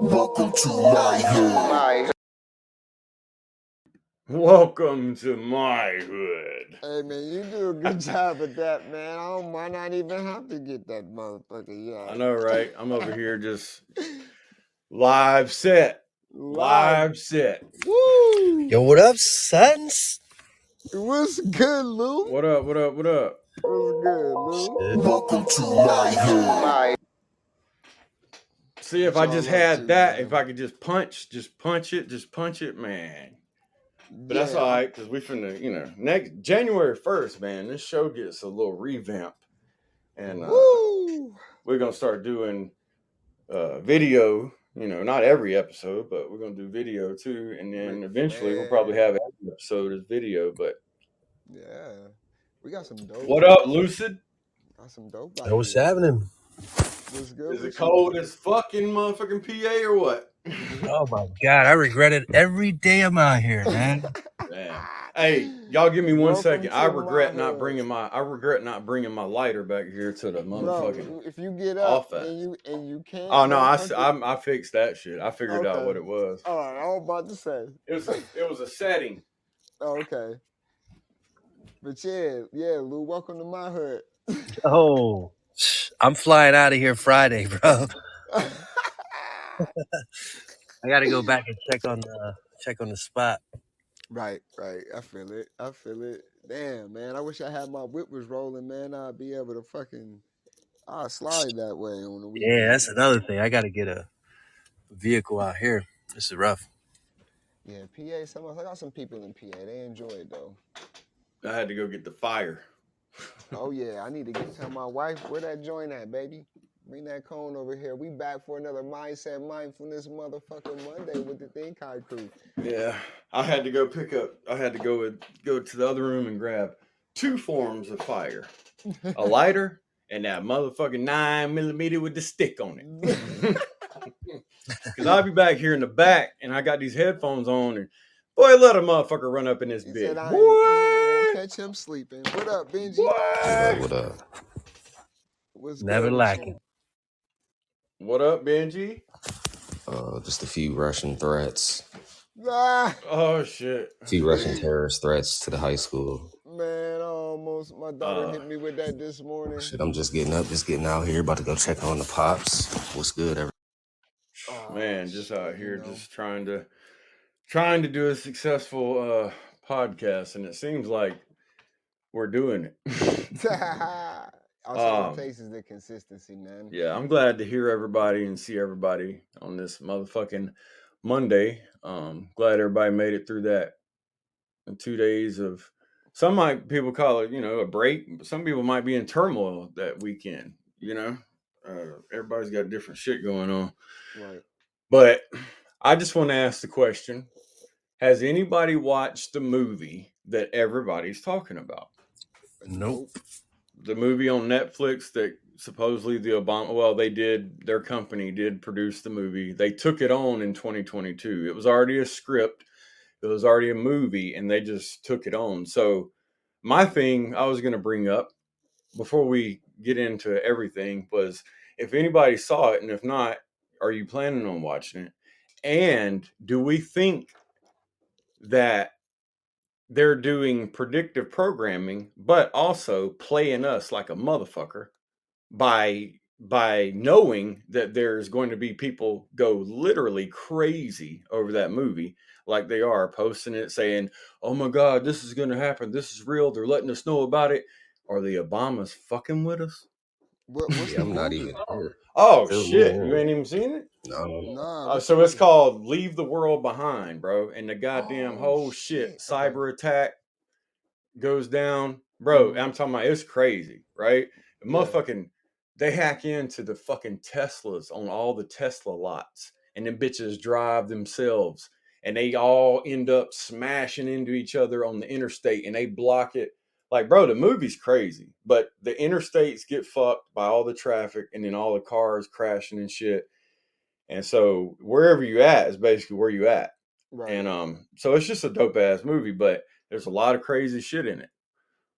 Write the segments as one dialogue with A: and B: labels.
A: Welcome to my hood.
B: Welcome to my hood.
A: Hey man, you do a good job at that, man. Might not even have to get that motherfucker. Yeah.
B: I know, right? I'm over here just live set. Live set.
A: Woo!
C: Yo, what up, sons?
A: What's good, Lou?
B: What up? What up? What up?
A: What's good, Lou?
C: Shit.
A: Welcome to my hood.
B: See, if
A: What
B: I
A: y'all
B: just
A: up
B: had
A: to,
B: that,
A: man?
B: if I could just punch it, man. But that's
A: Yeah,
B: all right, because we finna, next January 1st, man, this show gets a little revamp. And
A: Woo!
B: we're going to start doing video, not every episode, but we're going to do video too. And then eventually we'll probably have every episode as video. But
A: Yeah. We got some dope.
B: what up, Lucid?
A: Got some dope.
C: Yo, what's happening?
A: What's good?
B: Is it
A: with
B: cold
A: you?
B: as fucking motherfucking PA or what?
C: Oh my God, I regret it every day I'm out here, man.
B: Man. Hey, y'all give me 1
A: Welcome
B: second. I
A: to my
B: regret not
A: hood.
B: bringing my lighter back here to the motherfucking.
A: Bro, if you get up
B: office.
A: and you can't.
B: Oh no,
A: motherfucker-
B: I fixed that shit. I figured out
A: Okay.
B: what it was.
A: All right, I was about to say.
B: It was a setting.
A: Oh, okay. But yeah, Lou, welcome to my hood.
C: Oh, I'm flying out of here Friday, bro. I got to go back and check on the spot.
A: Right. I feel it. Damn, man. I wish I had my whip was rolling, man. I'd be able to I'll slide that way on the weekend.
C: Yeah, that's another thing. I got to get a vehicle out here. This is rough.
A: Yeah, PA. I got some people in PA. They enjoy it though.
B: I had to go get the fire.
A: Oh yeah, I need to tell my wife where that joint at, baby. Bring that cone over here. We back for another Mindset Mindfulness motherfucking Monday with the Think High crew.
B: Yeah, I had to go go to the other room and grab 2 forms of fire, a lighter and that motherfucking 9mm with the stick on it. Because I'll be back here in the back and I got these headphones on and boy, let a motherfucker run up in this
A: He
B: bitch.
A: said I ain't catch him sleeping. What up, Benji?
D: What up?
A: What's
C: Never
A: good with
C: lacking.
A: you?
B: What up, Benji?
D: Just a few Russian threats,
A: Ah,
B: Oh shit.
D: a few Russian terrorist threats to the high school.
A: man, my daughter hit me with that this morning.
D: Shit, I'm just getting out here, about to go check on the pops. What's good,
A: Oh,
B: Man, just out
A: shit,
B: here just trying to do a successful podcast, and it seems like we're doing it.
A: Also,
B: Um,
A: it takes is the consistency, man.
B: yeah, I'm glad to hear everybody and see everybody on this motherfucking Monday. Glad everybody made it through that 2 days of. Some people call it, a break. Some people might be in turmoil that weekend. Everybody's got different shit going on.
A: Right.
B: But I just want to ask the question: has anybody watched the movie that everybody's talking about?
C: Nope.
B: The movie on Netflix that supposedly their company did produce the movie. They took it on in 2022. It was already a script. It was already a movie, and they just took it on. So my thing I was going to bring up before we get into everything was if anybody saw it, and if not, are you planning on watching it? And do we think that they're doing predictive programming, but also playing us like a motherfucker by knowing that there's going to be people go literally crazy over that movie, like they are posting it saying, "Oh my God, this is going to happen. This is real. They're letting us know about it." Are the Obamas fucking with us?
A: What's
D: Yeah,
A: the
D: I'm not
A: movie?
D: even here.
B: Oh
D: Fill me
B: shit, you
D: in.
B: ain't even seen it?
D: No.
A: Nah, what's the
B: So it's
A: movie?
B: called Leave the World Behind, bro. And the goddamn
A: Oh
B: whole shit
A: shit. Okay.
B: cyber attack goes down, bro.
A: Mhm.
B: I'm talking about it's crazy, right?
A: Yeah.
B: Motherfucking, they hack into the fucking Teslas on all the Tesla lots, and them bitches drive themselves, and they all end up smashing into each other on the interstate, and they block it. Like, bro, the movie's crazy, but the interstates get fucked by all the traffic, and then all the cars crashing and shit. And so wherever you at is basically where you at.
A: Right.
B: And so it's just a dope ass movie, but there's a lot of crazy shit in it.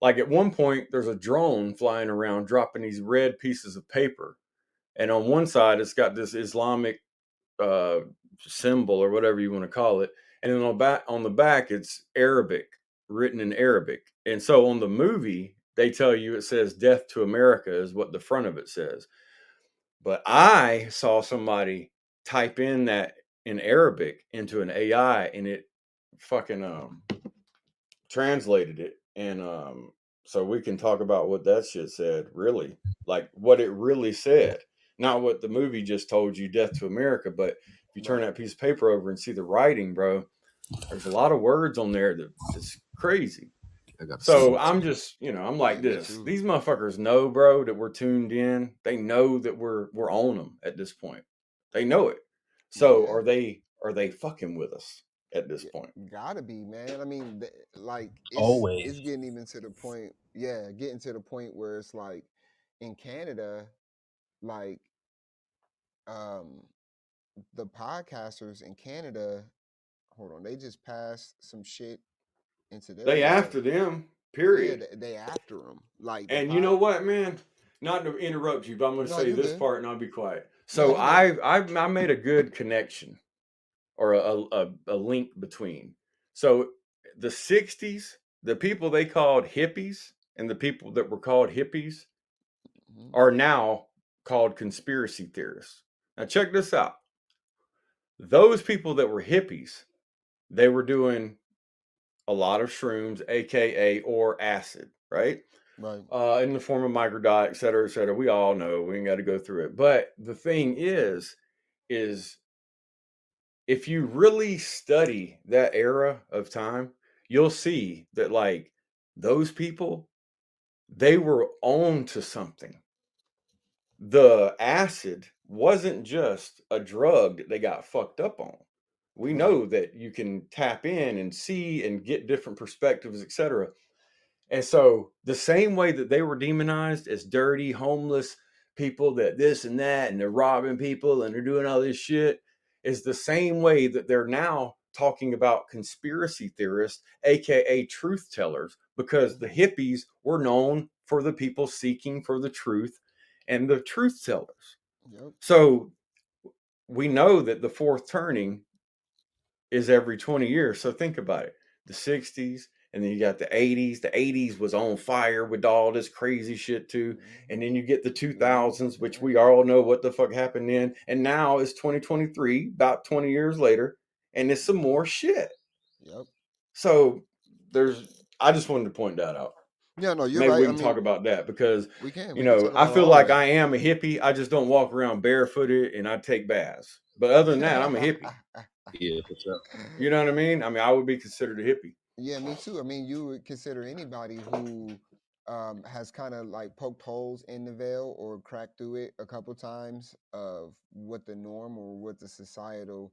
B: Like at one point, there's a drone flying around dropping these red pieces of paper, and on one side it's got this Islamic uh, symbol or whatever you want to call it, and then on the back it's Arabic, written in Arabic. And so on the movie they tell you it says "Death to America" is what the front of it says. But I saw somebody type in that in Arabic into an AI, and it fucking translated it. And so we can talk about what that shit said, really, like what it really said, not what the movie just told you, "Death to America." But if you turn
A: Right.
B: that piece of paper over and see the writing, bro, there's a lot of words on there that's crazy.
D: I gotta
B: So
D: see.
B: I'm just, I'm like
A: Yeah, me
B: this.
A: too.
B: These motherfuckers know, bro, that we're tuned in. They know that we're on them at this point. They know it. So
A: Yeah.
B: are they fucking with us at this
A: Yeah.
B: point?
A: Gotta be, man. I mean, like it's
C: Always.
A: getting even to the point. Yeah, getting to the point where it's like in Canada, like um the podcasters in Canada. Hold on, they just passed some shit into their
B: They
A: law.
B: after them,
A: Yeah,
B: period.
A: they after them. Like the
B: And you
A: pod.
B: know what, man? Not to interrupt you, but I'm going to
A: No,
B: say
A: you
B: this
A: good.
B: part, and I'll be quiet.
A: No,
B: So
A: you good.
B: I made a good connection or a link between. So the '60s, the people they called hippies and the people that were called hippies
A: Mhm.
B: are now called conspiracy theorists. Now check this out. Those people that were hippies, they were doing a lot of shrooms, aka or acid, right?
A: Right.
B: In the form of microdot, et cetera, et cetera. We all know we ain't got to go through it. But the thing is if you really study that era of time, you'll see that like those people, they were on to something. The acid wasn't just a drug that they got fucked up on. We
A: Right.
B: know that you can tap in and see and get different perspectives, etc. And so the same way that they were demonized as dirty, homeless people, that this and that, and they're robbing people and they're doing all this shit, is the same way that they're now talking about conspiracy theorists, aka truth tellers, because the hippies were known for the people seeking for the truth and the truth tellers.
A: Yep.
B: So we know that the fourth turning is every 20 years. So think about it. The 60s, and then you got the 80s. The 80s was on fire with all this crazy shit too. And then you get the 2000s, which we all know what the fuck happened then. And now it's 2023, about 20 years later, and it's some more shit.
A: Yep.
B: So I just wanted to point that out.
A: Yeah, no, you're
B: Maybe
A: right.
B: we
A: I
B: can talk
A: mean,
B: about that because,
A: we can
B: you know,
A: talk
B: I
A: about
B: feel
A: all of
B: like
A: that.
B: I am a hippie. I just don't walk around barefooted and I take baths. But other than that, I'm a hippie.
C: Yeah, for sure.
B: You know what I mean? I mean, I would be considered a hippie.
A: Yeah, me too. I mean, you would consider anybody who has kind of like poked holes in the veil or cracked through it a couple times of what the norm or what the societal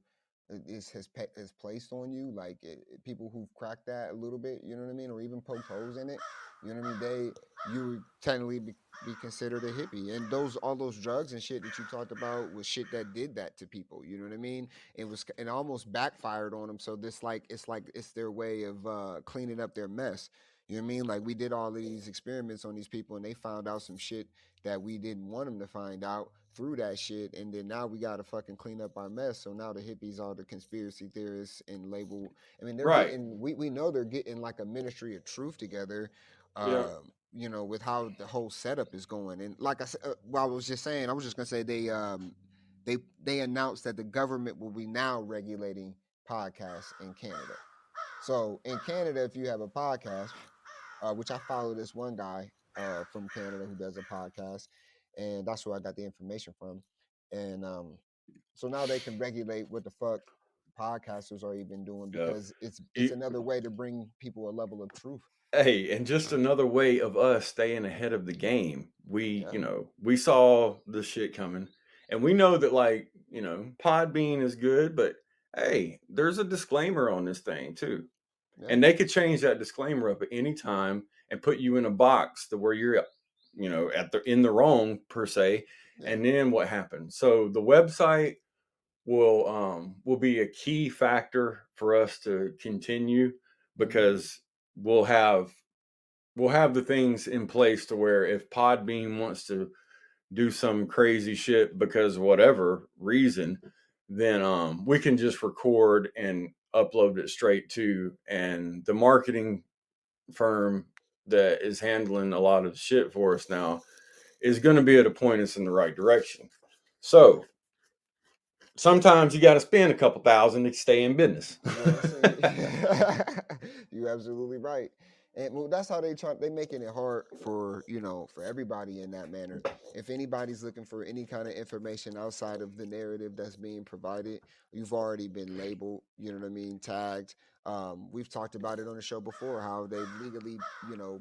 A: has placed on you. Like people who've cracked that a little bit, you know what I mean, or even poked holes in it. You know what I mean? You would technically be considered a hippie, and all those drugs and shit that you talked about was shit that did that to people. You know what I mean? It almost backfired on them. So it's their way of cleaning up their mess. You know what I mean? Like we did all of these experiments on these people, and they found out some shit that we didn't want them to find out through that shit, and then now we gotta fucking clean up our mess. So now the hippies are the conspiracy theorists and label. I mean,
B: Right.
A: we know they're getting like a ministry of truth together.
B: Yeah.
A: You know, with how the whole setup is going, and like I said, well, I was just saying, I was just gonna say they announced that the government will be now regulating podcasts in Canada. So in Canada, if you have a podcast, which I follow this one guy from Canada who does a podcast, and that's where I got the information from. And so now they can regulate what the fuck podcasters are even doing
B: Yeah.
A: because it's another way to bring people a level of truth.
B: Hey, and just another way of us staying ahead of the game.
A: Yeah.
B: You know, we saw the shit coming, and we know that, like, you know, Podbean is good, but hey, there's a disclaimer on this thing too,
A: Yeah.
B: and they could change that disclaimer up at any time and put you in a box to where you're, you know, in the wrong per se,
A: Yeah.
B: and then what happens? So the website will be a key factor for us to continue because we'll have the things in place to where if Podbean wants to do some crazy shit because of whatever reason, then we can just record and upload it straight to, and the marketing firm that is handling a lot of shit for us now is going to be able to point us in the right direction. So sometimes you got to spend a couple thousand to stay in business.
A: You're absolutely right. And well, that's how they making it hard for, you know, for everybody in that manner. If anybody's looking for any kind of information outside of the narrative that's being provided, you've already been labeled, you know what I mean, tagged. We've talked about it on the show before, how they legally, you know,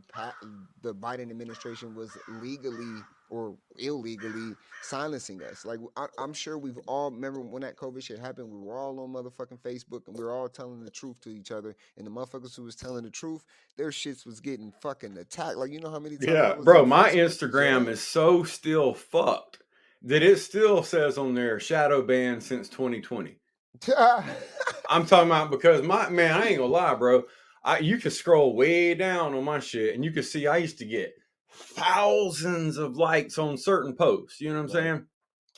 A: the Biden administration was legally or illegally silencing us. Like I'm sure we've all remember when that COVID shit happened. We were all on motherfucking Facebook and we were all telling the truth to each other. And the motherfuckers who was telling the truth, their shits was getting fucking attacked. Like you know how many times I
B: Yeah,
A: was
B: bro,
A: on
B: my
A: Facebook
B: Instagram is so still fucked that it still says on there shadow ban since 2020. I'm talking about because I ain't gonna lie, bro. You can scroll way down on my shit and you can see I used to get thousands of likes on certain posts, you know what I'm saying?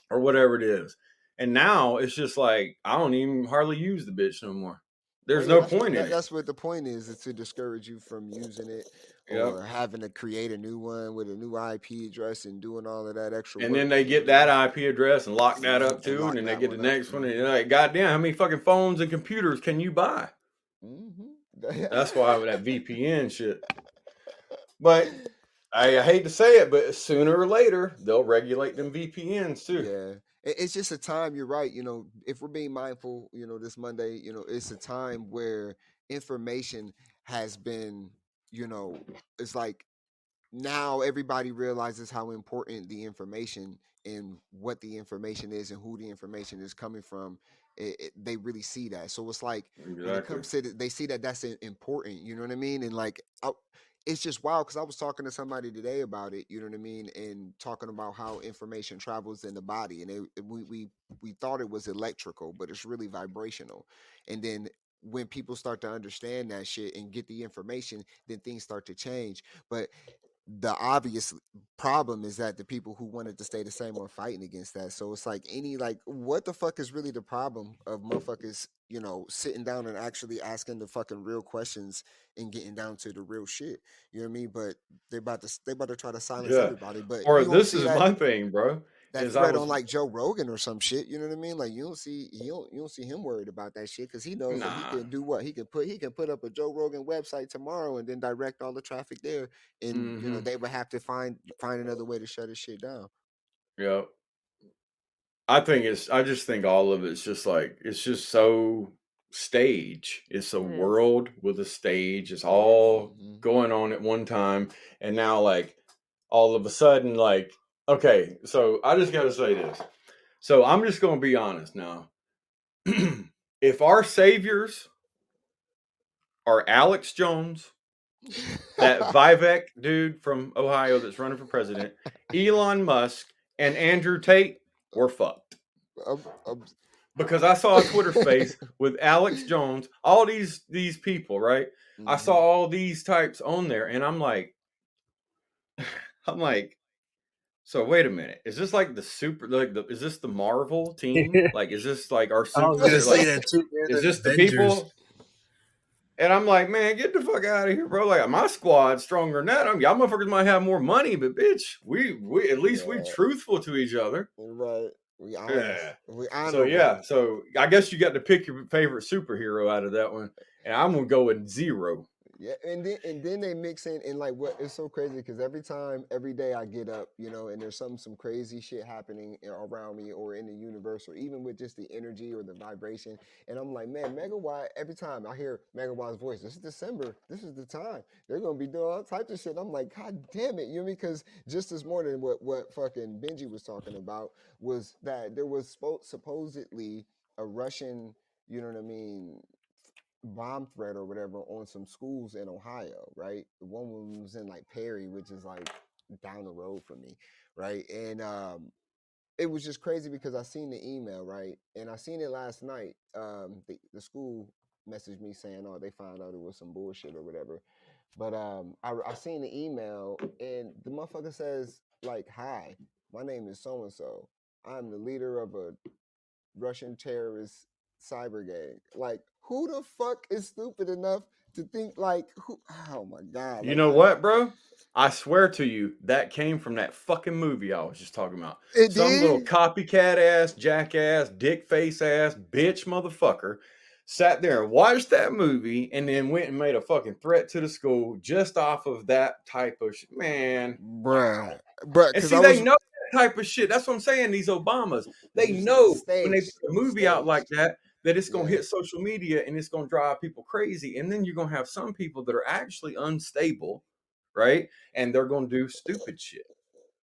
B: Or whatever it is. And now it's just like I don't even hardly use the bitch no more. There's no point in it.
A: That's what the point is to discourage you from using it or having to create a new one with a new IP address and doing all of that extra
B: and
A: work.
B: then they get that IP address and lock that up too, and then they get the next one. And you're like, goddamn, how many fucking phones and computers can you buy? That's why with that VPN shit. But I hate to say it, but sooner or later they'll regulate them VPNs too.
A: Yeah. It's just a time, you're right. You know, if we're being mindful, you know, this Monday, you know, it's a time where information has been, you know, it's like now everybody realizes how important the information and what the information is and who the information is coming from. They really see that. So it's like when it comes to they see that that's important. You know what I mean? And like, it's just wild because I was talking to somebody today about it. You know what I mean? And talking about how information travels in the body, and we thought it was electrical, but it's really vibrational. And then when people start to understand that shit and get the information, then things start to change. But the obvious problem is that the people who wanted to stay the same are fighting against that. So it's like what the fuck is really the problem of motherfuckers, you know, sitting down and actually asking the fucking real questions and getting down to the real shit. You know what I mean? But they about to try to silence everybody. But
B: or
A: you don't
B: this
A: see
B: is
A: that.
B: my thing, bro.
A: that
B: is I
A: threat
B: was
A: on like Joe Rogan or some shit. You know what I mean? Like you don't see him worried about that shit because he knows that he
B: nah.
A: can do what he can put up a Joe Rogan website tomorrow and then direct all the traffic there, and
B: Mm-hmm.
A: they would have to find another way to shut his shit down.
B: Yep. I just think all of it's just like it's just so stage. It's a
E: It is.
B: world with a stage. It's all
A: Mhm.
B: going on at one time, and now like all of a sudden, like okay, so I just got to say this. So I'm just going to be honest now. If our saviors are Alex Jones, that Vivek dude from Ohio that's running for president, Elon Musk, and Andrew Tate, we're fucked.
A: I'm-
B: Because I saw a Twitter space with Alex Jones, all these people, right? I saw
A: Mhm.
B: all these types on there, and I'm like, so wait a minute, is this like the super, like is this the Marvel team? Like, is this like our
C: I was
B: super,
C: gonna say
B: like,
C: that too. They're
B: is
C: the
B: this the
C: Avengers.
B: people? And I'm like, man, get the fuck out of here, bro. Like my squad's stronger than that. Y'all motherfuckers might have more money, but bitch, we at least we
A: Yeah.
B: truthful to each other.
A: Right. We honest.
B: Yeah.
A: We
B: So
A: honorable.
B: yeah, so I guess you got to pick your favorite superhero out of that one, and I'm gonna go with Zero.
A: Yeah, and then they mix in and like what it's so crazy because every day I get up, and there's some crazy shit happening around me or in the universe or even with just the energy or the vibration, and I'm like, man, Megawatt. Every time I hear Megawatt's voice, this is December, this is the time they're gonna be doing all types of shit. I'm like, God damn it, because just this morning, what fucking Benji was talking about was that there was supposedly a Russian, you know what I mean, bomb threat or whatever on some schools in Ohio, right? One was in like Perry, which is like down the road from me, right? And it was just crazy because I seen the email, right? And I seen it last night. The school messaged me saying, oh, they found out it was some bullshit or whatever. But I seen the email and the motherfucker says like, hi, my name is so and so. I'm the leader of a Russian terrorist cyber gang. Like, who the fuck is stupid enough to think like who? Oh my god!
B: You
A: Like,
B: know what, bro? I swear to you, that came from that fucking movie I was just talking about.
A: it
B: Some little
A: did.
B: copycat ass, jackass, dick face ass, bitch motherfucker sat there and watched that movie and then went and made a fucking threat to the school just off of that type of shit. Man,
A: Bruh,
B: and
A: because
B: see,
A: I
B: they
A: was
B: know that type of shit. That's what I'm saying. These Obamas, they know when they
A: staged.
B: put
A: It
B: a
A: was
B: movie out like
A: staged.
B: that it's gonna
A: Yeah,
B: hit social media and it's gonna drive people crazy. And then you're gonna have some people that are actually unstable, right? And they're gonna do stupid shit.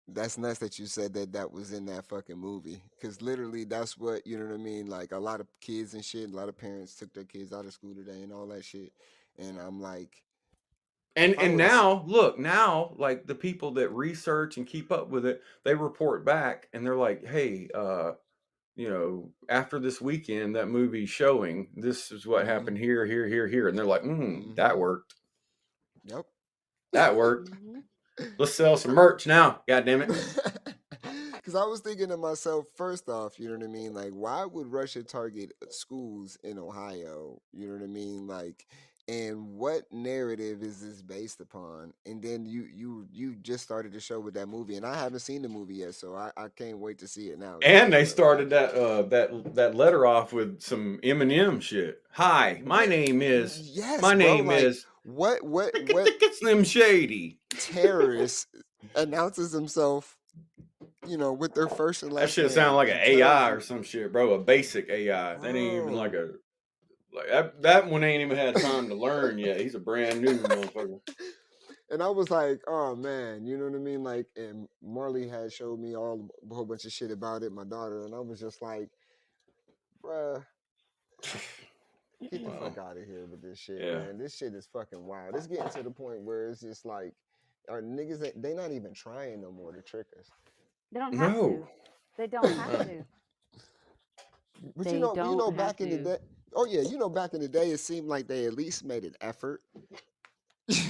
A: that's nuts that you said that was in that fucking movie. Because literally, that's what you know what I mean. Like a lot of kids and shit. A lot of parents took their kids out of school today and all that shit. And I'm like,
B: And
A: if I would have.
B: now look, now like the people that research and keep up with it, they report back and they're like, hey, after this weekend, that movie showing, this is what
A: Mm-hmm,
B: happened here, here, here, here. And they're like,
A: mm-hmm.
B: that worked.
A: Yep.
B: That worked. Let's sell some merch now. God damn it.
A: Because I was thinking to myself, first off, you know what I mean? Like, why would Russia target schools in Ohio? You know what I mean? Like, and what narrative is this based upon? And then you just started the show with that movie, and I haven't seen the movie yet, so I can't wait to see it now.
B: And they started that letter off with some Eminem shit. Hi, my name is
A: Yes, bro. Like, what
B: Slim Shady.
A: terrorist announces himself, with their first and
B: That
A: last
B: shit
A: name
B: sound like an
A: and tells
B: AI
A: you,
B: or some shit, bro. A basic AI. That ain't even like
A: bro.
B: that one ain't even had time to learn yet. He's a brand new motherfucker.
A: And I was like, oh man, you know what I mean? Like, and Marley had showed me a whole bunch of shit about it, my daughter, and I was just like, bruh, get the fuck out of here with this shit,
B: Yeah.
A: man. This shit is fucking wild. It's getting to the point where it's just like, our niggas, they not even trying no more to trick us.
E: They don't have
B: No.
E: to. They don't have to.
A: But
E: They don't have
A: back in the
E: to.
A: day, oh yeah, back in the day, it seemed like they at least made an effort.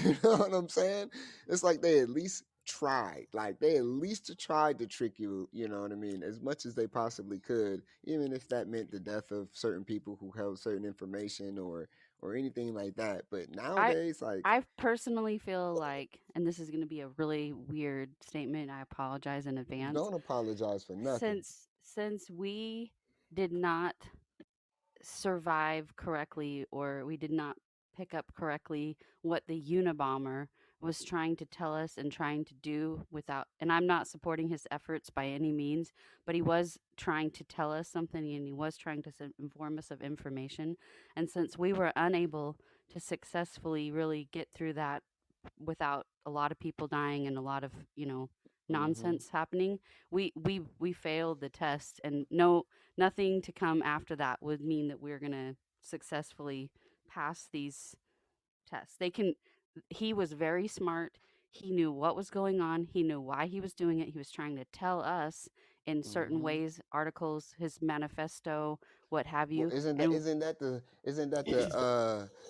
A: You know what I'm saying? It's like they at least tried. Like they at least tried to trick you, you know what I mean, as much as they possibly could, even if that meant the death of certain people who held certain information or or anything like that. But nowadays, like,
E: I personally feel like, and this is going to be a really weird statement. I apologize in advance.
A: don't apologize for nothing.
E: Since we did not survive correctly, or we did not pick up correctly what the Unabomber was trying to tell us and trying to do without, and I'm not supporting his efforts by any means, but he was trying to tell us something, and he was trying to inform us of information. And since we were unable to successfully really get through that without a lot of people dying and a lot of, nonsense happening, we failed the test, and nothing to come after that would mean that we're going to successfully pass these tests. He was very smart. He knew what was going on. He knew why he was doing it. He was trying to tell us in certain ways, articles, his manifesto, what have
A: Well,
E: you.
A: isn't that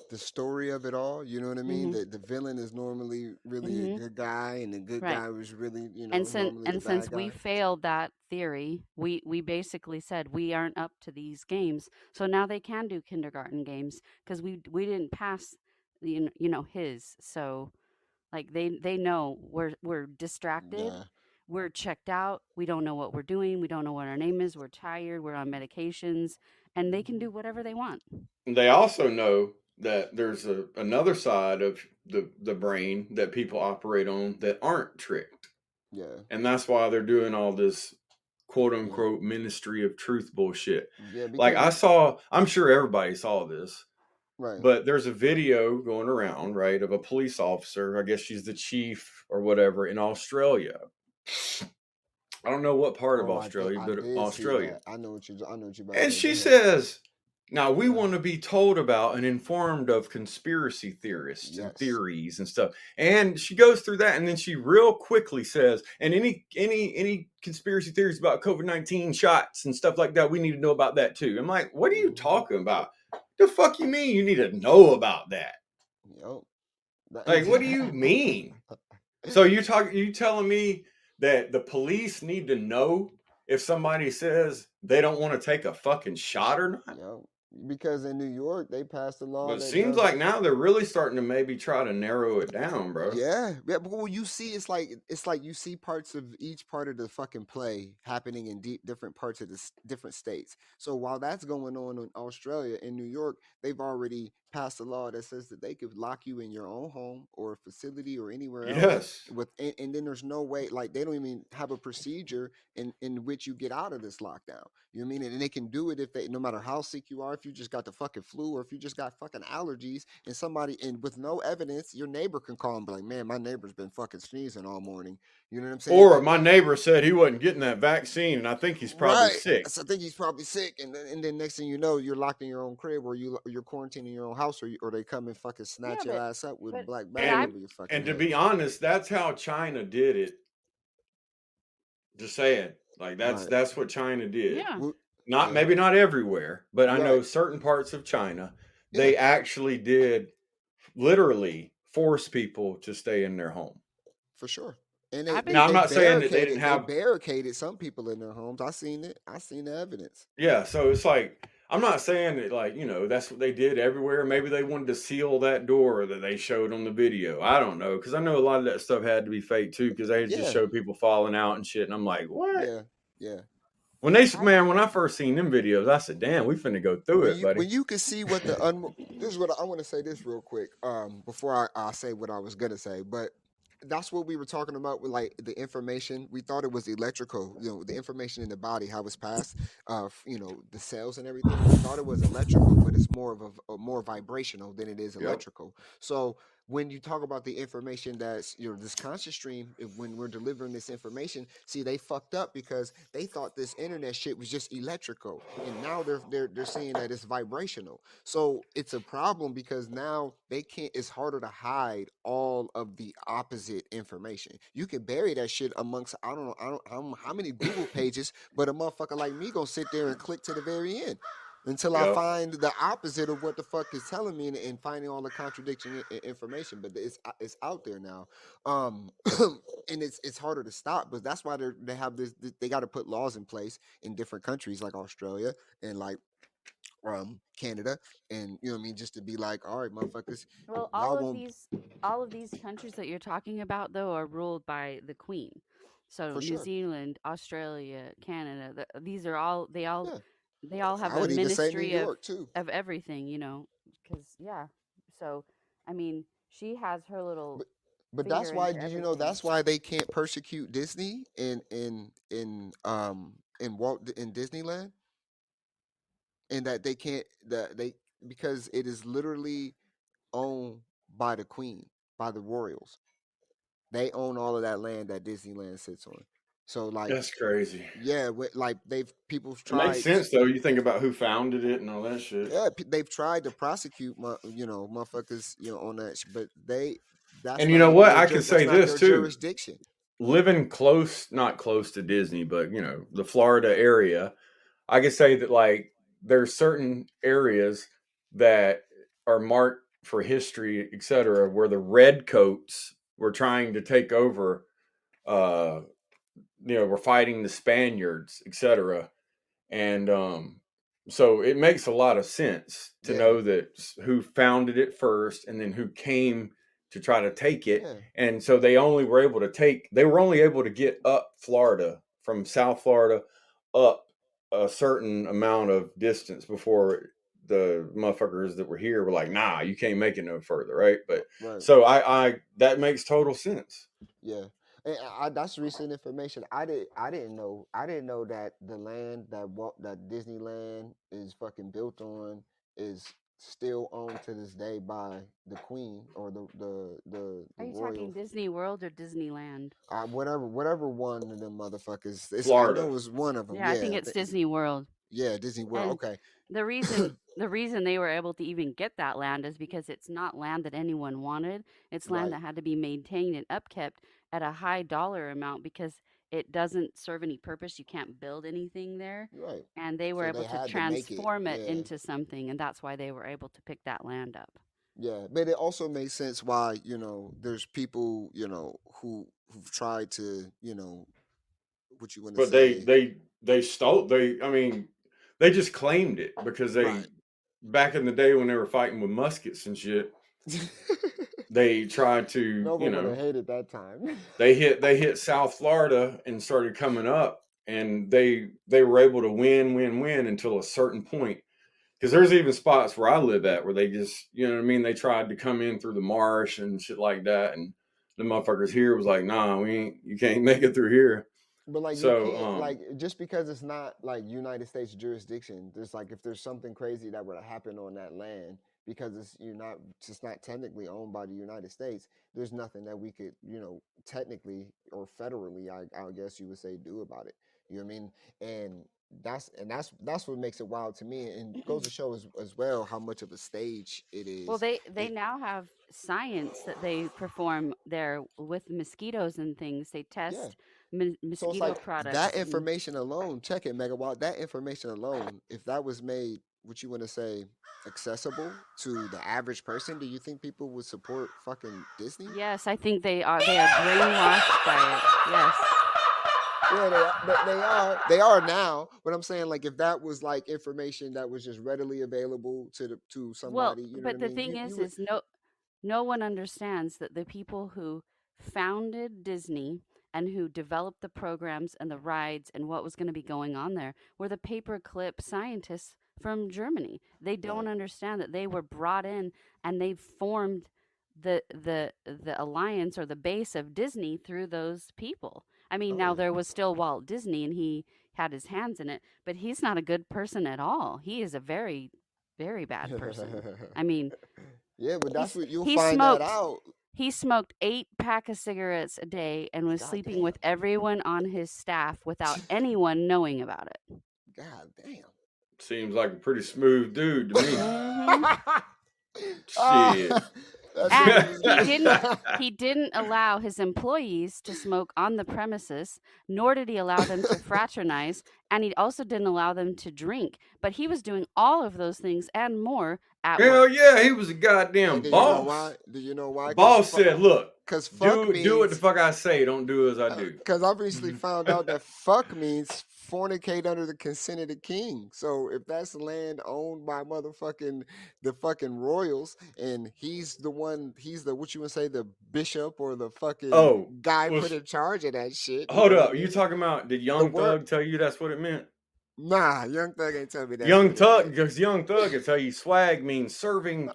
A: the story of it all? You know what I mean?
E: Mhm.
A: The villain is normally really a
E: Mhm.
A: good guy, and the good
E: Right.
A: guy was really,
E: And
A: normally the
E: since
A: bad
E: we
A: guy.
E: failed that theory, we basically said we aren't up to these games. So now they can do kindergarten games because we didn't pass his. So like they know we're distracted,
A: Yeah.
E: we're checked out, we don't know what we're doing, we don't know what our name is, we're tired, we're on medications, and they can do whatever they want.
B: They also know that there's another side of the brain that people operate on that aren't tricked.
A: Yeah.
B: And that's why they're doing all this quote
A: Yeah.
B: unquote ministry of truth bullshit.
A: Yeah.
B: Like
A: Because
B: I'm sure everybody saw this,
A: right.
B: but there's a video going around, right, of a police officer. I guess she's the chief or whatever in Australia. I don't know what part of
A: Oh, I think
B: Australia,
A: I
B: but
A: did see
B: Australia.
A: that. I know what you're about to
B: And
A: say. Go
B: she
A: ahead.
B: says, now we
A: Yeah.
B: want to be told about and informed of conspiracy theorists and
A: Yes.
B: theories and stuff. And she goes through that, and then she real quickly says, and any conspiracy theories about COVID-19 shots and stuff like that, we need to know about that too. I'm like, what are you talking about? The fuck you mean you need to know about that?
A: Yep.
B: Like, what do you mean? So you telling me that the police need to know if somebody says they don't want to take a fucking shot or not?
A: Yep. Because in New York they passed a law
B: But it
A: that
B: seems like now they're really starting to maybe try to narrow it down, bro.
A: Yeah, but what you see, it's like you see parts of each part of the fucking play happening in different parts of the different states. So while that's going on in Australia, in New York, they've already passed a law that says that they could lock you in your own home or facility or anywhere else.
B: Yes.
A: And then there's no way, like they don't even have a procedure in which you get out of this lockdown. You know what I mean? And they can do it if they, no matter how sick you are, if you just got the fucking flu or if you just got fucking allergies, and somebody, and with no evidence, your neighbor can call and be like, man, my neighbor's been fucking sneezing all morning. You know what I'm saying?
B: Or my neighbor said he wasn't getting that vaccine, and I think he's probably sick.
A: So I think he's probably sick, and then next thing you know, you're locked in your own crib, or you're quarantined in your own house, or they come and fucking snatch your ass up with a black bag over your fucking
B: And to
A: head.
B: be honest, that's how China did it. Just saying, like that's what China did.
E: Yeah.
B: Maybe not everywhere, but I know
A: Right.
B: certain parts of China, they actually did literally force people to stay in their home.
A: For sure. And
B: Now I'm not saying that they didn't have
A: they barricaded some people in their homes. I seen it. I seen the evidence.
B: Yeah, so it's like I'm not saying that, like, that's what they did everywhere. Maybe they wanted to seal that door that they showed on the video. I don't know, because I know a lot of that stuff had to be fake too, because they just showed people falling out and shit. And I'm like, what?
A: Yeah.
B: When when I first seen them videos, I said, damn, we finna go through it, buddy.
A: When you can see what the this is what I want to say this real quick. Before I say what I was gonna say, but that's what we were talking about with like the information. We thought it was electrical, the information in the body, how it's passed, the cells and everything. We thought it was electrical, but it's more of a more vibrational than it is electrical. So when you talk about the information that's this conscious stream, when we're delivering this information, see, they fucked up because they thought this internet shit was just electrical, and now they're saying that it's vibrational. So it's a problem because now they can't. It's harder to hide all of the opposite information. You can bury that shit amongst I don't know how many Google pages, but a motherfucker like me gonna sit there and click to the very end until I find the opposite of what the fuck is telling me, and finding all the contradiction information. But it's out there now, and it's harder to stop. But that's why they have this. They got to put laws in place in different countries like Australia and like Canada, and you know what I mean, just to be like, all right, motherfuckers,
E: Well,
A: y'all gonna
E: all of these countries that you're talking about though are ruled by the Queen. So
A: for
E: New
A: sure.
E: Zealand, Australia, Canada, these are all
A: Yeah,
E: they all have
A: I
E: a
A: would even say New
E: ministry
A: York too.
E: of everything, you know, cuz yeah. So, I mean, she has her little
A: But but that's
E: finger
A: why,
E: into
A: did you know
E: everything.
A: that's why they can't persecute Disney in Disneyland, and that they can't that they because it is literally owned by the Queen, by the royals. They own all of that land that Disneyland sits on. So like,
B: That's crazy.
A: yeah, like people's
B: It makes
A: tried.
B: sense though. You think about who founded it and all that shit.
A: Yeah, they've tried to prosecute motherfuckers, on that, but that's
B: And you
A: not
B: know
A: even
B: what?
A: their
B: I can
A: that's
B: say
A: not
B: this
A: their
B: too.
A: jurisdiction.
B: Living close, not close to Disney, but the Florida area, I can say that like there's certain areas that are marked for history, etc., where the redcoats were trying to take over. Uh, we're fighting the Spaniards, etc. And so it makes a lot of sense to
A: Yeah,
B: know that who founded it first and then who came to try to take it.
A: yeah,
B: And so they were only able to get up Florida from South Florida up a certain amount of distance before the motherfuckers that were here were like, nah, you can't make it no further, right? But
A: right.
B: so I that makes total sense.
A: Yeah, and that's recent information. I didn't know that the land that Disneyland is fucking built on is still owned to this day by the Queen or the
E: Are you talking
A: royal.
E: Disney World or Disneyland?
A: Whatever one of them motherfuckers. I know
B: Florida.
A: it was one of them.
E: Yeah, I think it's Disney World.
A: Yeah, Disney World.
E: And
A: Okay.
E: the reason they were able to even get that land is because it's not land that anyone wanted. It's land
A: Right.
E: that had to be maintained and upkept at a high dollar amount because it doesn't serve any purpose. You can't build anything there.
A: Right.
E: And they were
A: So
E: able
A: they
E: to
A: had to make it.
E: transform it
A: Yeah.
E: into something, and that's why they were able to pick that land up.
A: Yeah, but it also makes sense why, there's people, who've tried to, what you want to
B: But
A: say.
B: they stole I mean they just claimed it because
A: Right.
B: back in the day when they were fighting with muskets and shit, they tried to,
A: No one would have hated that time.
B: they hit South Florida and started coming up, and they were able to win until a certain point. Because there's even spots where I live at where they just, you know what I mean, they tried to come in through the marsh and shit like that, and the motherfuckers here was like, nah, you can't make it through here.
A: But like you
B: So
A: can't just because it's not like United States jurisdiction, there's like if there's something crazy that would happen on that land because it's not technically owned by the United States, there's nothing that we could, technically or federally, I guess you would say, do about it. You know what I mean? And that's what makes it wild to me, and goes to show as well how much of a stage it is.
E: Well, they now have science that they perform there with mosquitoes and things. They
A: Yeah.
E: test
A: So it's
E: mosquito
A: like
E: products.
A: that information alone, check it, Megawatt. That information alone, if that was made, what you want to say, accessible to the average person, do you think people would support fucking Disney?
E: Yes, I think they are brainwashed by it. Yes.
A: Yeah, they are now. But I'm saying, like, if that was like information that was just readily available to
E: Well,
A: somebody, you know
E: but
A: what
E: the
A: I mean?
E: thing is no one understands that the people who founded Disney and who developed the programs and the rides and what was going to be going on there were the paperclip scientists from Germany. They don't
A: Right.
E: understand that they were brought in and they formed the alliance or the base of Disney through those people. I mean,
A: Oh
E: now
A: yeah.
E: there was still Walt Disney and he had his hands in it, but he's not a good person at all. He is a very, very bad person. I mean,
A: Yeah, but that's
E: he's
A: what you'll
E: he
A: find that
E: smoked
A: out.
E: he smoked 8 pack of cigarettes a day and was
A: God
E: sleeping
A: damn.
E: with everyone on his staff without anyone knowing about it.
A: God damn.
B: seems like a pretty smooth dude to me.
E: Mhm.
B: Shit.
E: And he didn't allow his employees to smoke on the premises, nor did he allow them to fraternize, and he also didn't allow them to drink. But he was doing all of those things and more at
B: Hell
E: work.
B: yeah, he was a goddamn
A: And do you know
B: boss.
A: why? Do you know why?
B: The boss said, look,
A: Because fuck
B: do what the
A: means.
B: fuck I say, don't do as I do.
A: Because I've recently found out that fuck means fornicate under the consent of the king. So if that's land owned by motherfucking the fucking royals, and he's the one, he's the what you would say the bishop or the fucking
B: Oh,
A: guy
B: well,
A: put in charge of that shit. You
B: hold
A: know what I
B: up. You
A: mean?
B: talking about, did
A: The
B: Young
A: word,
B: Thug tell you that's what it meant?
A: nah, Young Thug ain't tell me that's
B: Young
A: what it
B: Thug,
A: meant.
B: because Young Thug can tell you swag means serving,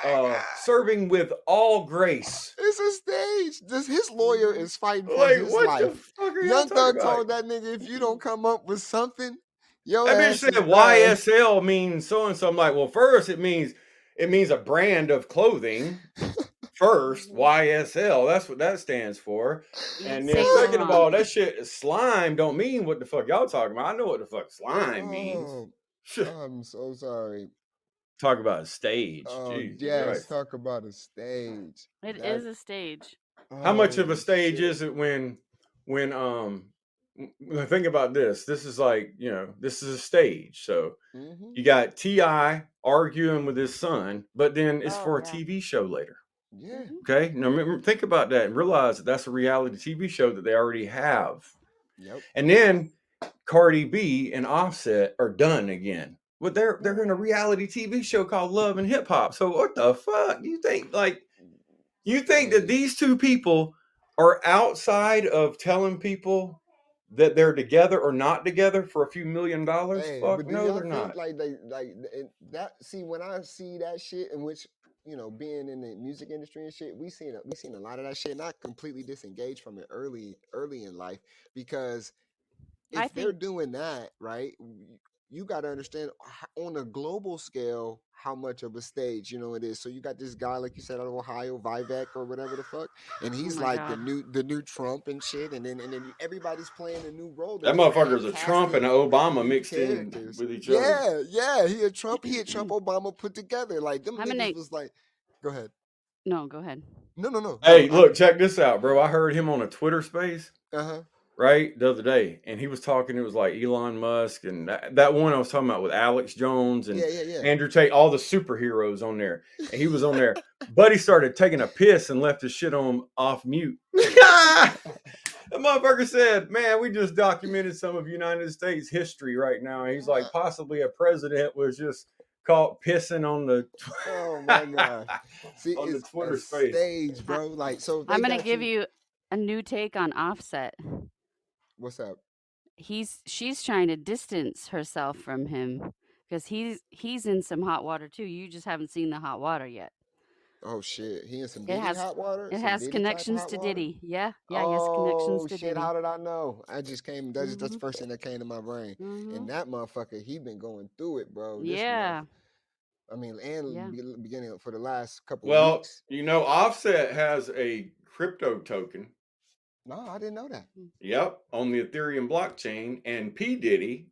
A: Oh my god.
B: serving with all grace.
A: It's a stage. His lawyer is fighting for
B: Like,
A: his
B: what the
A: life.
B: fuck are y'all
A: Young
B: talking
A: Thug
B: about?
A: told that nigga, if you don't come up with something, your
B: That bitch
A: ass
B: said
A: is done.
B: YSL means so and so. I'm like, well, first it means a brand of clothing. First, YSL, that's what that stands for. And then
E: Saint
B: second of all,
E: Laurent.
B: that shit slime don't mean what the fuck y'all talking about. I know what the fuck slime means.
A: Oh, I'm so sorry.
B: Talk about a stage.
A: Oh,
B: Jesus
A: yes,
B: Christ.
A: talk about a stage.
E: It
A: That-
E: is a stage.
B: How much of a
A: holy
B: stage
A: shit.
B: is it when think about this. This is like, this is a stage. So
A: Mhm.
B: you got T.I. arguing with his son, but then it's
E: Oh,
B: for a
E: yeah.
B: TV show later.
A: Yeah.
B: Okay. Now think about that and realize that that's a reality TV show that they already have.
A: Yep.
B: And then Cardi B and Offset are done again. But they're in a reality TV show called Love and Hip Hop. So what the fuck? You think that these two people are outside of telling people that they're together or not together for a few $1 million?
A: Hey,
B: Fuck
A: but do
B: no,
A: y'all
B: they're
A: think
B: not.
A: like they like that? See, when I see that shit, in which being in the music industry and shit, we seen a lot of that shit. Not completely disengaged from it early in life, because
E: I
A: if they're
E: think
A: doing that right, you got to understand on a global scale how much of a stage it is. So you got this guy, like you said, out of Ohio, Vivek or whatever the fuck, and he's
E: my
A: like
E: God.
A: the new Trump and shit, and then everybody's playing a new role.
B: That
A: They're
B: motherfucker's a Trump and an Obama mixed in
A: characters.
B: with each other.
A: Yeah, he a Trump, Obama put together. Like them
E: I'm
A: niggas
E: gonna.
A: was like, go ahead.
E: No, go ahead.
A: No.
B: Hey, look, check this out, bro. I heard him on a Twitter space.
A: Uh-huh.
B: Right, the other day, and he was talking. It was like Elon Musk and that one I was talking about with Alex Jones and
A: Yeah.
B: Andrew Tate, all the superheroes on there. And he was on there. Buddy started taking a piss and left his shit on off mute. The motherfucker said, "Man, we just documented some of United States history right now." And he's like, possibly a president was just caught pissing on the.
A: Oh my god! See,
B: on the
A: it's
B: Twitter
A: a
B: space.
A: stage, bro. Like, so if
E: I'm
A: they
E: gonna
A: got
E: give you a new take on Offset.
A: What's up?
E: She's trying to distance herself from him because he's in some hot water too. You just haven't seen the hot water yet.
A: Oh shit, he in some
E: It
A: Diddy
E: has
A: hot water.
E: it
A: Some
E: has
A: Diddy type of
E: connections
A: hot
E: to
A: water?
E: Diddy. Yeah, he has connections
A: Oh
E: to
A: shit!
E: Diddy.
A: How did I know? I just came. That's the first thing that came to my brain.
E: Mhm.
A: And that motherfucker, he been going through it, bro. This
E: Yeah.
A: I mean, and
E: Yeah.
A: beginning for the last couple
B: Well,
A: weeks.
B: Offset has a crypto token.
A: No, I didn't know that.
B: Yep, on the Ethereum blockchain, and P. Diddy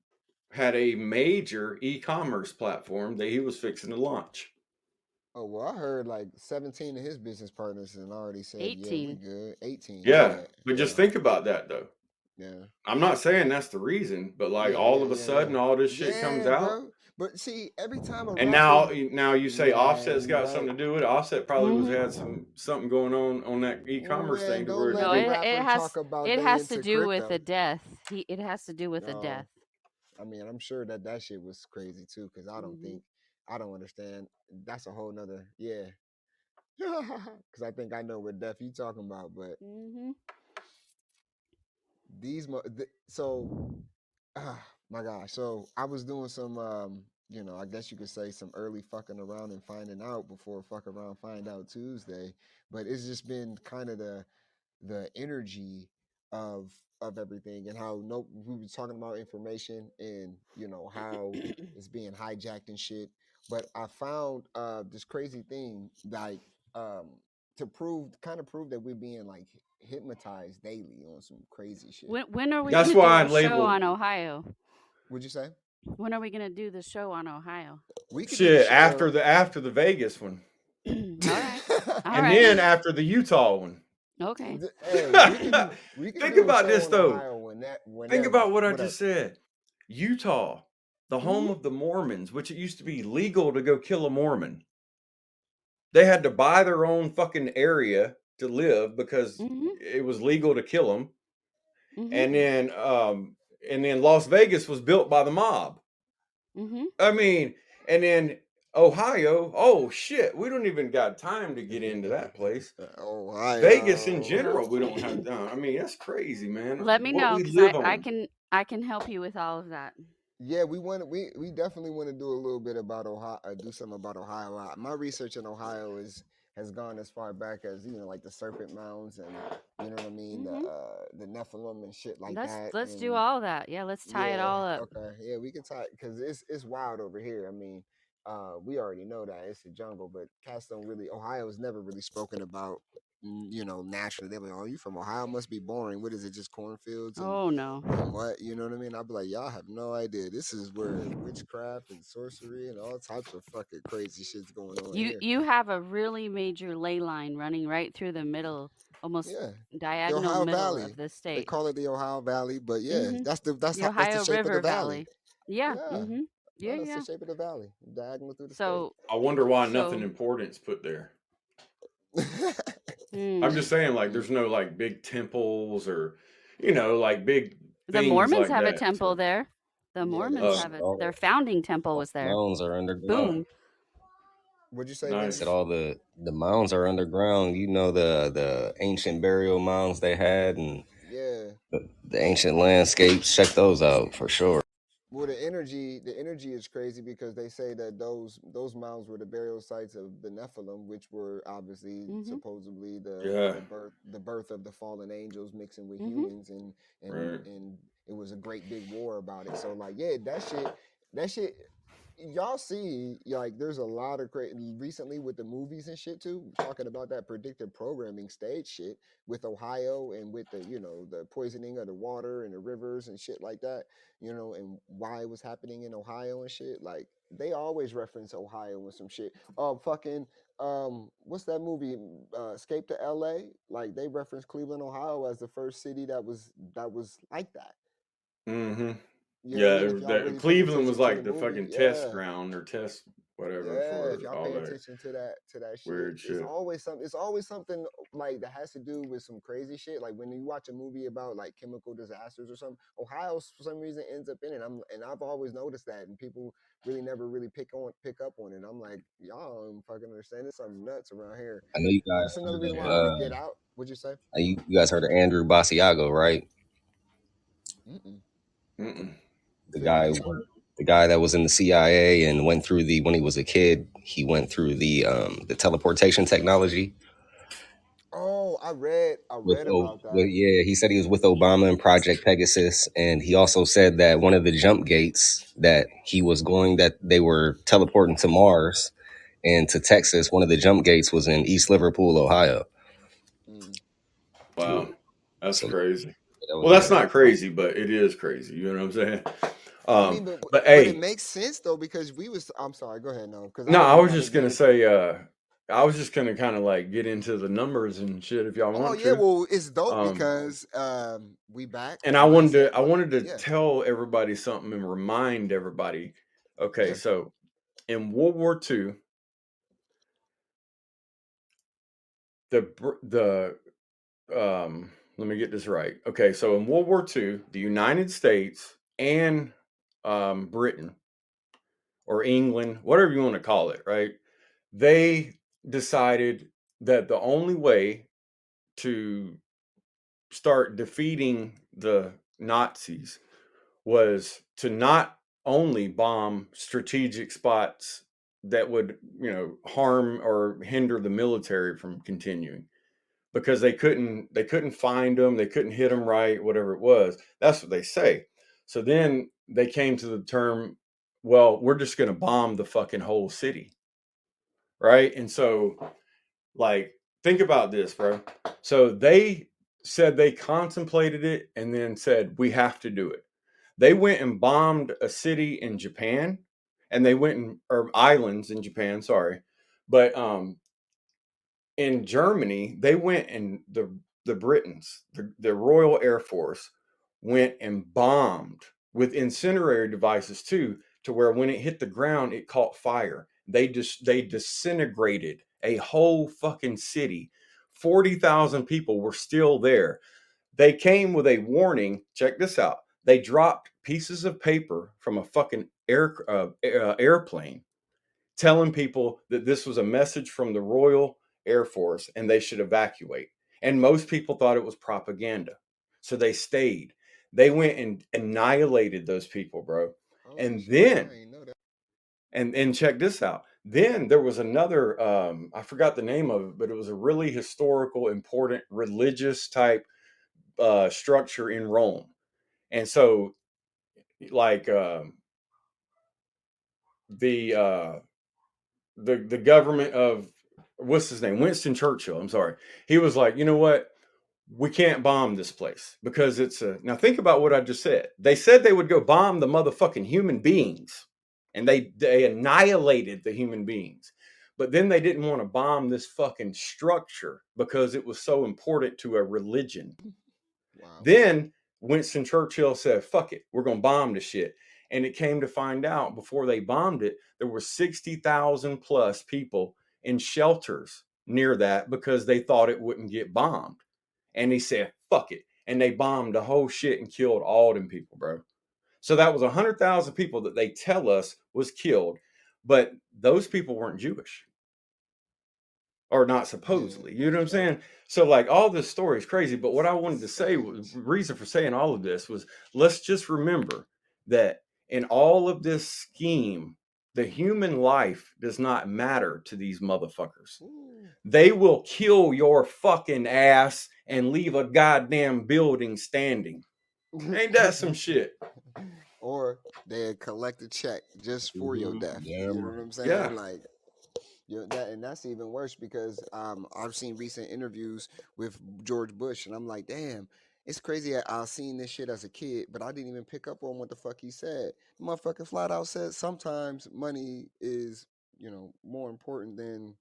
B: had a major e-commerce platform that he was fixing to launch.
A: Oh well, I heard like 17 of his business partners and already said, yeah, we
E: 18.
A: good. 18.
B: Yeah, but just think about that though.
A: Yeah.
B: I'm not saying that's the reason, but like
A: Yeah,
B: all
A: yeah,
B: of a
A: yeah,
B: sudden,
A: yeah.
B: all this shit comes out.
A: Bro. But see, every time a
B: And
A: rapper,
B: now you say
A: Yeah,
B: Offset's
A: you
B: got
A: right.
B: something to do with it. Offset probably was
E: Mhm.
B: had something going on that e-commerce
A: Man,
B: thing to
A: don't
B: where
A: let
E: No,
A: a
E: it
A: rapper
E: has
A: talk about
E: it
A: they
E: has to
A: into
E: do with
A: crypto.
E: a death. It has to do with a
A: Oh,
E: death.
A: I mean, I'm sure that shit was crazy too, because I don't
E: Mhm.
A: think, I don't understand. That's a whole nother, yeah. Because I think I know what death you talking about, but
E: Mhm.
A: these, so, my gosh. So I was doing some, I guess you could say some early fucking around and finding out before fuck around, find out Tuesday. But it's just been kind of the energy of everything, and how we were talking about information and how it's being hijacked and shit. But I found this crazy thing, like to prove that we're being like hypnotized daily on some crazy shit.
E: When are we
B: That's
E: gonna do
B: why I
E: a show
B: labeled-
E: on Ohio?
A: Would you say
E: When are we gonna do the show on Ohio?
A: we could do the
B: shit
A: show
B: after the Vegas one,
E: All right. All
B: and
E: right.
B: then after the Utah one.
E: Okay.
A: Hey, we can
B: Think
A: do a
B: about
A: show
B: this
A: in
B: though.
A: Ohio
B: Think
A: whenever.
B: about what I
A: What
B: just
A: up?
B: said. Utah, the home of the Mormons, which it used to be legal to go kill a Mormon. They had to buy their own fucking area to live because
E: Mhm.
B: it was legal to kill them.
E: Mhm.
B: And then and then Las Vegas was built by the mob.
E: Mm-hmm.
B: I mean, and then Ohio, oh shit, we don't even got time to get into that place.
A: Ohio.
B: Vegas in general, we don't have time. I mean, that's crazy, man.
E: Let me
B: What
E: know
B: we
E: because
B: live
E: I
B: on.
E: can help you with all of that.
A: Yeah, we definitely want to do a little bit about Ohio, do something about Ohio. My research in Ohio has gone as far back as like the Serpent Mounds and you know what I mean,
E: Mm-hmm.
A: The Nephilim and shit like
E: Let's
A: that.
E: let's do
A: And
E: all that. Yeah, let's tie it
A: yeah,
E: all up.
A: okay, yeah, we can talk because it's wild over here. I mean, we already know that it's a jungle, but cats don't really. Ohio is never really spoken about. Naturally, they're like, "Oh, you from Ohio? Must be boring. What is it? Just cornfields and
E: Oh no.
A: what? You know what I mean?" I'd be like, "Y'all have no idea. This is where witchcraft and sorcery and all types of fucking crazy shit's going on
E: You
A: here."
E: you have a really major ley line running right through the middle, almost
A: Yeah, the
E: diagonal
A: Ohio
E: middle
A: Valley.
E: of the
A: They
E: state.
A: call it the Ohio Valley, but yeah,
E: Mm-hmm.
A: that's the
E: The
A: shape of the
E: Ohio
A: valley.
E: River Valley. Yeah.
A: Yeah,
E: Mm-hmm.
A: no,
E: Yeah,
A: that's the
E: yeah.
A: shape of the valley, diagonal through the state.
E: So
B: I wonder why nothing
E: so
B: important's put there.
E: mm,
B: I'm just saying, like, there's no like big temples or, like big
E: the
B: things
E: Mormons
B: like
E: have a
B: that.
E: temple
B: So,
E: there. The
A: Yeah, they
E: Mormons
A: do.
B: oh,
E: have it. Their
D: All,
E: founding temple
D: all
E: was
D: the
E: there.
D: mounds are underground.
B: oh,
E: Boom.
A: What'd you say,
D: I
A: Benny?
D: said
B: nice.
D: all the mounds are underground. You know the ancient burial mounds they had and
A: Yeah.
D: the ancient landscapes. Check those out for sure.
A: Well, the energy is crazy because they say that those mounds were the burial sites of the Nephilim, which were obviously
E: Mm-hmm.
A: supposedly the
B: Yeah,
A: the birth of the fallen angels mixing with
E: Mm-hmm.
A: humans, and
B: right.
A: and it was a great big war about it. So like, yeah, that shit. Y'all see, like, there's a lot of recently with the movies and shit too, talking about that predictive programming stage shit with Ohio and with the poisoning of the water and the rivers and shit like that, and why it was happening in Ohio and shit. Like they always reference Ohio with some shit. Fucking what's that movie? Escape to L.A. Like they reference Cleveland, Ohio, as the first city that was like that.
B: Mm-hmm.
A: You know what I
B: Yeah,
A: mean? If y'all
B: that
A: really pay
B: Cleveland was
A: attention to the
B: like the
A: movie,
B: fucking test
A: yeah.
B: ground or test whatever
A: Yeah, if
B: for
A: y'all
B: all
A: pay
B: that
A: attention to that shit,
B: weird
A: it's
B: shit.
A: always something. It's always something like that has to do with some crazy shit. Like when you watch a movie about like chemical disasters or something, Ohio for some reason ends up in it. I've always noticed that, and people really never really pick up on it. I'm like, y'all don't fucking understand. There's something nuts around here.
D: I know you guys
A: That's another
D: heard
A: reason why I
B: Yeah.
A: want to
D: of
A: get out. What'd you say?
D: you guys heard of Andrew Basiago, right?
A: Mm-mm.
B: Mm-mm.
D: The
A: Fill me
D: guy
A: in.
D: the guy that was in the CIA and went through when he was a kid, he went through the teleportation technology.
A: Oh, I read about that.
D: Yeah, he said he was with Obama and Project Pegasus, and he also said that one of the jump gates that they were teleporting to Mars and to Texas. One of the jump gates was in East Liverpool, Ohio.
A: Mm.
B: Wow, that's
D: So
B: crazy.
D: that was
B: Well, that's
D: yeah.
B: not crazy, but it is crazy. You know what I'm saying?
A: I mean, but
B: But
A: but it
B: hey,
A: makes sense though because we was. I'm sorry. Go ahead, no, because I
B: no,
A: was
B: I was
A: about to
B: just
A: get
B: gonna
A: into.
B: say, I was just gonna kind of like get into the numbers and shit if y'all
A: Oh
B: want
A: yeah,
B: to.
A: well it's dope
B: Um,
A: because we back
B: and
A: and like I said,
B: I wanted to
A: yeah,
B: tell everybody something and remind everybody. Okay,
A: yeah.
B: so in World War II, the let me get this right. Okay, so in World War II, the United States and Britain or England, whatever you want to call it, right? They decided that the only way to start defeating the Nazis was to not only bomb strategic spots that would, harm or hinder the military from continuing because they couldn't find them, they couldn't hit them right, whatever it was. That's what they say. So then they came to the term, well, we're just going to bomb the fucking whole city, right? And so like think about this, bro. So they said they contemplated it and then said we have to do it. They went and bombed a city in Japan, and they went or islands in Japan, sorry. But in Germany, they went and the Britons, the Royal Air Force, went and bombed with incendiary devices too, to where when it hit the ground, it caught fire. They disintegrated a whole fucking city. 40,000 people were still there. They came with a warning. Check this out. They dropped pieces of paper from a fucking airplane telling people that this was a message from the Royal Air Force and they should evacuate. And most people thought it was propaganda. So they stayed. They went and annihilated those people, bro.
A: Oh
B: And
A: shit,
B: then,
A: I ain't know that.
B: and check this out. Then there was another, I forgot the name of it, but it was a really historical, important, religious type structure in Rome. And so, like, the the government of, what's his name, Winston Churchill, I'm sorry, he was like, you know what, we can't bomb this place because it's a, now think about what I just said. They said they would go bomb the motherfucking human beings, and they annihilated the human beings, but then they didn't want to bomb this fucking structure because it was so important to a religion.
A: Wow.
B: Then Winston Churchill said, fuck it, we're going to bomb the shit. And it came to find out before they bombed it, there were 60,000 plus people in shelters near that because they thought it wouldn't get bombed. And he said, fuck it. And they bombed the whole shit and killed all them people, bro. So that was 100,000 people that they tell us was killed. But those people weren't Jewish. Or not
A: Yeah,
B: supposedly, you know what
A: for
B: I'm
A: sure.
B: saying? So like all this story is crazy, but what I wanted to say was,
A: Strange.
B: reason for saying all of this was, let's just remember that in all of this scheme, the human life does not matter to these motherfuckers.
A: Ooh.
B: They will kill your fucking ass and leave a goddamn building standing. Ain't that some shit?
A: Or they collect a check just for your death.
D: Damn
A: You know
D: right.
A: what I'm saying?
B: Yeah.
A: Like, that, and that's even worse because I've seen recent interviews with George Bush, and I'm like, damn, it's crazy. I seen this shit as a kid, but I didn't even pick up on what the fuck he said. The motherfucker flat out said sometimes money is, more important than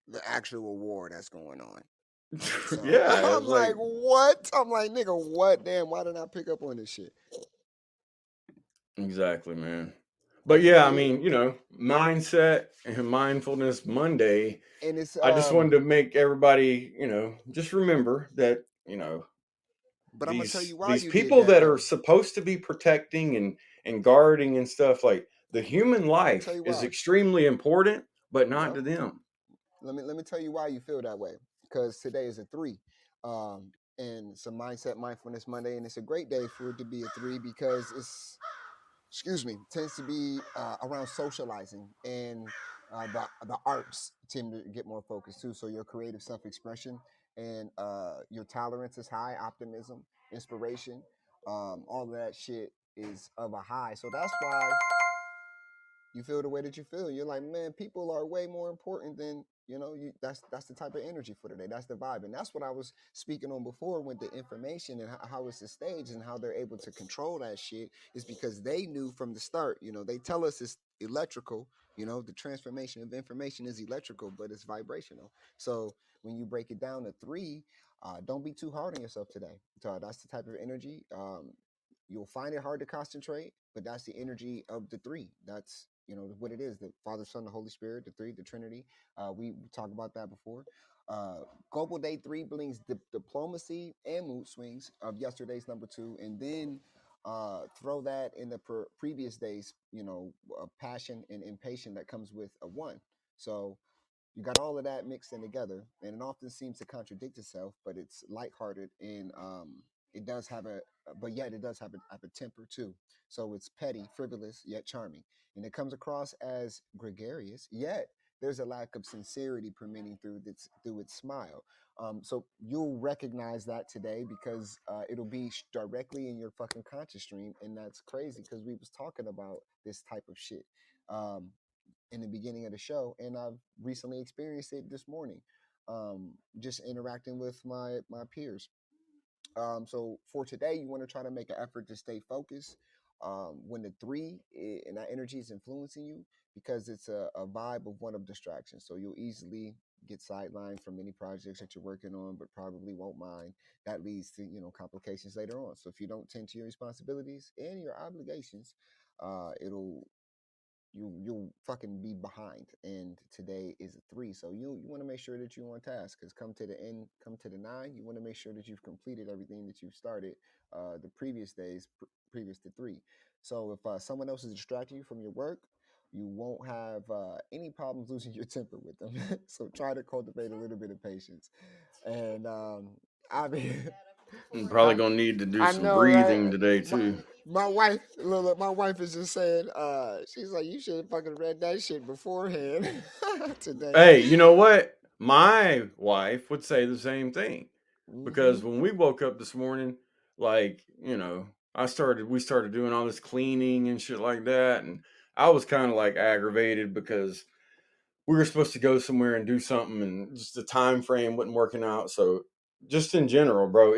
A: the actual war that's going on. So
B: Yeah,
A: I'm
B: it's like,
A: like, what? I'm like, nigga, what? Damn, why didn't I pick up on this shit?
B: exactly, man. But yeah, I mean, mindset and mindfulness Monday.
A: And it's
B: I just wanted to make everybody, just remember that,
A: but I'm gonna tell
B: these
A: you why
B: these
A: you did
B: people
A: that
B: that are
A: though.
B: supposed to be protecting and guarding and stuff, like the human
A: Let me tell
B: life
A: you
B: is
A: why.
B: extremely important, but not
A: Yep.
B: to them.
A: Let me tell you why you feel that way. Because today is a 3, and it's a mindset mindfulness Monday, and it's a great day for it to be a 3 because it's, excuse me, tends to be around socializing, and the arts tend to get more focused too. So your creative self expression and your tolerance is high, optimism, inspiration, all of that shit is of a high. So that's why you feel the way that you feel. You're like, man, people are way more important than you. That's the type of energy for today. That's the vibe, and that's what I was speaking on before with the information and how it's the stage and how they're able to control that shit is because they knew from the start. They tell us it's electrical. The transformation of information is electrical, but it's vibrational. So when you break it down to 3, don't be too hard on yourself today. So that's the type of energy. You'll find it hard to concentrate, but that's the energy of the 3. That's what it is: the Father, Son, the Holy Spirit, the 3, the Trinity. We talked about that before. Global Day 3 brings diplomacy and mood swings of yesterday's number 2, and then throw that in the previous days, passion and impatient that comes with a 1. So you got all of that mixed in together, and it often seems to contradict itself, but it's lighthearted and it does have but yet it does have a temper too. So it's petty, frivolous, yet charming, and it comes across as gregarious, yet there's a lack of sincerity permeating through its smile. So you'll recognize that today because it'll be directly in your fucking conscious stream, and that's crazy because we was talking about this type of shit. Um, in the beginning of the show, and I've recently experienced it this morning, just interacting with my peers. So for today, you want to try to make an effort to stay focused. When the 3 and that energy is influencing you, because it's a vibe of one of distraction, so you'll easily get sidelined from any projects that you're working on, but probably won't mind. That leads to complications later on. So if you don't tend to your responsibilities and your obligations, it'll you'll fucking be behind. And today is a 3, so you want to make sure that you're on task. Because come to the end, come to the 9, you want to make sure that you've completed everything that you've started the previous days previous to 3. So if someone else is distracting you from your work, you won't have any problems losing your temper with them. So try to cultivate a little bit of patience. And I mean,
B: I'm probably
A: I,
B: gonna need to do
A: I
B: some
A: know, right?
B: breathing today too.
A: My wife, look, my wife is just saying, she's like, you should have fucking read that shit beforehand today.
B: Hey, you know what? My wife would say the same thing. Because when we woke up this morning, like, we started doing all this cleaning and shit like that. And I was kind of like aggravated because we were supposed to go somewhere and do something and just the time frame wasn't working out. So just in general, bro,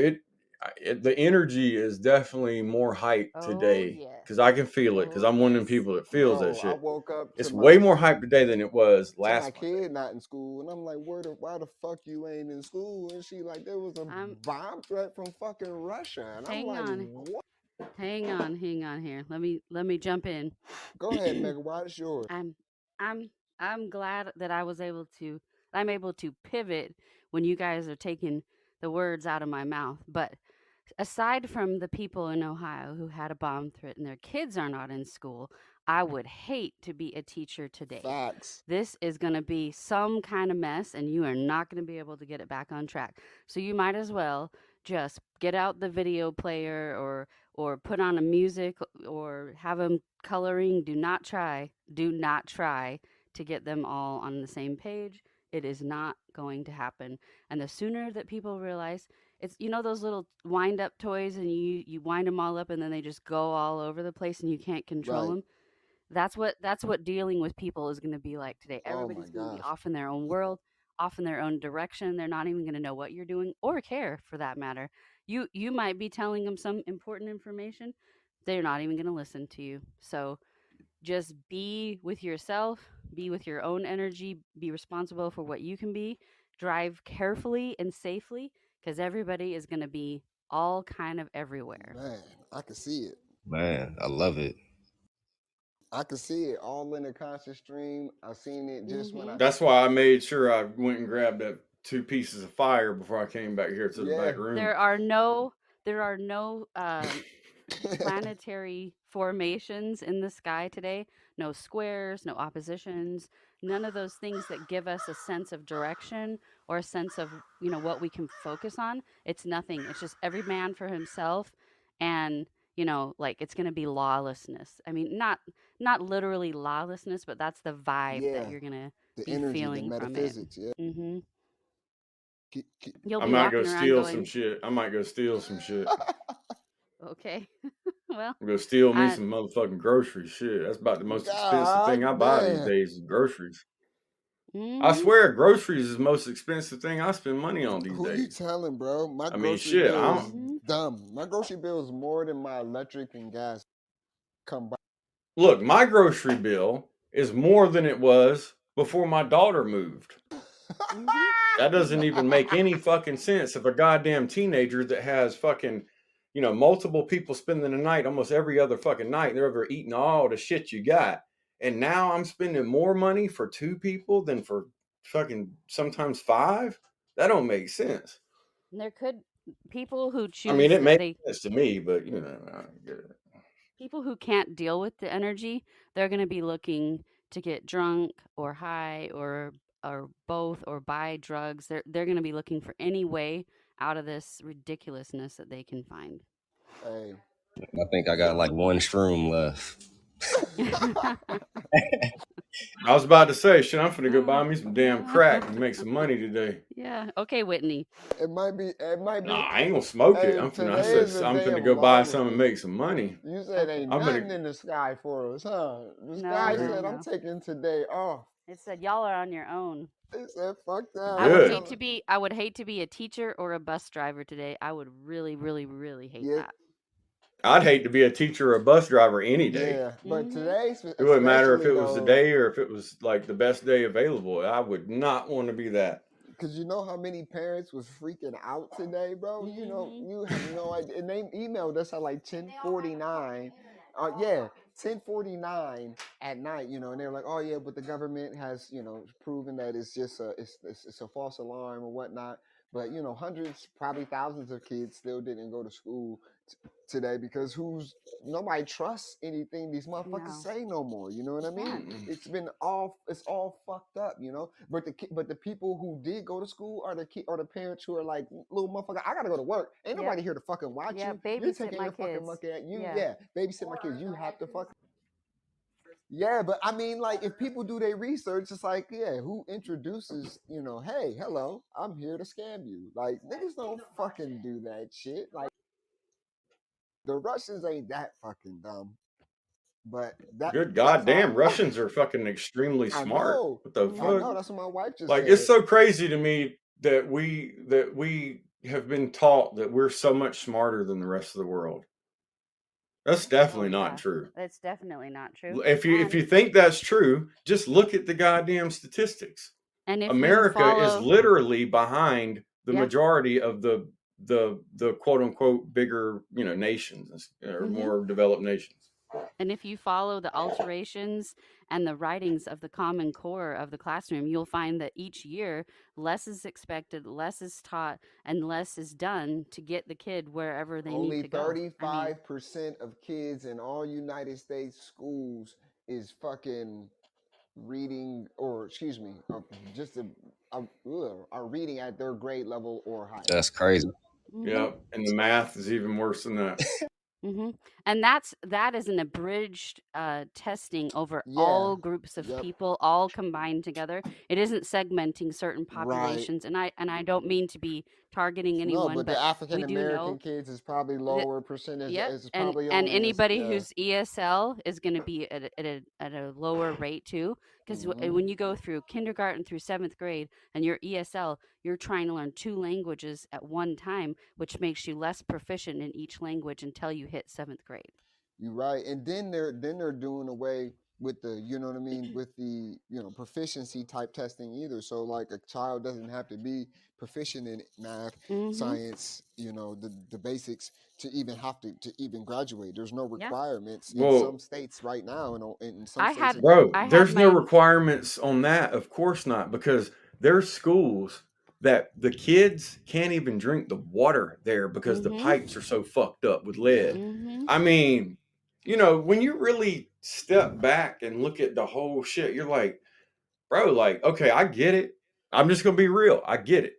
B: the energy is definitely more hyped
E: Oh,
B: today
E: yes.
B: because I can feel it because
E: Oh,
B: I'm one of them
E: yes.
B: people that feels that
A: Bro, I
B: shit.
A: woke up to
B: It's way more hyped today than it was
A: my
B: last Monday.
A: kid not in school, and I'm like, why the fuck you ain't in school? And she like, there was a bomb threat from fucking Russia, and I'm
E: Hang
A: like,
E: on.
A: what?
E: Hang on here. Let me jump in.
A: Go ahead, Megawatt, it's yours.
E: I'm glad that I'm able to pivot when you guys are taking the words out of my mouth. But aside from the people in Ohio who had a bomb threat and their kids are not in school, I would hate to be a teacher today.
A: Facts.
E: This is going to be some kind of mess and you are not going to be able to get it back on track. So you might as well just get out the video player or put on a music or have them coloring. Do not try to get them all on the same page. It is not going to happen. And the sooner that people realize, it's those little wind up toys and you wind them all up and then they just go all over the place and you can't control them. That's what dealing with people is going to be like today. Everybody's going to be off in their own world, off in their own direction. They're not even going to know what you're doing or care for that matter. You might be telling them some important information. They're not even going to listen to you. So just be with yourself, be with your own energy, be responsible for what you can be, drive carefully and safely because everybody is going to be all kind of everywhere.
A: Man, I can see it.
D: Man, I love it.
A: I can see it all in the conscious stream. I've seen it just when I.
B: That's why I made sure I went and grabbed that 2 pieces of fire before I came back here to the back room.
E: There are no planetary formations in the sky today. No squares, no oppositions, none of those things that give us a sense of direction or a sense of, what we can focus on. It's nothing. It's just every man for himself. And, it's going to be lawlessness. I mean, not literally lawlessness, but that's the vibe that you're going to be
A: energy,
E: feeling
A: the metaphysics,
E: from it. Yeah. Mm-hmm.
B: I might go steal some shit. I might go steal some shit.
E: Okay. Well,
B: I'm gonna steal me some motherfucking groceries. Shit, that's about the most expensive thing I buy these days is groceries. I swear, groceries is the most expensive thing I spend money on these days.
A: Who you telling, bro? My
B: grocery bill is
A: dumb. My grocery bill is more than my electric and gas combined.
B: Look, my grocery bill is more than it was before my daughter moved. That doesn't even make any fucking sense if a goddamn teenager that has fucking, multiple people spending the night almost every other fucking night, they're over eating all the shit you got. And now I'm spending more money for 2 people than for fucking sometimes 5? That don't make sense.
E: There could people who choose.
B: I mean, it makes sense to me, but I don't get it.
E: People who can't deal with the energy, they're going to be looking to get drunk or high or both or buy drugs. They're going to be looking for any way out of this ridiculousness that they can find.
A: Hey.
D: I think I got like 1 shroom left.
B: I was about to say, shit, I'm finna go buy me some damn crack and make some money today.
E: Yeah. Okay, Whitney.
A: It might be.
B: Nah, I ain't gonna smoke it. I'm finna go buy some and make some money.
A: You said ain't nothing in the sky for us, huh? The sky said, I'm taking today off.
E: It said y'all are on your own.
A: It said, fuck that.
E: I would hate to be a teacher or a bus driver today. I would really, really, really hate that.
B: I'd hate to be a teacher or a bus driver any day.
A: Yeah, but today,
B: it wouldn't matter if it was the day or if it was like the best day available. I would not want to be that.
A: Because you know how many parents was freaking out today, bro? You have no idea. And they emailed us at like 10:49. 10:49 at night, you know, and they're like, oh yeah, but the government has, you know, proven that it's just it's a false alarm or whatnot. But you know, hundreds, probably thousands of kids still didn't go to school today because nobody trusts anything these motherfuckers
E: No.
A: say no more. You know what I mean?
B: Mm-mm.
A: It's all fucked up, you know. But the people who did go to school are the parents who are like, little motherfucker, I gotta go to work. Ain't
E: Yep.
A: nobody here to fucking watch
E: Yeah,
A: you. You're
E: babysit
A: taking
E: my
A: your fucking
E: kids.
A: monkey at you.
E: Yeah.
A: Babysit my kids. You have to fucking. Yeah, but I mean, like, if people do their research, it's like, yeah, who introduces, you know, hey, hello, I'm here to scam you. Like, niggas don't fucking do that shit. Like, the Russians ain't that fucking dumb. But
B: Good
A: that's how
B: goddamn, Russians are fucking extremely
A: I
B: smart.
A: know.
B: What the
A: I
B: fuck?
A: know. That's what my wife just
B: Like,
A: said.
B: it's so crazy to me that we have been taught that we're so much smarter than the rest of the world. That's definitely
E: Oh,
B: not
E: yeah.
B: true.
E: That's definitely not true.
B: If you think that's true, just look at the goddamn statistics.
E: And if
B: America
E: you
B: is
E: follow,
B: literally behind the
E: Yeah.
B: majority of the quote unquote bigger, you know, nations or
E: Mhm.
B: more developed nations.
E: and if you follow the alterations and the writings of the Common Core of the classroom, you'll find that each year less is expected, less is taught, and less is done to get the kid wherever they
A: only
E: need to go. I mean,
A: 35% of kids in all United States schools is fucking reading, or excuse me, are reading at their grade level or higher.
D: That's crazy.
E: mhm.
B: Yeah, and the math is even worse than that.
E: hmm And that is an abridged testing over
A: Yeah.
E: all groups of
A: Yep.
E: people, all combined together. It isn't segmenting certain
A: Right.
E: populations, and I don't mean to be targeting
A: No,
E: anyone,
A: but the
E: but
A: African
E: we do
A: American
E: know
A: kids is probably
E: that
A: lower percentage.
E: yep,
A: Is
E: and
A: probably
E: and
A: only
E: anybody
A: yeah.
E: who's ESL is going to be at a lower rate too, because
A: Mhm.
E: when you go through kindergarten through 7th grade and you're ESL, you're trying to learn 2 languages at one time, which makes you less proficient in each language until you hit 7th grade.
A: You're right, and then they're doing away with the, you know what I mean, with the, you know, proficiency type testing either. So like a child doesn't have to be proficient in math,
E: hmm
A: science, you know, the basics to even have to even graduate. There's no
E: Yeah.
A: requirements in
B: Well,
A: some states right now, and in some
E: I
A: states
E: had
A: in
B: bro,
E: I had
B: there's no
E: my
B: requirements on that. Of course not, because there's schools that the kids can't even drink the water there because the
E: hmm
B: pipes are so fucked up with
A: yeah.
B: lead.
E: hmm
B: I mean, you know, when you really step back and look at the whole shit, you're like, bro, like, okay, I get it. I'm just gonna be real. I get it.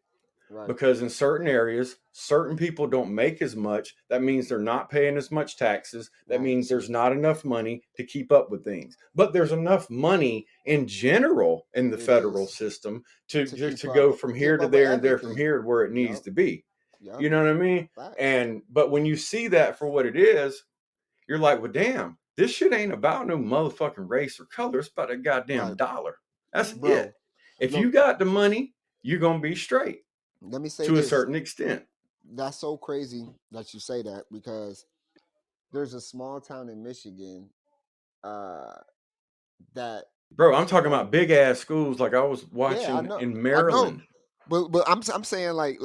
A: Right.
B: Because in certain areas, certain people don't make as much. That means they're not paying as much taxes. That
A: Right.
B: means there's not enough money to keep up with things. But there's enough money in general in the
A: It
B: federal
A: is
B: system to
A: keep
B: go
A: up,
B: from here
A: keep
B: to
A: up with
B: there and there from
A: everything.
B: here to where it needs
A: Yep.
B: to be.
A: Yep.
B: You know what I mean?
A: Facts.
B: But when you see that for what it is, you're like, well, damn, this shit ain't about no motherfucking race or color. It's about a goddamn
A: Right.
B: dollar. That's
E: Mhm.
A: Bro,
B: it. If you
A: look,
B: got the money, you're gonna be straight
A: let me say
B: to a
A: this.
B: certain extent.
A: That's so crazy that you say that, because there's a small town in Michigan that
B: Bro, I'm talking about big ass schools like I was
A: yeah,
B: watching in
A: I know,
B: Maryland.
A: but I'm saying like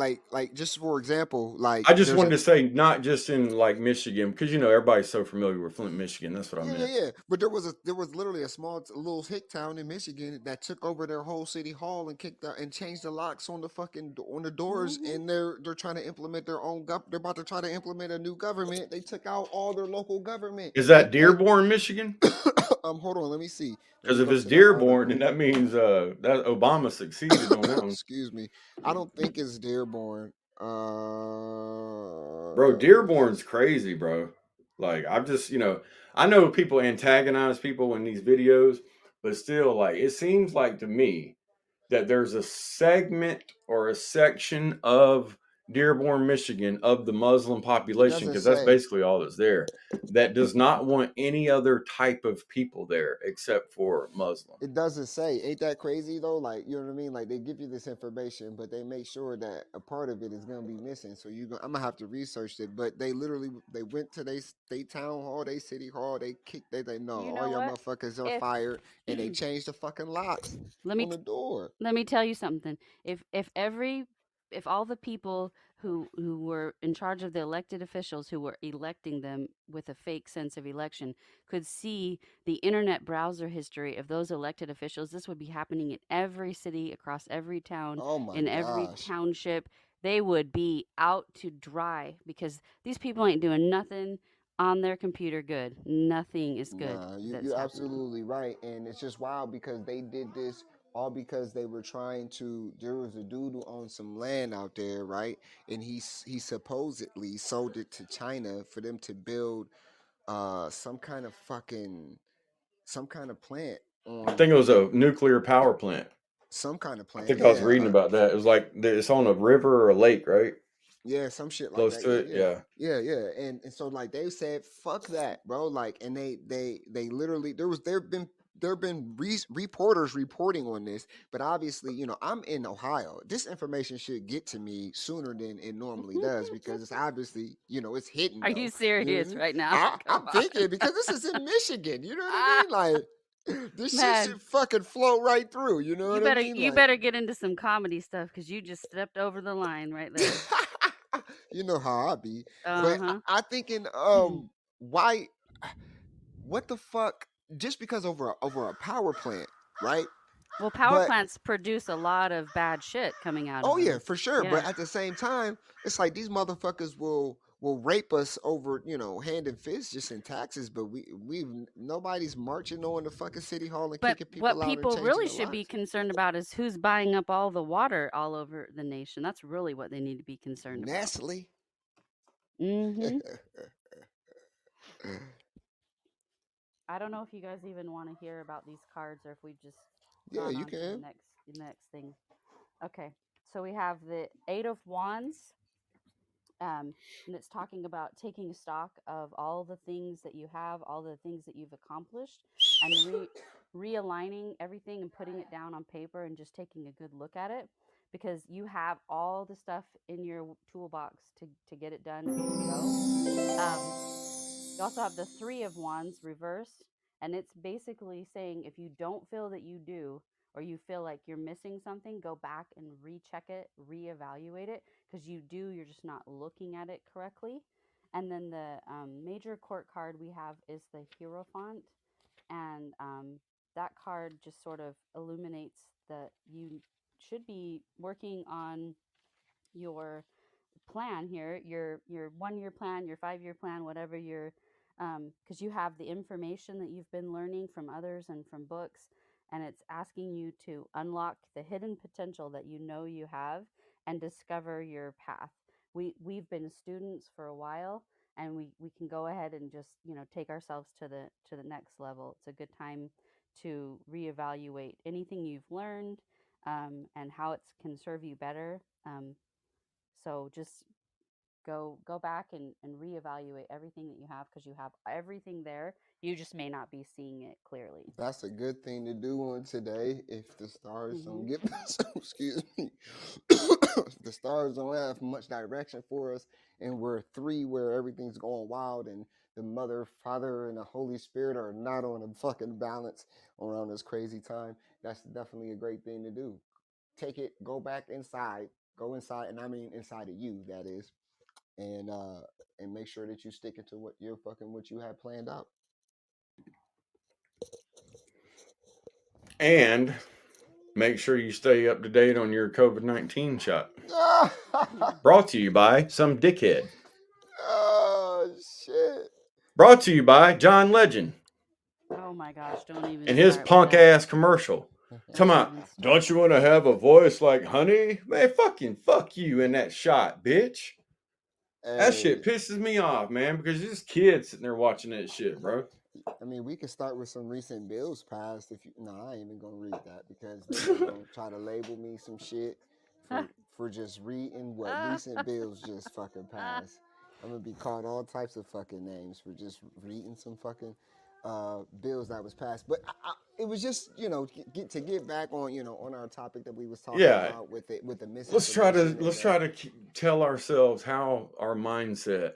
A: just for example, like
B: I just
A: there's
B: wanted
A: a
B: to say not just in like Michigan, because you know everybody's so familiar with Flint, Michigan. That's what I meant.
A: yeah. But there was literally a little hick town in Michigan that took over their whole city hall and kicked out and changed the locks on the fucking on the doors,
E: Mhm.
A: and they're trying to implement their own they're about to try to implement a new government. They took out all their local government.
B: Is that Dearborn, Michigan?
A: Hold on, let me see. Let
B: Because
A: me
B: if
A: go
B: it's
A: to the
B: Dearborn, then
A: article.
B: that means that Obama succeeded on that one.
A: Excuse me. I don't think it's Dearborn.
B: Bro, Dearborn's crazy, bro. Like I've just, you know, I know people antagonize people in these videos, but still, like it seems like to me that there's a segment or a section of Dearborn, Michigan, of the Muslim
A: It
B: population,
A: doesn't
B: because that's
A: say.
B: basically all that's there, that does not want any other type of people there except for Muslim.
A: It doesn't say. Ain't that crazy though? Like, you know what I mean? Like they give you this information, but they make sure that a part of it is gonna be missing. So I'm gonna have to research it. But they went to their state town hall, they city hall, they kicked they no,
E: You
A: all
E: know
A: y'all
E: what?
A: motherfuckers are
E: If
A: fired, and they changed the fucking locks
E: let me
A: on the door.
E: let me tell you something. If all the people who were in charge of the elected officials who were electing them with a fake sense of election could see the internet browser history of those elected officials, this would be happening in every city, across every town,
A: Oh my
E: in every
A: gosh.
E: township. They would be out to dry because these people ain't doing nothing on their computer good. Nothing is good
A: Nah,
E: that's
A: you're
E: happening.
A: absolutely right. And it's just wild because they did this all because they were trying to. There was a dude who owned some land out there, right? And he supposedly sold it to China for them to build some kind of plant
B: I think
A: on
B: it was a nuclear power plant.
A: some kind of
B: I
A: plant.
B: think I was
A: Yeah,
B: reading about that. It was like it's on a river or a lake, right?
A: yeah, some shit like
B: Close
A: that.
B: to
A: Yeah,
B: it.
A: yeah.
B: Yeah.
A: Yeah. And so like they said, fuck that, bro. Like, and they literally there been reporters reporting on this, but obviously, I'm in Ohio. This information should get to me sooner than it normally does because it's obviously, it's hidden
E: Are
A: though.
E: you
A: You know what I
E: serious
A: mean?
E: right now?
A: I'm
E: Come on.
A: thinking because this is in Michigan. You know what
E: Ah,
A: I mean? Like, this shit
E: man,
A: should fucking flow right through. You know
E: you
A: what I
E: better
A: mean?
E: you
A: Like,
E: better get into some comedy stuff because you just stepped over the line right there.
A: you know how I be.
E: Uh
A: But
E: huh.
A: I thinking, why? What the fuck? Just because over a power plant, right?
E: Well, power
A: But
E: plants produce a lot of bad shit coming out of
A: oh yeah,
E: them.
A: for sure.
E: Yeah.
A: But at the same time, it's like these motherfuckers will rape us over hand and fist just in taxes. But nobody's marching on the fucking city hall and
E: But
A: kicking
E: what
A: people out and
E: people
A: changing
E: really
A: their
E: should be
A: lives.
E: concerned about is who's buying up all the water all over the nation. That's really what they need to be concerned about.
A: Nestle.
E: Mm-hmm. I don't know if you guys even want to hear about these cards or if we just
A: Yeah,
E: gone
A: you
E: on to the
A: can.
E: next thing. Okay, so we have the Eight of Wands, and it's talking about taking stock of all the things that you have, all the things that you've accomplished, and realigning everything and putting it down on paper and just taking a good look at it because you have all the stuff in your toolbox to get it done, ready to go. You also have the Three of Wands reversed, and it's basically saying if you don't feel that you do, or you feel like you're missing something, go back and recheck it, reevaluate it, because you do, you're just not looking at it correctly. And then the major court card we have is the Hierophant, and that card just sort of illuminates that you should be working on your plan here, your 1 year plan, your 5 year plan, whatever your because you have the information that you've been learning from others and from books, and it's asking you to unlock the hidden potential that you know you have and discover your path. We've been students for a while, and we can go ahead and just take ourselves to the next level. It's a good time to reevaluate anything you've learned, and how it can serve you better. So just go back and reevaluate everything that you have because you have everything there. You just may not be seeing it clearly.
A: That's a good thing to do on today if the stars don't
E: Mhm.
A: get excuse me. If the stars don't have much direction for us and we're three where everything's going wild and the mother, father, and the Holy Spirit are not on a fucking balance around this crazy time, that's definitely a great thing to do. Take it, go back inside, go inside, and I mean inside of you, that is, and make sure that you stick it to what you have planned out.
B: And make sure you stay up to date on your COVID-19 shot. Brought to you by some dickhead.
A: Oh shit!
B: Brought to you by John Legend
E: Oh my gosh! Don't even.
B: and his
E: start with
B: punk
E: that.
B: ass commercial.
E: Don't
B: Come on,
E: even start.
B: don't you want to have a voice like Honey? Man, fuck you in that shot, bitch. That shit
A: Hey,
B: pisses me off, man, because there's kids sitting there watching that shit, bro.
A: I mean, we can start with some recent bills passed. If you, no, I ain't even gonna read that because they're gonna try to label me some shit for just reading what recent bills just fucking passed. I'm gonna be called all types of fucking names for just reading some fucking bills that was passed. But it was just get back on on our topic that we was talking
B: Yeah.
A: about with the
B: Let's try
A: misinformation.
B: to tell ourselves how our mindset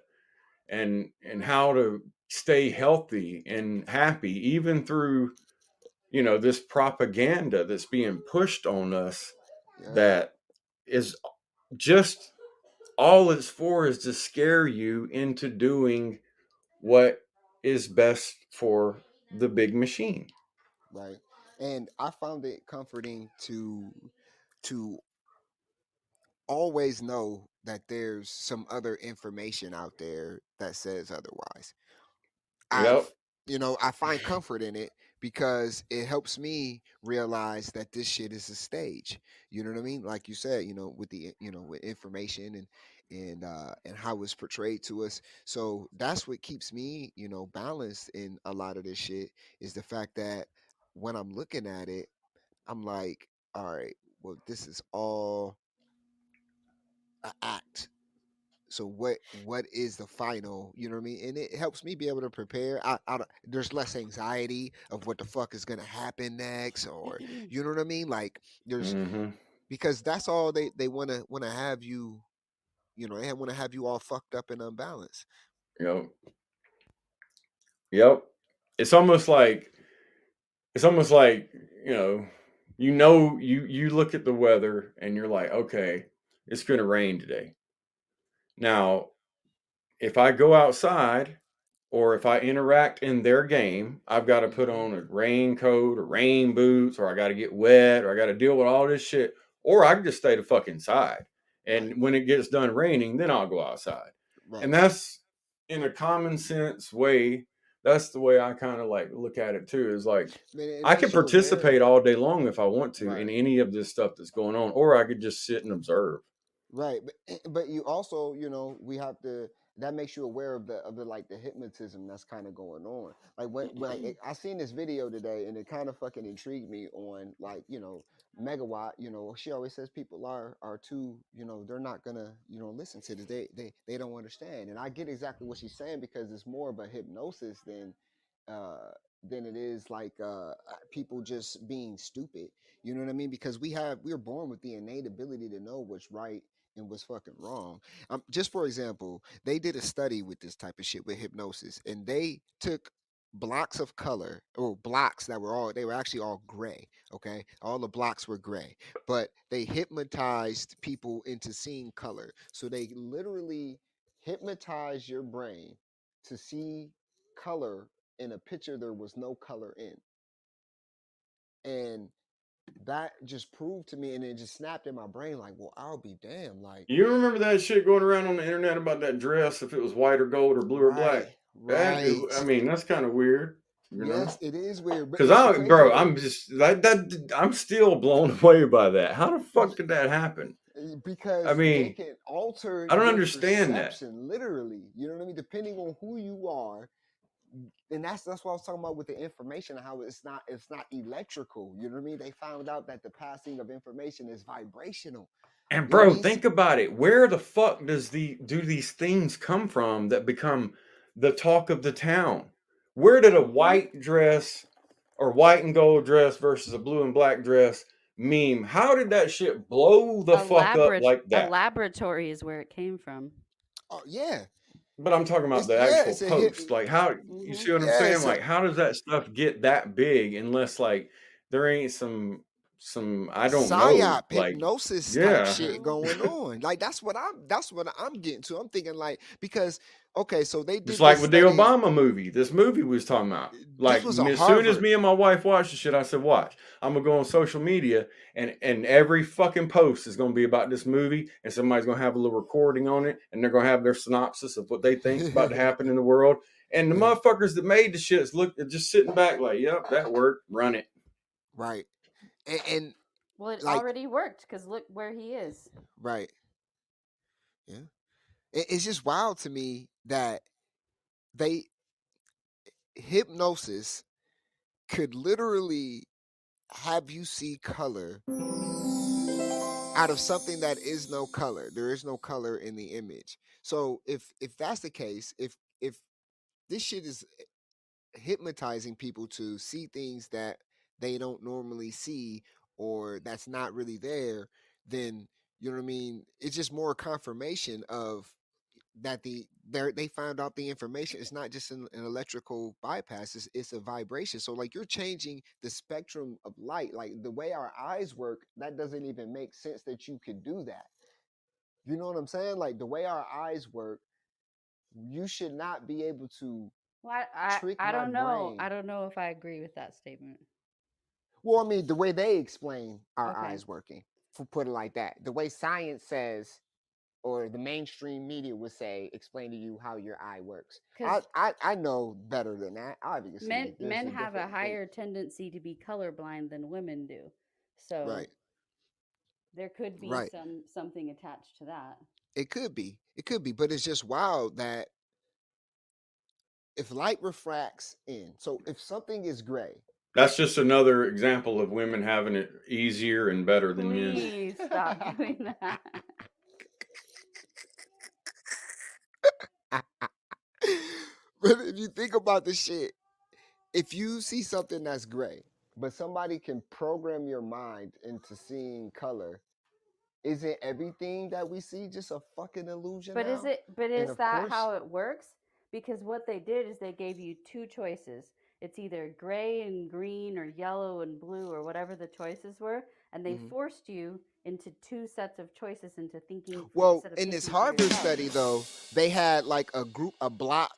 B: and how to stay healthy and happy even through this propaganda that's being pushed on us
A: Yeah.
B: that is just all it's for is to scare you into doing what is best for the big machine.
A: Right. And I found it comforting to always know that there's some other information out there that says otherwise.
B: Yep.
A: I find comfort in it because it helps me realize that this shit is a stage. You know what I mean? Like you said, with with information and how it's portrayed to us. So that's what keeps me, balanced in a lot of this shit is the fact that when I'm looking at it, I'm like, all right, well, this is all an act. So what is the final? You know what I mean? And it helps me be able to prepare. There's less anxiety of what the fuck is gonna happen next, or you know what I mean? Like there's
B: Mm-hmm.
A: because that's all they wanna have you. They want to have you all fucked up and unbalanced.
B: Yep. Yep. It's almost like it's almost like, you look at the weather and you're like, okay, it's gonna rain today. Now, if I go outside or if I interact in their game, I've got to put
A: Hmm.
B: on a raincoat or rain boots, or I got to get wet, or I got to deal with all this shit, or I can just stay the fuck inside.
A: Right,
B: And when it gets done raining, then I'll go outside.
A: right.
B: And that's in a common sense way. That's the way I kind of like look at it too. Is like
A: Man, it
B: I can
A: makes you aware.
B: participate all day long if I want to in
A: Right.
B: any of this stuff that's going on, or I could just sit and observe.
A: Right, but you also, we have to. That makes you aware of the like the hypnotism that's kind of going on. Like I seen this video today, and it kind of fucking intrigued me on like Megawatt. She always says people are too, they're not gonna listen to this. They don't understand, and I get exactly what she's saying because it's more of a hypnosis uh than it is like people just being stupid. You know what I mean? Because we're born with the innate ability to know what's right and what's fucking wrong. Just for example, they did a study with this type of shit with hypnosis, and they took blocks of color or blocks that they were actually all gray. Okay, all the blocks were gray, but they hypnotized people into seeing color. So they literally hypnotized your brain to see color in a picture there was no color in, and that just proved to me, and it just snapped in my brain like, well, I'll be damned. Like,
B: You remember that shit going around on the internet about that dress, if it was white or gold or blue or
A: right,
B: black?
A: right.
B: I mean, that's kind of weird,
A: Yes, it is weird, but
B: Because
A: it's the crazy
B: I'm
A: thing
B: just I'm still blown away by that. How the fuck did that happen? I
A: because they
B: mean,
A: can alter
B: I don't
A: your
B: understand that.
A: perception literally. You know what I mean? Depending on who you are, and that's what I was talking about with the information, how it's not electrical. You know what I mean? They found out that the passing of information is vibrational.
B: And
A: You know what I
B: bro,
A: mean?
B: think about it. Where the fuck do these things come from that become the talk of the town? Where did a
A: Mhm.
B: white dress or white and gold dress versus a blue and black dress meme? How did that shit blow the fuck up like
E: A
B: that?
E: laboratory is where it came from.
A: Oh yeah,
B: But I'm talking about the actual
A: it's a hit.
B: post. Like how you
E: Hmm.
B: see what I'm
A: Yeah,
B: saying?
A: it's a
B: Like how does that stuff get that big unless like there ain't some I don't know,
A: psyop
B: like
A: hypnosis type
B: yeah.
A: shit going on. Like that's what I'm getting to. I'm thinking like because okay, so they
B: Just
A: did
B: like
A: this
B: with the
A: study.
B: Obama movie. This movie we was talking about.
A: This
B: Like
A: was a
B: as soon as
A: Harvard.
B: me and my wife watched the shit, I said, watch. I'm gonna go on social media and every fucking post is gonna be about this movie, and somebody's gonna have a little recording on it, and they're gonna have their synopsis of what they think's about to happen in the world. And the motherfuckers that made the shits look just sitting back like, yep, that worked. Run it.
A: Right. And
E: Well, it
A: like
E: already worked because look where he is.
A: right. Yeah. It's just wild to me that they hypnosis could literally have you see color out of something that is no color. There is no color in the image. So if that's the case, if this shit is hypnotizing people to see things that they don't normally see or that's not really there, then you know what I mean? It's just more confirmation of that they found out the information. It's not just an electrical bypass, it's a vibration. So like you're changing the spectrum of light. Like the way our eyes work, that doesn't even make sense that you could do that. You know what I'm saying? Like the way our eyes work, you should not be able to
E: Well,
A: trick
E: I
A: my
E: don't know.
A: brain.
E: I don't know if I agree with that statement.
A: Well, I mean, the way they explain our
E: Okay.
A: eyes working, for put it like that, the way science says, or the mainstream media would say, explain to you how your eye works.
E: Because
A: I know better than that. Obviously,
E: men
A: there's a
E: have a
A: different thing.
E: higher tendency to be colorblind than women do. So
A: Right,
E: there could be
A: right.
E: something attached to that.
A: It could be, but it's just wild that if light refracts in, so if something is gray,
B: That's just another example of women having it easier and better than men.
E: Please stop doing that.
A: but if you think about the shit, if you see something that's gray, but somebody can program your mind into seeing color, isn't everything that we see just a fucking illusion
E: But
A: now?
E: is it? But
A: And
E: is
A: of
E: that
A: course,
E: how it works? Because what they did is they gave you two choices. It's either gray and green or yellow and blue or whatever the choices were, and they
A: Mhm.
E: forced you into two sets of choices into thinking.
A: Well,
E: instead of
A: in this
E: thinking for
A: Harvard
E: yourself.
A: study though, they had like a block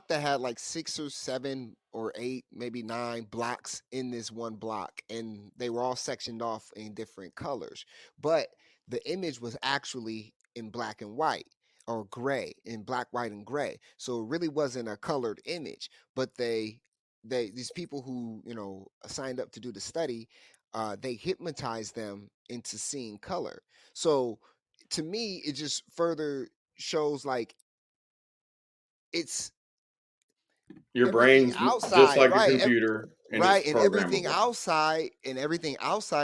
A: that had like 6 or 7 or 8, maybe 9 blocks in this one block, and they were all sectioned off in different colors. But the image was actually in black and white or gray, in black, white, and gray. So it really wasn't a colored image. But these people who signed up to do the study, they hypnotized them into seeing color. So to me, it just further shows like it's
B: Your
A: everything
B: brain's just
A: outside,
B: like a
A: right?
B: computer and it's
A: Right, and everything
B: programmable.
A: outside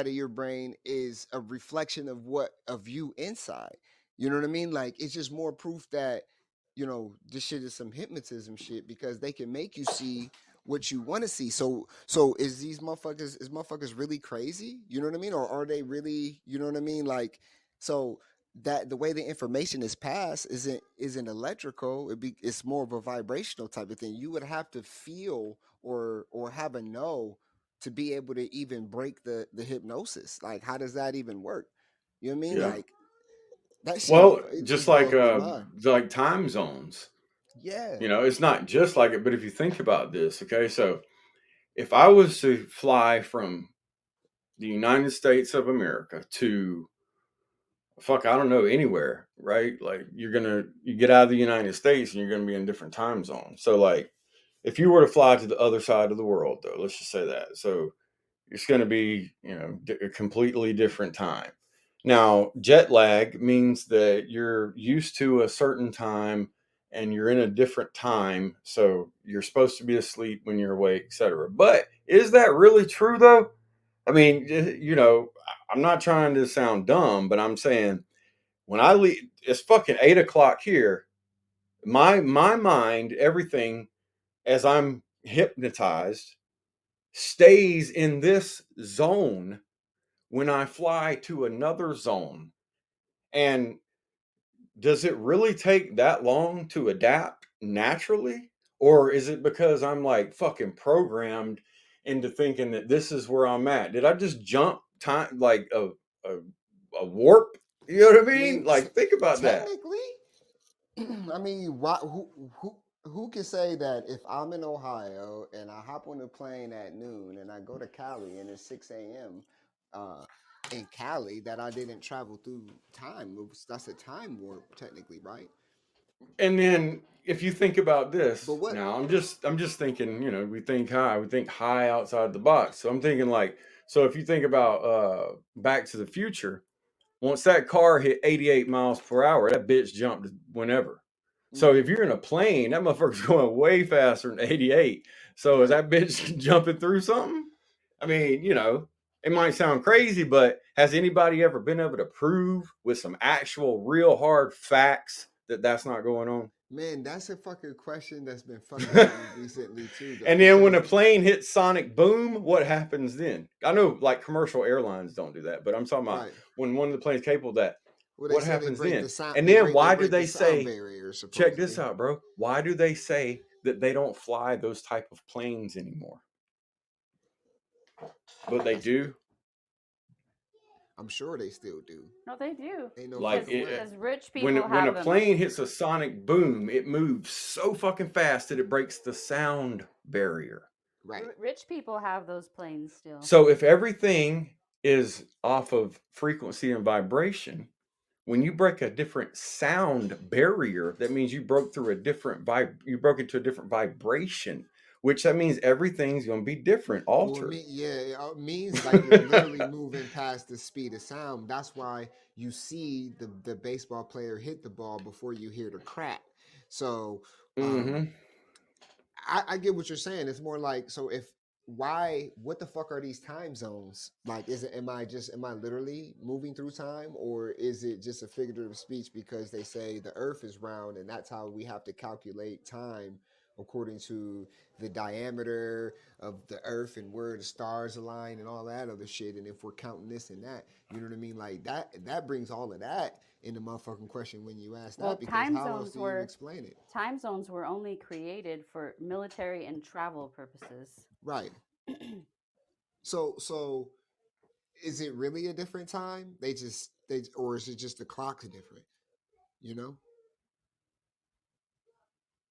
A: of your brain is a reflection of you inside. You know what I mean? Like it's just more proof that this shit is some hypnotism shit because they can make you see what you want to see. So is motherfuckers really crazy? You know what I mean? Or are they really, you know what I mean? Like so that the way the information is passed isn't electrical. It's more of a vibrational type of thing. You would have to feel or have a know to be able to even break the hypnosis. Like how does that even work? You know what I mean?
B: Yeah.
A: Like that shit
B: Well,
A: it
B: just
A: boggles my mind.
B: like time zones.
A: Yeah.
B: It's not just like it, but if you think about this, okay, so if I was to fly from the United States of America to fuck, I don't know, anywhere, right? Like you get out of the United States and you're gonna be in different time zones. So like if you were to fly to the other side of the world though, let's just say that. So it's gonna be, a completely different time. Now, jet lag means that you're used to a certain time and you're in a different time. So you're supposed to be asleep when you're awake, etc. But is that really true though? I mean, I'm not trying to sound dumb, but I'm saying when I leave, it's fucking 8 o'clock here. My mind, everything as I'm hypnotized, stays in this zone when I fly to another zone. And does it really take that long to adapt naturally? Or is it because I'm like fucking programmed into thinking that this is where I'm at? Did I just jump time like a warp? You know what I
A: I
B: mean?
A: mean,
B: Like, think about that.
A: technically, I mean, why, who can say that if I'm in Ohio and I hop on a plane at noon and I go to Cali and it's 6 a.m. In Cali that I didn't travel through time? That's a time warp, technically, right?
B: And then if you think about
A: But
B: this,
A: what?
B: now I'm just thinking, we think high outside the box. So I'm thinking like, so if you think about Back to the Future, once that car hit 88 miles per hour, that bitch jumped whenever. So if you're in a plane, that motherfucker's going way faster than 88. So is
A: Right.
B: that bitch jumping through something? I mean, it might sound crazy, but has anybody ever been able to prove with some actual real hard facts that that's not going on?
A: Man, that's a fucking question that's been fucking with me recently too, though.
B: And then when a
A: Because
B: plane hits sonic boom, what happens then? I know like commercial airlines don't do that, but I'm talking about
A: right,
B: when one of the planes capable of that,
A: well, they
B: what
A: say they
B: happens
A: break
B: then?
A: the sound.
B: And then
A: They
B: why do
A: break the
B: they
A: sound
B: say,
A: barrier
B: check this
A: supposedly.
B: out, bro? Why do they say that they don't fly those type of planes anymore? But they do.
A: I'm sure they still do.
E: No, they do.
A: Ain't no
B: Like
A: fucking way.
E: Because rich
B: when
E: people
B: when a
E: have them.
B: plane hits a sonic boom, it moves so fucking fast that it breaks the sound barrier.
A: Right.
E: Rich people have those planes still.
B: So if everything is off of frequency and vibration, when you break a different sound barrier, that means you broke through a different you broke into a different vibration, which that means everything's going to be different,
A: Well,
B: altered.
A: it means like you're literally moving past the speed of sound. That's why you see the baseball player hit the ball before you hear the crack. So
B: Mhm.
A: I get what you're saying. It's more like, so if what the fuck are these time zones? Like, am I literally moving through time, or is it just a figurative speech because they say the earth is round and that's how we have to calculate time according to the diameter of the earth and where the stars align and all that other shit. And if we're counting this and that, you know what I mean? Like that brings all of that into motherfucking question when you ask
E: Well,
A: that, because
E: time
A: how else
E: zones
A: do you
E: were
A: explain it?
E: time zones were only created for military and travel purposes.
A: Right. So is it really a different time? Or is it just the clocks are different? You know?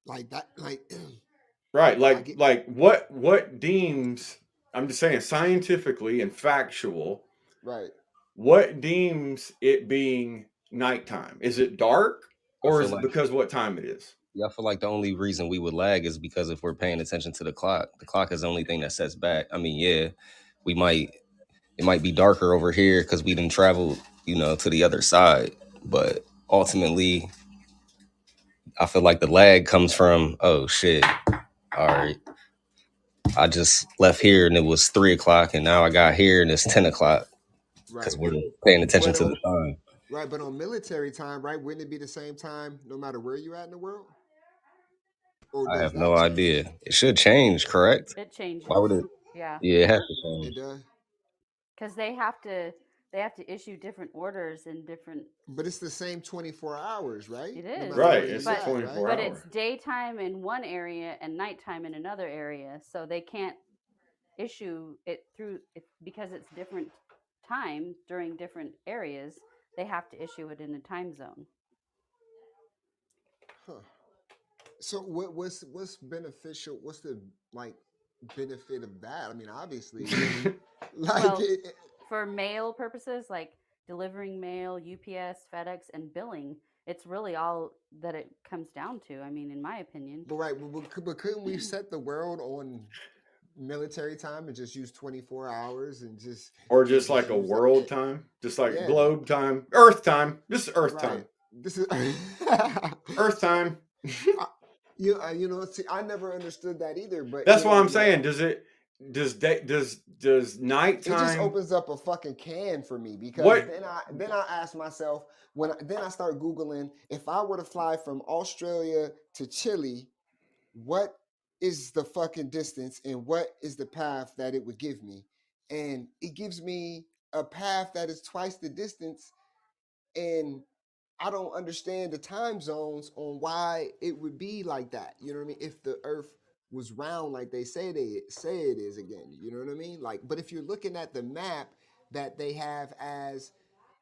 A: Like that, like
B: Right,
A: I get
B: like what deems, I'm just saying scientifically and factual,
A: right.
B: what deems it being nighttime? Is it dark,
D: I
B: or
D: feel
B: is it
D: like
B: because what time it is?
D: I feel like the only reason we would lag is because if we're paying attention to the clock is the only thing that sets back. I mean, yeah, we might it might be darker over here because we didn't travel, to the other side. But ultimately, I feel like the lag comes from, oh shit, all right, I just left here and it was 3 o'clock, and now I got here and it's 10 o'clock
A: Right.
D: because we're paying attention
A: But
D: to the time.
A: right, but on military time, right, wouldn't it be the same time no matter where you at in the world? Or
D: I
A: does
D: have no
A: that change?
D: idea. It should change, correct?
E: It changes.
D: Why would it?
E: Yeah,
D: Yeah, it has to
A: It
D: change.
A: does.
E: because they have to issue different orders in different.
A: But it's the same 24 hours, right?
E: It
A: No
E: is,
A: matter
B: Right,
A: where
B: it's
A: you
B: a
E: but
A: at, right?
B: 24
E: but
B: hour.
E: it's daytime in one area and nighttime in another area, so they can't issue it through it because it's different time during different areas. They have to issue it in a time zone.
A: Huh. So what's beneficial? What's the like benefit of that? I mean, obviously, like
E: Well, for mail purposes, like delivering mail, UPS, FedEx, and billing, it's really all that it comes down to. I mean, in my opinion.
A: but right, but couldn't we set the world on military time and just use 24 hours and just
B: Or just like a
A: use that?
B: world time, just like
A: Yeah,
B: globe time, Earth time, just Earth
A: right.
B: time,
A: This is
B: Earth time.
A: you know. See, I never understood that either. But
B: That's what I'm
A: like,
B: saying. Does
A: it just
B: nighttime?
A: opens up a fucking can for me, because
B: What?
A: then I ask myself, then I start googling, if I were to fly from Australia to Chile, what is the fucking distance and what is the path that it would give me? And it gives me a path that is twice the distance, and I don't understand the time zones on why it would be like that. You know what I mean? If the earth was round like they say it is again, you know what I mean? Like, but if you're looking at the map that they have as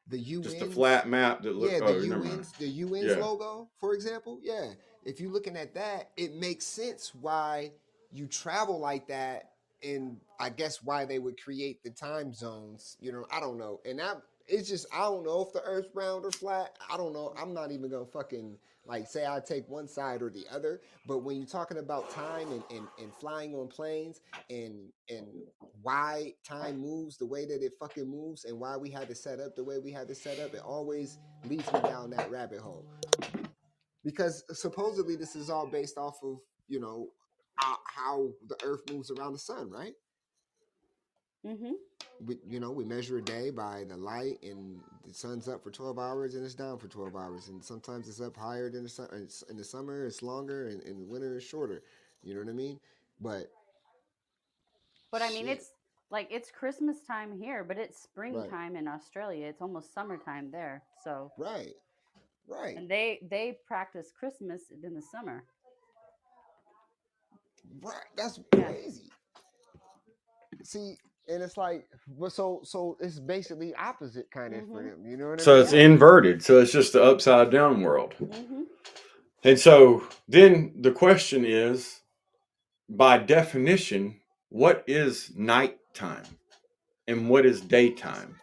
A: the
B: Just a
A: UN's,
B: flat map that look.
A: yeah,
B: Oh, never mind.
A: the UN's
B: Yeah.
A: logo, for example, yeah. If you're looking at that, it makes sense why you travel like that, and I guess why they would create the time zones. You know, I don't know, and that it's just I don't know if the Earth's round or flat. I don't know. I'm not even gonna fucking like say I take one side or the other. But when you're talking about time and flying on planes and why time moves the way that it fucking moves and why we had to set up the way we had to set up, it always leads me down that rabbit hole. Because supposedly this is all based off of, how the earth moves around the sun, right?
E: Mm-hmm.
A: We measure a day by the light, and the sun's up for 12 hours and it's down for 12 hours, and sometimes it's up higher than the sun. In the summer it's longer, and in the winter it's shorter. You know what I mean? But
E: I mean,
A: shit.
E: it's Christmas time here, but it's
A: Right.
E: springtime in Australia. It's almost summertime there. So,
A: Right.
E: and they practice Christmas in the summer.
A: Right. That's
E: Yeah.
A: crazy. See, And it's like, but so it's basically opposite kind of for them. You know what I
B: So
A: mean?
B: it's inverted. So it's just the upside down world.
E: Mm-hmm.
B: And so then the question is, by definition, what is nighttime and what is daytime?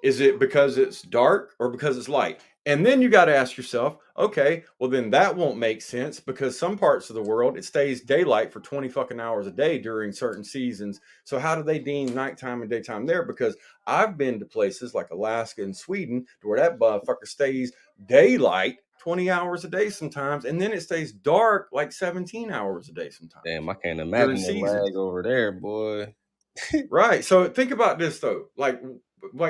B: Is it because it's dark or because it's light? And then you got to ask yourself, okay, well then that won't make sense because some parts of the world it stays daylight for 20 fucking hours a day during certain seasons. So how do they deem nighttime and daytime there? Because I've been to places like Alaska and Sweden to where that motherfucker stays daylight 20 hours a day sometimes, and then it stays dark like 17 hours a day sometimes.
D: Damn, I can't
B: During
D: imagine the
B: seasons.
D: lag over there, boy.
B: Right. So think about this though. Like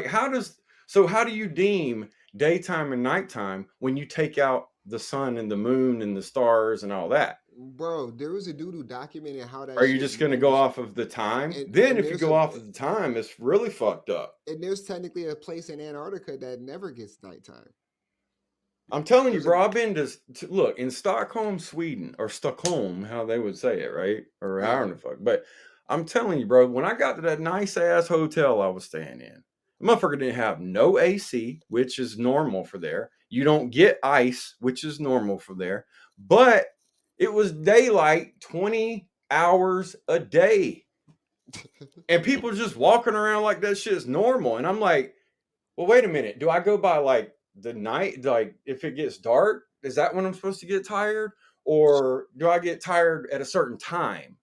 B: how do you deem daytime and nighttime when you take out the sun and the moon and the stars and all that?
A: Bro, there was a dude who documented how that
B: Are you
A: shit
B: just going to go
A: moves.
B: off of the time?
A: And-
B: Then
A: and
B: if you
A: there's
B: go
A: a-
B: off of the time, it's really fucked up.
A: And there's technically a place in Antarctica that never gets nighttime.
B: I'm telling you,
A: There's a-
B: bro, I've been to look in Stockholm, Sweden, or Stockholm, how they would say it, right? Or
A: Yeah.
B: however the fuck. But I'm telling you, bro, when I got to that nice ass hotel I was staying in, the motherfucker didn't have no AC, which is normal for there. You don't get ice, which is normal for there. But it was daylight 20 hours a day. And people just walking around like that shit is normal. And I'm like, well, wait a minute. Do I go by like the night? Like if it gets dark, is that when I'm supposed to get tired? Or do I get tired at a certain time?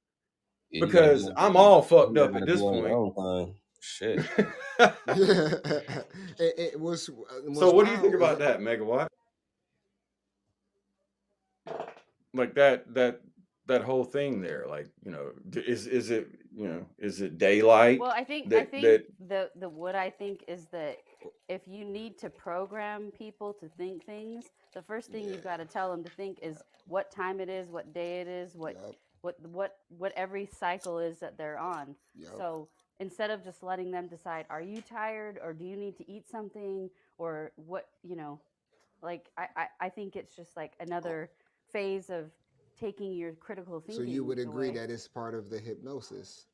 D: Yeah, you
B: Because
D: gotta
B: I'm all
D: you
B: fucked up
D: gotta
B: at this
D: be on your
B: point.
D: own time. Shit.
A: it was.
B: So what do you think about that, Megawatt? Like that whole thing there, like, you know, is it, you know, is it daylight?
E: Well, I think
B: that
E: the what I think is that if you need to program people to think things, the first thing you've got to tell them to think is what time it is, what day it is, what every cycle is that they're on.
A: Yep.
E: So instead of just letting them decide, are you tired or do you need to eat something or what, you know, like I think it's just like another phase of taking your critical thinking.
A: So you would agree
E: away.
A: that it's part of the hypnosis?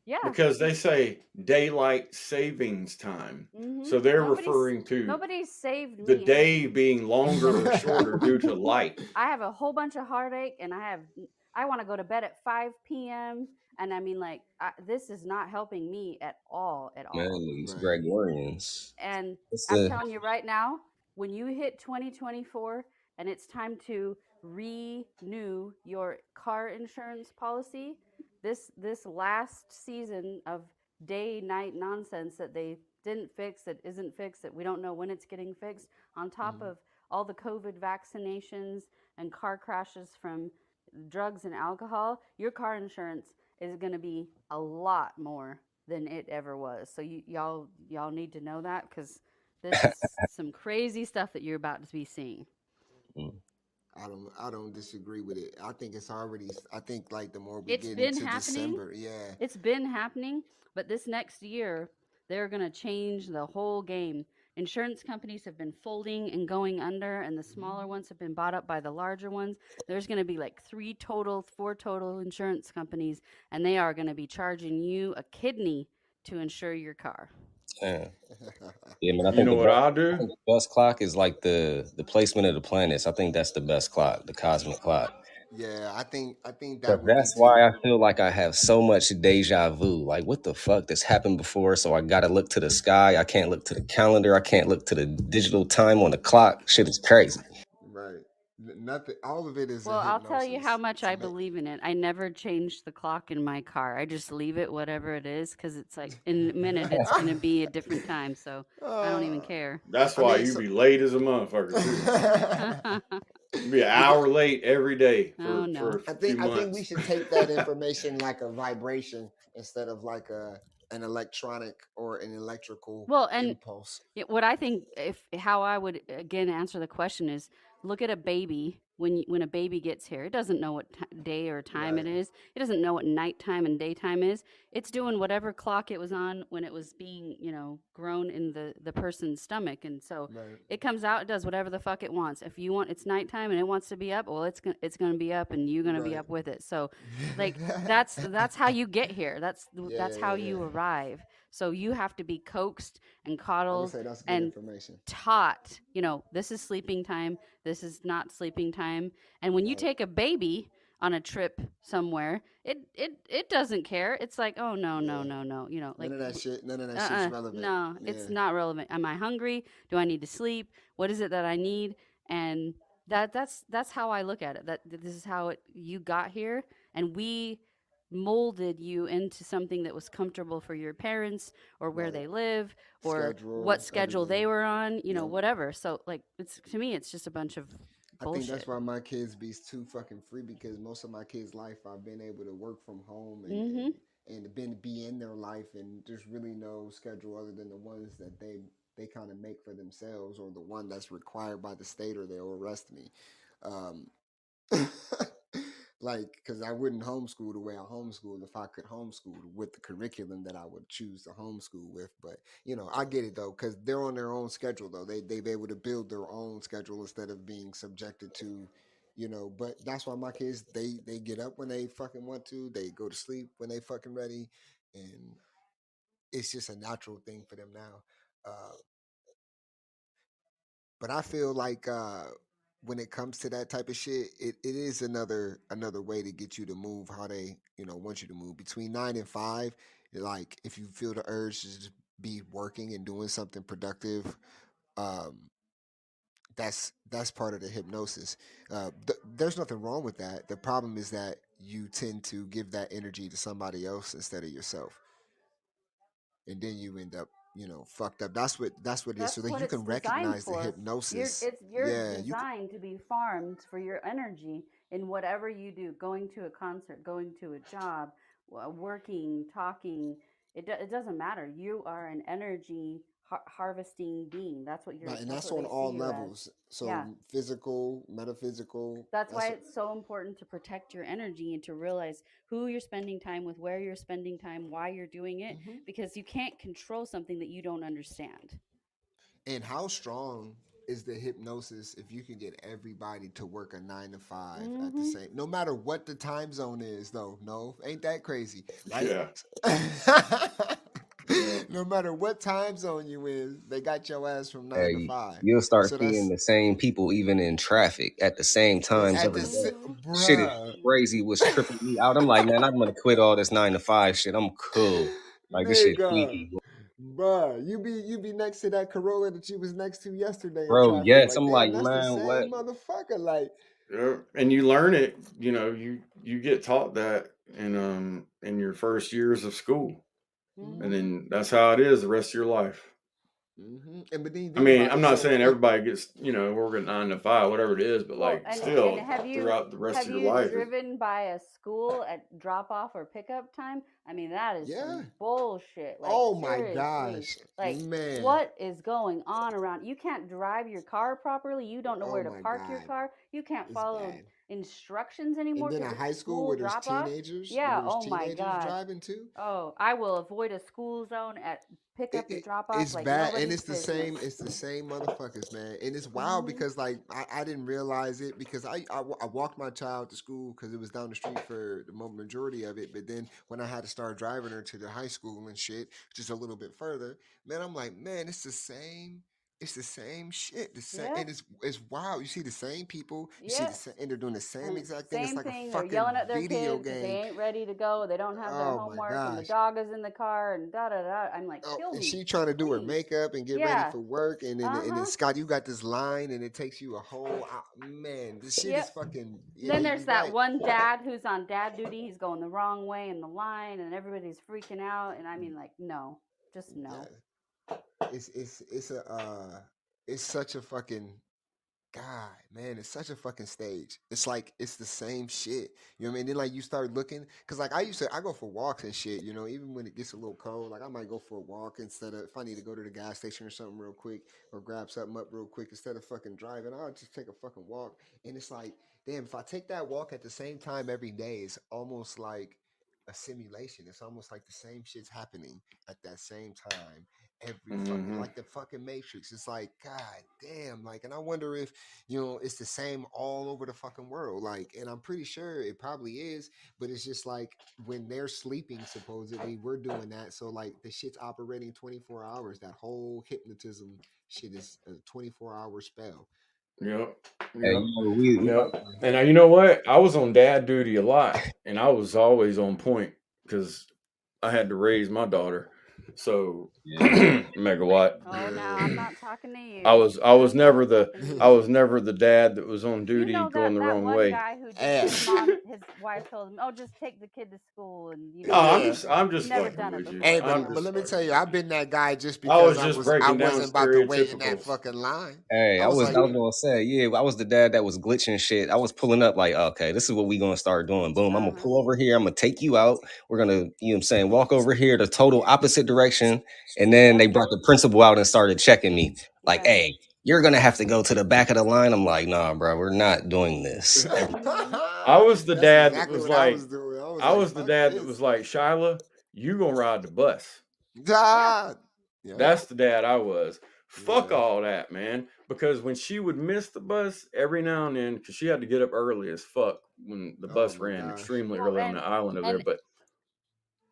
E: Yeah.
B: because they say daylight savings time. So they're referring to
E: Nobody's saved
B: the
E: me.
B: day being longer or shorter due to light.
E: I have a whole bunch of heartache and I want to go to bed at 5 p.m. And I mean, like, this is not helping me at all.
D: Man, these
A: Right.
D: Gregorians.
E: And
D: It's
E: I'm
D: the-
E: telling you right now, when you hit 2024 and it's time to renew your car insurance policy, this last season of day-night nonsense that they didn't fix, that isn't fixed, that we don't know when it's getting fixed, on top of all the COVID vaccinations and car crashes from drugs and alcohol, your car insurance is going to be a lot more than it ever was. So y'all need to know that, because this is some crazy stuff that you're about to be seeing.
A: I don't disagree with it. I think it's already. I think like the more we
E: It's
A: get
E: been
A: into
E: happening.
A: December, yeah,
E: It's been happening, but this next year they're going to change the whole game. Insurance companies have been folding and going under, and the smaller ones have been bought up by the larger ones. There's going to be like 4 total insurance companies, and they are going to be charging you a kidney to insure your car.
D: Yeah, man. I
B: You
D: think
B: know
D: the
B: what
D: best,
B: I'll do?
D: the best clock is like the placement of the planets. I think that's the best clock, the cosmic clock.
A: yeah. I think that would
D: That's
A: be
D: why
A: too.
D: I feel like I have so much deja vu. Like, what the fuck? This happened before, so I gotta look to the sky. I can't look to the calendar. I can't look to the digital time on the clock. Shit is crazy.
A: Right. Nothing. All of it is.
E: Well,
A: a
E: I'll tell you how
A: hypnosis
E: much
A: to
E: I
A: make-
E: believe in it. I never change the clock in my car. I just leave it whatever it is, because it's like in a minute it's going to be a different time. So I don't even care.
B: That's
A: I
B: why
A: mean,
B: you
A: so-
B: be late as a motherfucker. Too. You be an hour late every day for,
E: Oh, no.
B: for a
A: I
B: few
A: think
B: months.
A: we should take that information like a vibration instead of like an electronic or an electrical
E: Well, and
A: impulse.
E: what I think, how I would again answer the question is, look at a baby when a baby gets here. It doesn't know what day or time it
A: Right.
E: is. It doesn't know what nighttime and daytime is. It's doing whatever clock it was on when it was being, grown in the person's stomach. And so
A: Right.
E: it comes out, it does whatever the fuck it wants. If you want it's nighttime and it wants to be up, well, it's going to be up and you're going to be
A: Right.
E: up with it. So like that's how you get here. That's
A: Yeah.
E: how you arrive. So you have to be coaxed and
A: I would
E: coddled
A: say that's good
E: and
A: information.
E: taught, this is sleeping time, this is not sleeping time. And when you
A: Right.
E: take a baby on a trip somewhere, it doesn't care. It's like, oh no, no,
A: Yeah.
E: no, no, like
A: None of that shit. None of that shit's relevant.
E: no,
A: Yeah.
E: it's not relevant. Am I hungry? Do I need to sleep? What is it that I need? And that's how I look at it. That this is how you got here, and we molded you into something that was comfortable for your parents or where
A: Right.
E: they live or
A: Schedule,
E: what schedule they
A: everything.
E: were on,
A: Yep.
E: whatever. So like it's to me it's just a bunch of
A: I think that's
E: bullshit.
A: why my kids be too fucking free, because most of my kids' life I've been able to work from home
E: Mhm.
A: and be in their life, and there's really no schedule other than the ones that they kind of make for themselves, or the one that's required by the state, or they'll arrest me. Um, like, because I wouldn't homeschool the way I homeschool if I could homeschool with the curriculum that I would choose to homeschool with. But I get it though, because they're on their own schedule though. They've able to build their own schedule instead of being subjected to, But that's why my kids they get up when they fucking want to. They go to sleep when they fucking ready, and it's just a natural thing for them now. Uh, but I feel like when it comes to that type of shit, it is another way to get you to move how they want you to move between 9 and 5. Like if you feel the urge to just be working and doing something productive, um, that's part of the hypnosis. There's nothing wrong with that. The problem is that you tend to give that energy to somebody else instead of yourself, and then you end up fucked up. That's what it is,
E: That's
A: so that
E: what
A: you
E: it's
A: can
E: designed
A: recognize the
E: for.
A: hypnosis.
E: You're
A: Yeah, you can.
E: designed to be farmed for your energy in whatever you do. Going to a concert, going to a job, working, talking. It doesn't matter. You are an energy harvesting being. That's what
A: Right, and
E: That's
A: that's
E: what
A: on
E: they see
A: all
E: you as.
A: levels. So
E: Yeah.
A: physical, metaphysical.
E: That's why
A: That's
E: it's so important to protect your energy and to realize who you're spending time with, where you're spending time, why you're doing it, because you can't control something that you don't understand.
A: and how strong is the hypnosis if you can get everybody to work a 9 to 5 at the
E: Mm-hmm.
A: same, no matter what the time zone is, though. No, ain't that crazy, right?
B: Yeah. Yeah.
A: No matter what time zone you in, they got your ass from 9 to 5.
D: You'll start
A: So
D: seeing
A: that's
D: the same people even in traffic at the same times
A: at
D: every
A: the
D: day. Shit is
A: bruh.
D: crazy. Was tripping me out. I'm like, man, I'm gonna quit all this 9 to 5 shit. I'm cool. Like this shit
A: Nigga,
D: freaky,
A: bruh, you be next to that Corolla that you was next to yesterday in
D: bro.
A: traffic.
D: Yes,
A: Like,
D: I'm
A: damn,
D: like,
A: that's the
D: man, what?
A: same motherfucker. Like,
B: Yeah. And you learn it, you get taught that in your first years of school.
E: Mm-hmm.
B: And then that's how it is the rest of your life.
A: And but then you
B: I
A: think
B: mean,
A: about
B: I'm
A: it.
B: not
A: So
B: saying everybody gets, working 9 to 5, whatever it is, but
E: Well,
B: like
E: and
B: still
E: have
B: throughout the rest
E: have
B: of your
E: you
B: life is
E: driven by a school at drop off or pickup time? I mean, that is
A: yeah.
E: some bullshit. Like
A: Oh my
E: seriously,
A: gosh,
E: like
A: man.
E: what is going on around? You can't drive your car properly. You don't know
A: Oh
E: where to
A: my
E: park your
A: god,
E: car. You can't
A: it's
E: follow
A: bad.
E: instructions
A: And
E: anymore
A: then
E: because
A: a
E: it's
A: high school
E: school
A: where there's
E: drop off.
A: teenagers,
E: Yeah. Oh my god.
A: driving too.
E: Oh, I will avoid a school zone at pickup and drop off
A: It's
E: like
A: bad, and
E: nobody's
A: it's the
E: business.
A: same. It's the same motherfuckers, man. And it's wild
E: Mhm.
A: because like I didn't realize it, because I walked my child to school because it was down the street for the majority of it. But then when I had to start driving her to the high school and shit, just a little bit further, man, I'm like, man, it's the same. It's the same shit. The same,
E: Yeah.
A: and it's wild. You see the same people. You see
E: Yeah.
A: the same, and they're doing the same
E: And
A: exact thing. It's
E: same
A: like a
E: thing, they're
A: fucking
E: yelling at their
A: video
E: kids because they
A: game.
E: ain't ready to go. They don't have their
A: Oh my
E: homework, and the
A: gosh.
E: dog is in the car, and da da da. I'm like,
A: Oh,
E: kill
A: and
E: me,
A: she trying to do her
E: please.
A: makeup and get ready
E: Yeah.
A: for work, and then
E: Uh-huh.
A: Scott, you got this line, and it takes you a whole man. This shit is
E: Yep.
A: fucking. Yeah,
E: Then there's
A: you're
E: that
A: right.
E: one dad who's on dad duty. He's going the wrong way in the line, and everybody's freaking out. And I mean, like, no, just no.
A: Yeah. It's such a fucking God, man, it's such a fucking stage. It's like it's the same shit. You know what I mean? Then like you start looking, cause like I go for walks and shit. You know, even when it gets a little cold, like I might go for a walk instead of if I need to go to the gas station or something real quick or grab something up real quick instead of fucking driving. I'll just take a fucking walk. And it's like, damn, if I take that walk at the same time every day, it's almost like a simulation. It's almost like the same shit's happening at that same time every fucking
B: Mm-hmm.
A: like the fucking Matrix. It's like, God damn, like, and I wonder if it's the same all over the fucking world. Like, and I'm pretty sure it probably is, but it's just like when they're sleeping, supposedly, we're doing that. So like the shit's operating 24 hours. That whole hypnotism shit is a 24-hour spell.
B: Yep.
D: Hey,
B: Yep.
D: we about
B: Yep. And you know what? I was on dad duty a lot, and I was always on point because I had to raise my daughter. So megawatt.
E: Oh, now I'm not talking to you.
B: I was
E: I'm not
B: never the
E: talking to
B: I
E: you.
B: was never the dad that was on
E: You
B: duty
E: know
B: going the
E: that
B: wrong
E: one
B: way.
E: guy who
A: Yeah.
E: just his wife told him, "Oh, just take the kid to school," and
B: No, I'm
A: Yeah.
B: just
E: never
B: fucking
E: done it
B: with you.
E: before.
A: Hey,
B: I'm
A: but
B: just
A: let me
B: fucking
A: tell you,
B: with
A: I've been that guy just
B: I
A: because
B: was just
A: I
B: breaking down
A: wasn't about to wait in that
B: stereotypicals.
A: fucking line.
D: Hey,
A: I
D: I
A: was
D: was
A: like,
D: gonna say, yeah, I was the dad that was glitching shit. I was pulling up like, okay, this is what we gonna start doing. Boom, I'm gonna pull over here, I'm gonna take you out. We're gonna, you know what I'm saying, walk over here the total opposite direction. And then they brought the principal out and started checking me. Like,
E: Right.
D: hey, you're gonna have to go to the back of the line. I'm like, nah, bro, we're not doing this.
B: I was the
A: that's
B: dad that
A: exactly
B: was
A: what I
B: like
A: was doing. I was
B: I
A: like,
B: was the
A: fuck
B: dad that
A: this.
B: was like, Shyla, you gonna ride the bus.
A: Ah, yeah,
B: That's the dad I was. Fuck
A: yeah.
B: all that, man. Because when she would miss the bus every now and then, because she had to get up early as fuck when the
A: Oh
B: bus
A: my
B: ran
A: gosh.
B: extremely
E: Well,
B: early on the island over there.
E: and
B: But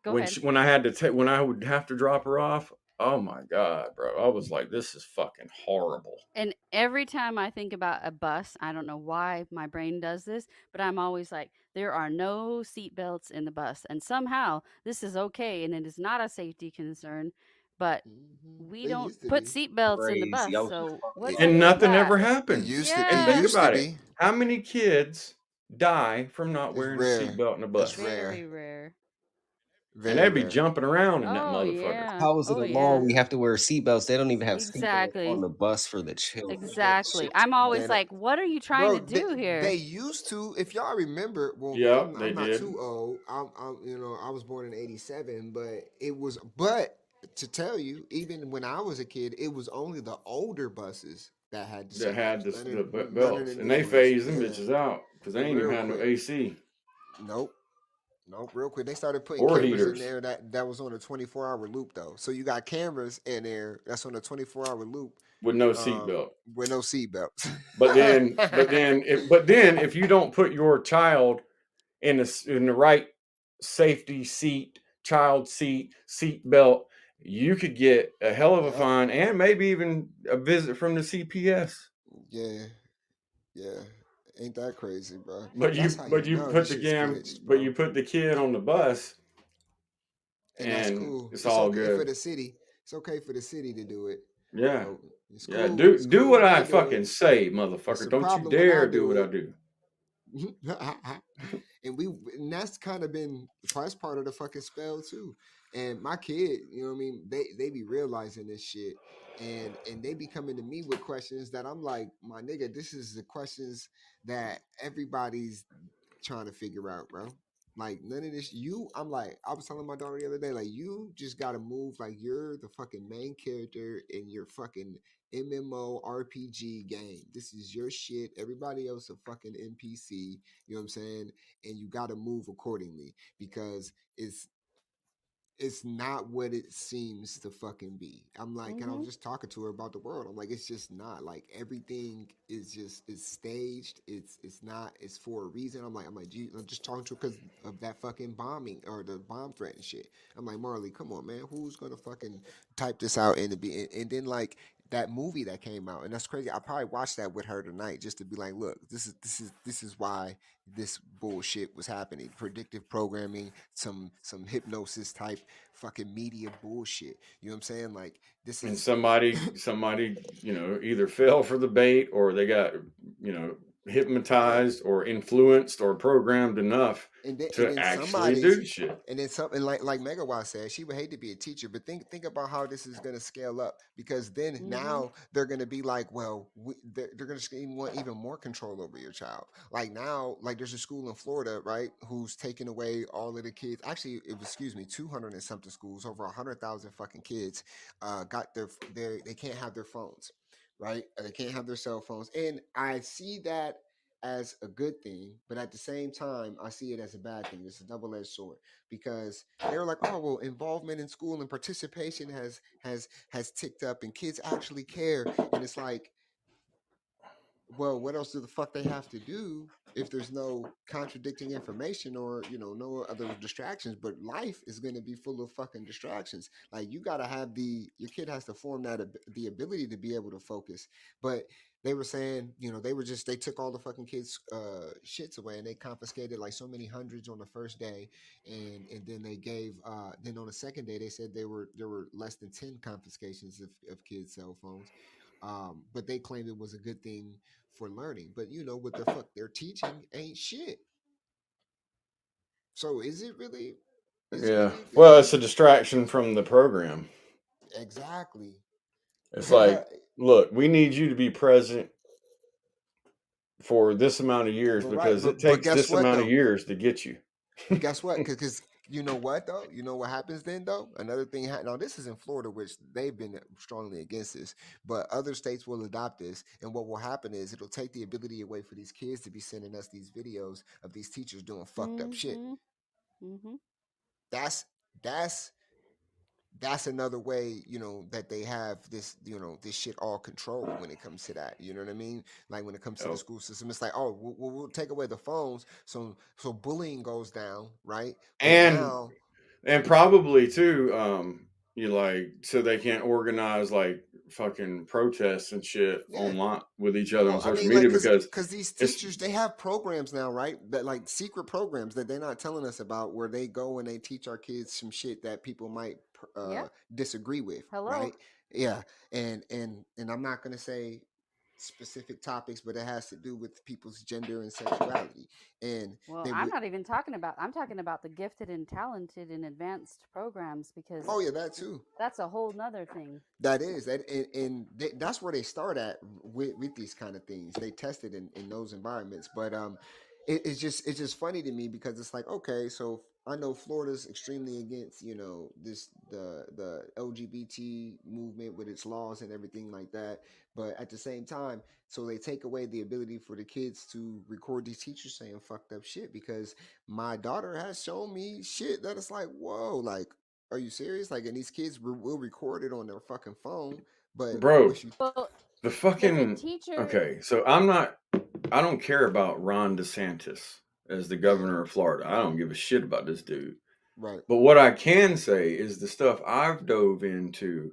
E: go
B: when
E: ahead.
B: when I had to take when I would have to drop her off, oh my god, bro, I was like, this is fucking horrible.
E: And every time I think about a bus, I don't know why my brain does this, but I'm always like, there are no seat belts in the bus, and somehow this is okay, and it is not a safety concern. But we
A: It
E: don't
A: used to
E: put
A: be.
E: seat belts in the
D: Crazy.
E: bus.
D: I was
E: So what's
A: It,
E: up
B: And
E: with
B: nothing
E: that?
B: ever
A: it
B: happens.
A: used to.
B: And
A: It
B: think
A: used
E: Yes.
A: to
B: about it.
A: be.
B: How many kids die from not
A: It's
B: wearing a
A: rare.
B: seatbelt in a
A: It's
B: bus?
A: rare.
E: Very rare.
B: And
A: Very
B: they'd be
A: rare.
B: jumping around in that
E: Oh
B: motherfucker.
E: yeah.
D: How is it
E: Oh
D: a law
E: yeah.
D: we have to wear seatbelts? They don't even have seatbelts
E: Exactly.
D: on the bus for the children.
E: Exactly.
D: Shit.
E: I'm always
A: Then,
E: like, what are you trying
A: bro,
E: to do
A: they
E: here?
A: used to. If y'all remember, well,
B: Yep, they
A: I'm not
B: did.
A: too old. I'm I was born in '87, but it was. But to tell you, even when I was a kid, it was only the older buses that had the
B: That had
A: seatbelts.
B: the
A: None of
B: belts.
A: the
B: And
A: new
B: they
A: ones.
B: phased them
A: Yeah,
B: bitches out because they ain't even
A: real
B: had no
A: quick.
B: AC
A: Nope. Nope, real quick. They started putting
B: or
A: cameras in
B: heaters
A: there that was on a 24-hour loop though. So you got cameras in there that's on a 24-hour loop
B: with no seatbelt.
A: with no seatbelts.
B: But then if you don't put your child in the right safety seat, child seat belt, you could get a hell of a
A: Yep.
B: fine and maybe even a visit from the CPS.
A: Yeah, yeah. Ain't that crazy, bro?
B: But
A: That's how you
B: you
A: know
B: put
A: this
B: the
A: shit's glitched,
B: but
A: bro.
B: you put the kid on the bus
A: And that's
B: and
A: cool.
B: it's
A: It's
B: all
A: okay for
B: good.
A: the city. It's okay for the city to do it.
B: Yeah.
A: But it's
B: Yeah.
A: cool. It's
B: Do
A: cool
B: what
A: when
B: I
A: they do
B: fucking
A: it.
B: say,
A: It's
B: motherfucker.
A: a
B: Don't you
A: problem when I
B: dare do
A: do
B: what I
A: it.
B: do.
A: And that's kind of been that's part of the fucking spell too. And my kid, you know what I mean, they be realizing this shit, and they be coming to me with questions that I'm like, my nigga, this is the questions that everybody's trying to figure out, bro. Like none of this. I'm like, I was telling my daughter the other day, like you just gotta move like you're the fucking main character in your fucking MMO RPG game. This is your shit. Everybody else a fucking NPC. You know what I'm saying? And you gotta move accordingly because it's not what it seems to fucking be. I'm like, and I was just talking to her about the world. I'm like, it's just not like everything is just it's staged. It's not. It's for a reason. I'm like, gee, I'm just talking to her because of that fucking bombing or the bomb threat and shit. I'm like, Marley, come on, man, who's gonna fucking type this out in the be? And then like that movie that came out, and that's crazy. I probably watched that with her tonight just to be like, look, this is why this bullshit was happening. Predictive programming, some hypnosis type fucking media bullshit. You know what I'm saying? Like this
B: And
A: is
B: somebody, either fell for the bait or they got, hypnotized or influenced or programmed enough
A: and
B: to
A: then
B: actually
A: somebody's
B: do shit.
A: and then something like Megawatt said, she would hate to be a teacher, but think about how this is going to scale up, because then
E: Mhm.
A: now they're going to be like, well, they're going to want even more control over your child. Like now, like there's a school in Florida, right, who's taking away all of the kids. Actually, it was, excuse me, 200 and something schools, over 100,000 fucking kids, got they can't have their phones, right? They can't have their cell phones, and I see that as a good thing, but at the same time, I see it as a bad thing. It's a double-edged sword, because they were like, "Oh, well, involvement in school and participation has ticked up, and kids actually care." And it's like, well, what else do the fuck they have to do if there's no contradicting information, or no other distractions? But life is going to be full of fucking distractions. Like, you got to have your kid has to form the ability to be able to focus. But they were saying, they took all the fucking kids shits away, and they confiscated like so many hundreds on the first day, and then they gave then on the second day they said there were less than 10 confiscations of kids' cell phones. But they claimed it was a good thing for learning. But what the fuck they're teaching ain't shit. So is it really? Is it
B: Yeah.
A: really a good
B: Well, it's
A: thing?
B: a distraction from the program.
A: Exactly.
B: It's like, look, we need you to be present for this amount of years
A: But right,
B: because it
A: but
B: takes
A: guess
B: this
A: what
B: amount of
A: though?
B: years to get you.
A: Guess what? Because you know what though? You know what happens then though? Another thing. Now this is in Florida, which they've been strongly against this, but other states will adopt this. And what will happen is it'll take the ability away for these kids to be sending us these videos of these teachers doing fucked up shit.
E: Mhm. Mhm.
A: That's that's that's another way, that they have this, this shit all controlled when it comes to that. You know what I mean? Like when it comes to the
B: Oh.
A: school system, it's like, oh, we'll take away the phones, so bullying goes down, right? But
B: And
A: now,
B: probably too, you like so they can't organize like fucking protests and shit
A: yeah.
B: online with each other on
A: Well, I
B: social
A: mean, like,
B: media
A: cause,
B: because
A: cause these
B: it's
A: teachers, they have programs now, right? That like secret programs that they're not telling us about, where they go and they teach our kids some shit that people might
E: Yep.
A: disagree with,
E: Hello.
A: right? Yeah, and I'm not gonna say specific topics, but it has to do with people's gender and sexuality. And
E: Well,
A: they
E: I'm
A: would,
E: not even talking about. I'm talking about the gifted and talented and advanced programs, because
A: oh yeah, that too.
E: that's a whole nother thing.
A: That is that, that's where they start at with these kind of things. They test it in those environments, but it's just funny to me, because it's like, okay, so I know Florida's extremely against this the LGBT movement with its laws and everything like that, but at the same time, so they take away the ability for the kids to record these teachers saying fucked up shit, because my daughter has shown me shit that it's like, whoa, like, are you serious? Like, and these kids will record it on their fucking phone. But
B: bro,
A: what you?
E: Well,
B: the
E: if a
B: fucking
E: teacher,
B: okay. So I don't care about Ron DeSantis as the
A: Yeah,
B: governor of Florida. I don't give a shit about this dude.
A: right.
B: But what I can say is the stuff I've dove into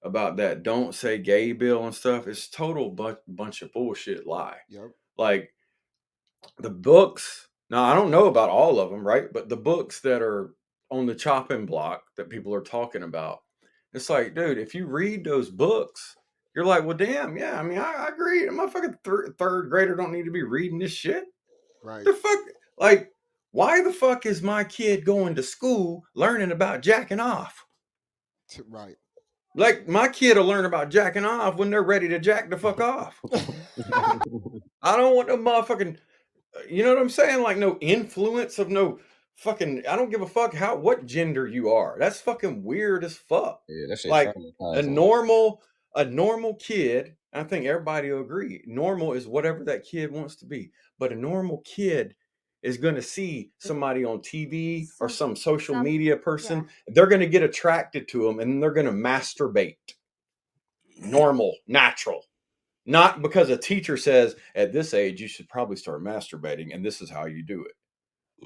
B: about that don't say gay bill and stuff is total bunch of bullshit lie.
A: Yep.
B: Like the books, now I don't know about all of them, right? But the books that are on the chopping block that people are talking about, it's like, dude, if you read those books, you're like, well, damn, yeah, I mean, I agree. A motherfucking third grader don't need to be reading this shit.
A: Right.
B: The fuck? Like, why the fuck is my kid going to school learning about jacking off?
A: Right.
B: Like, my kid will learn about jacking off when they're ready to jack the fuck off. I don't want no motherfucking, you know what I'm saying? Like, no influence of no fucking, I don't give a fuck what gender you are. That's fucking weird as fuck.
D: Yeah, that shit
B: Like, a
D: traumatizing.
B: normal kid, I think everybody will agree, normal is whatever that kid wants to be. But a normal kid is going to see somebody on TV or some social media person. They're going to get attracted to them and they're going to masturbate. Normal, natural. Not because a teacher says at this age you should probably start masturbating and this is how you do it.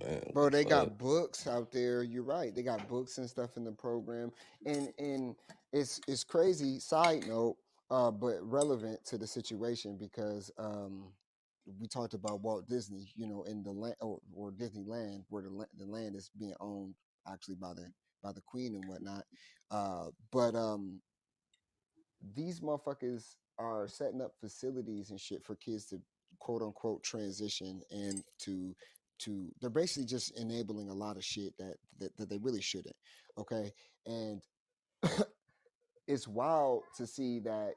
D: Man,
A: Bro, they
D: fuck.
A: got books out there. You're right. They got books and stuff in the program, and it's crazy. Side note, but relevant to the situation, because we talked about Walt Disney, in the land, or Disneyland, where the land is being owned actually by the Queen and whatnot. But these motherfuckers are setting up facilities and shit for kids quote unquote transition and to they're basically just enabling a lot of shit that they really shouldn't. Okay. And it's wild to see that,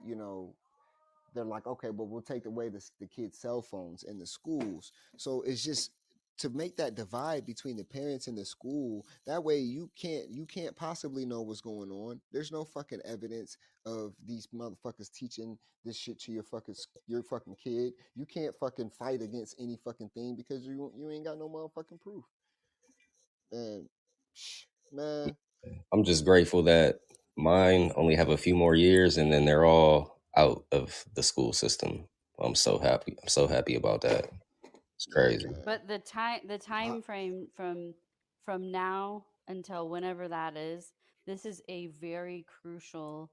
A: they're like, okay, but we'll take away the kids' cell phones in the schools. So it's just to make that divide between the parents and the school. That way you can't possibly know what's going on. There's no fucking evidence of these motherfuckers teaching this shit to your fucking kid. You can't fucking fight against any fucking thing because you ain't got no motherfucking proof. And man,
D: I'm just grateful that mine only have a few more years and then they're all out of the school system. I'm so happy. I'm so happy about that. It's
A: yeah,
D: crazy.
A: man.
E: But the
A: I,
E: time frame from now until whenever that is, this is a very crucial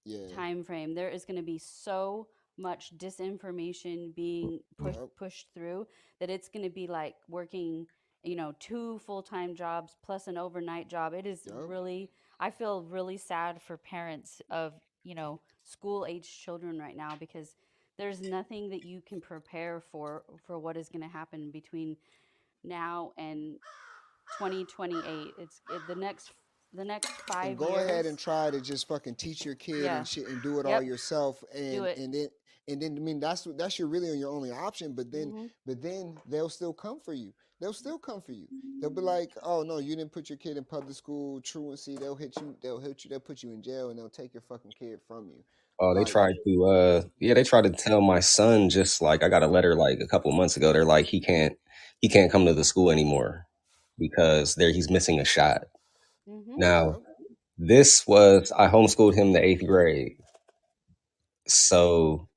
A: yeah,
E: time frame. There is going to be so much disinformation being
A: yep,
E: pushed through that it's going to be like working, 2 full-time jobs plus an overnight job. It is
A: yep.
E: really, I feel really sad for parents of, school age children right now, because there's nothing that you can prepare for what is going to happen between now and 2028. The next
A: And
E: 5
A: go ahead and
E: years.
A: try to just fucking teach your kid
E: Yeah.
A: and shit and do it all
E: Yep.
A: yourself
E: Do it.
A: and then I mean that's your really your only option, but
E: Mhm.
A: then they'll still come for you. They'll still come for you. They'll be like, "Oh no, you didn't put your kid in public school, truancy." They'll put you in jail and they'll take your fucking kid from you.
D: Oh, they
A: Like,
D: tried to they tried to tell my son, just like I got a letter like a couple months ago. They're like he can't come to the school anymore because he's missing a shot.
E: Mhm.
D: Now,
A: yep.
D: this was I homeschooled him the 8th grade. So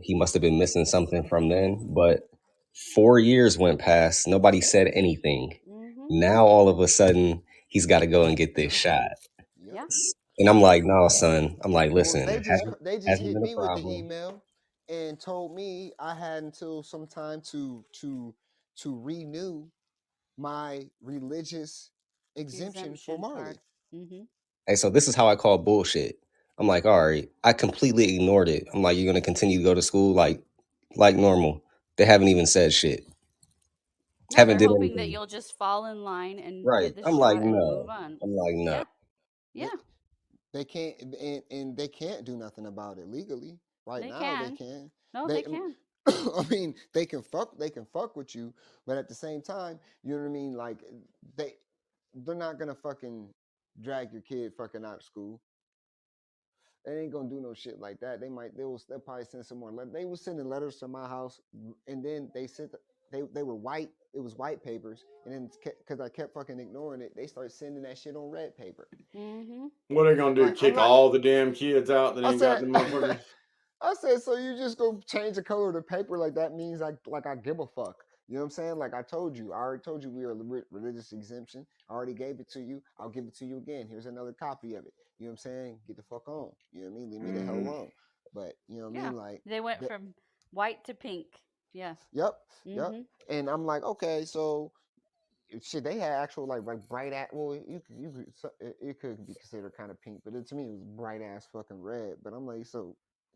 D: he must have been missing something from then, but 4 years went past, nobody said anything.
E: Mhm.
D: Now all of a sudden he's got to go and get this
A: Yep.
D: shot.
A: Yep.
E: Yeah.
D: And I'm like, no, son. I'm like,
A: Well,
D: listen,
A: they just
D: hasn't
A: hit
D: been a
A: me with the
D: problem.
A: email and told me I had until some time to renew my religious exemption for
E: Exemption
A: Marley.
E: card. Mhm.
D: Hey, so this is how I call bullshit. I'm like, all right, I completely ignored it. I'm like, you're gonna continue to go to school like normal. They haven't even said shit.
E: No,
D: Haven't
E: they're
D: did
E: hoping that
D: anything.
E: you'll just fall in line and
D: Right.
E: get the
D: I'm like,
E: shot and move
D: no.
E: on.
D: I'm like, no.
E: Yeah.
A: They
E: Yeah.
A: they can't and they can't do nothing about it legally. Right
E: They
A: now they
E: can.
A: can.
E: No,
A: They
E: they can.
A: I mean they can fuck with you, but at the same time, you know what I mean? Like they they're not gonna fucking drag your kid fucking out of school. They ain't gonna do no shit like that. They'll probably send some more letters. They were sending letters to my house, and then they were white. It was white papers, and then because I kept fucking ignoring it, they started sending that shit on red paper.
E: Mhm.
B: What are they gonna do?
A: Like I'm
B: Kick
A: like,
B: all the damn kids out that
A: I
B: ain't got
A: said,
B: the motherfuckers?
A: I said, so you just go change the color of the paper like that means I give a fuck. You know what I'm saying? Like I already told you we are a religious exemption. I already gave it to you. I'll give it to you again. Here's another copy of it. You know what I'm saying? Get the fuck on. You know what I mean? Leave me the hell
B: Mm.
A: alone. But you know what I
E: Yeah.
A: mean? Like,
E: They went from white to pink. Yeah.
A: yep, yep.
E: Mhm.
A: And I'm like, okay, so shit, they had actual like bright ass. Well, it could be considered kind of pink, but to me it was bright ass fucking red. But I'm like, so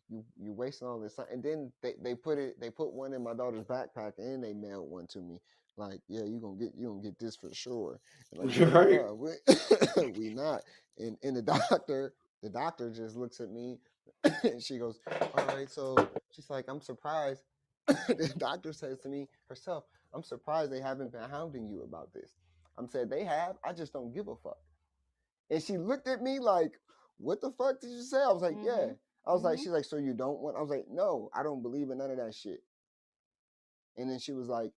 A: you wasting all this time, and then they put one in my daughter's backpack and they mailed one to me. Like, yeah, you gonna get this for sure. And like,
B: Right.
A: we not. And the doctor just looks at me and she goes, all right, so she's like, I'm surprised. The doctor says to me herself, I'm surprised they haven't been hounding you about this. I'm said they have. I just don't give a fuck. And she looked at me like, what the fuck did you say? I was like, yeah.
E: Mhm.
A: I was like,
E: Mhm.
A: she's like, so you don't want? I was like, no, I don't believe in none of that shit. And then she was like,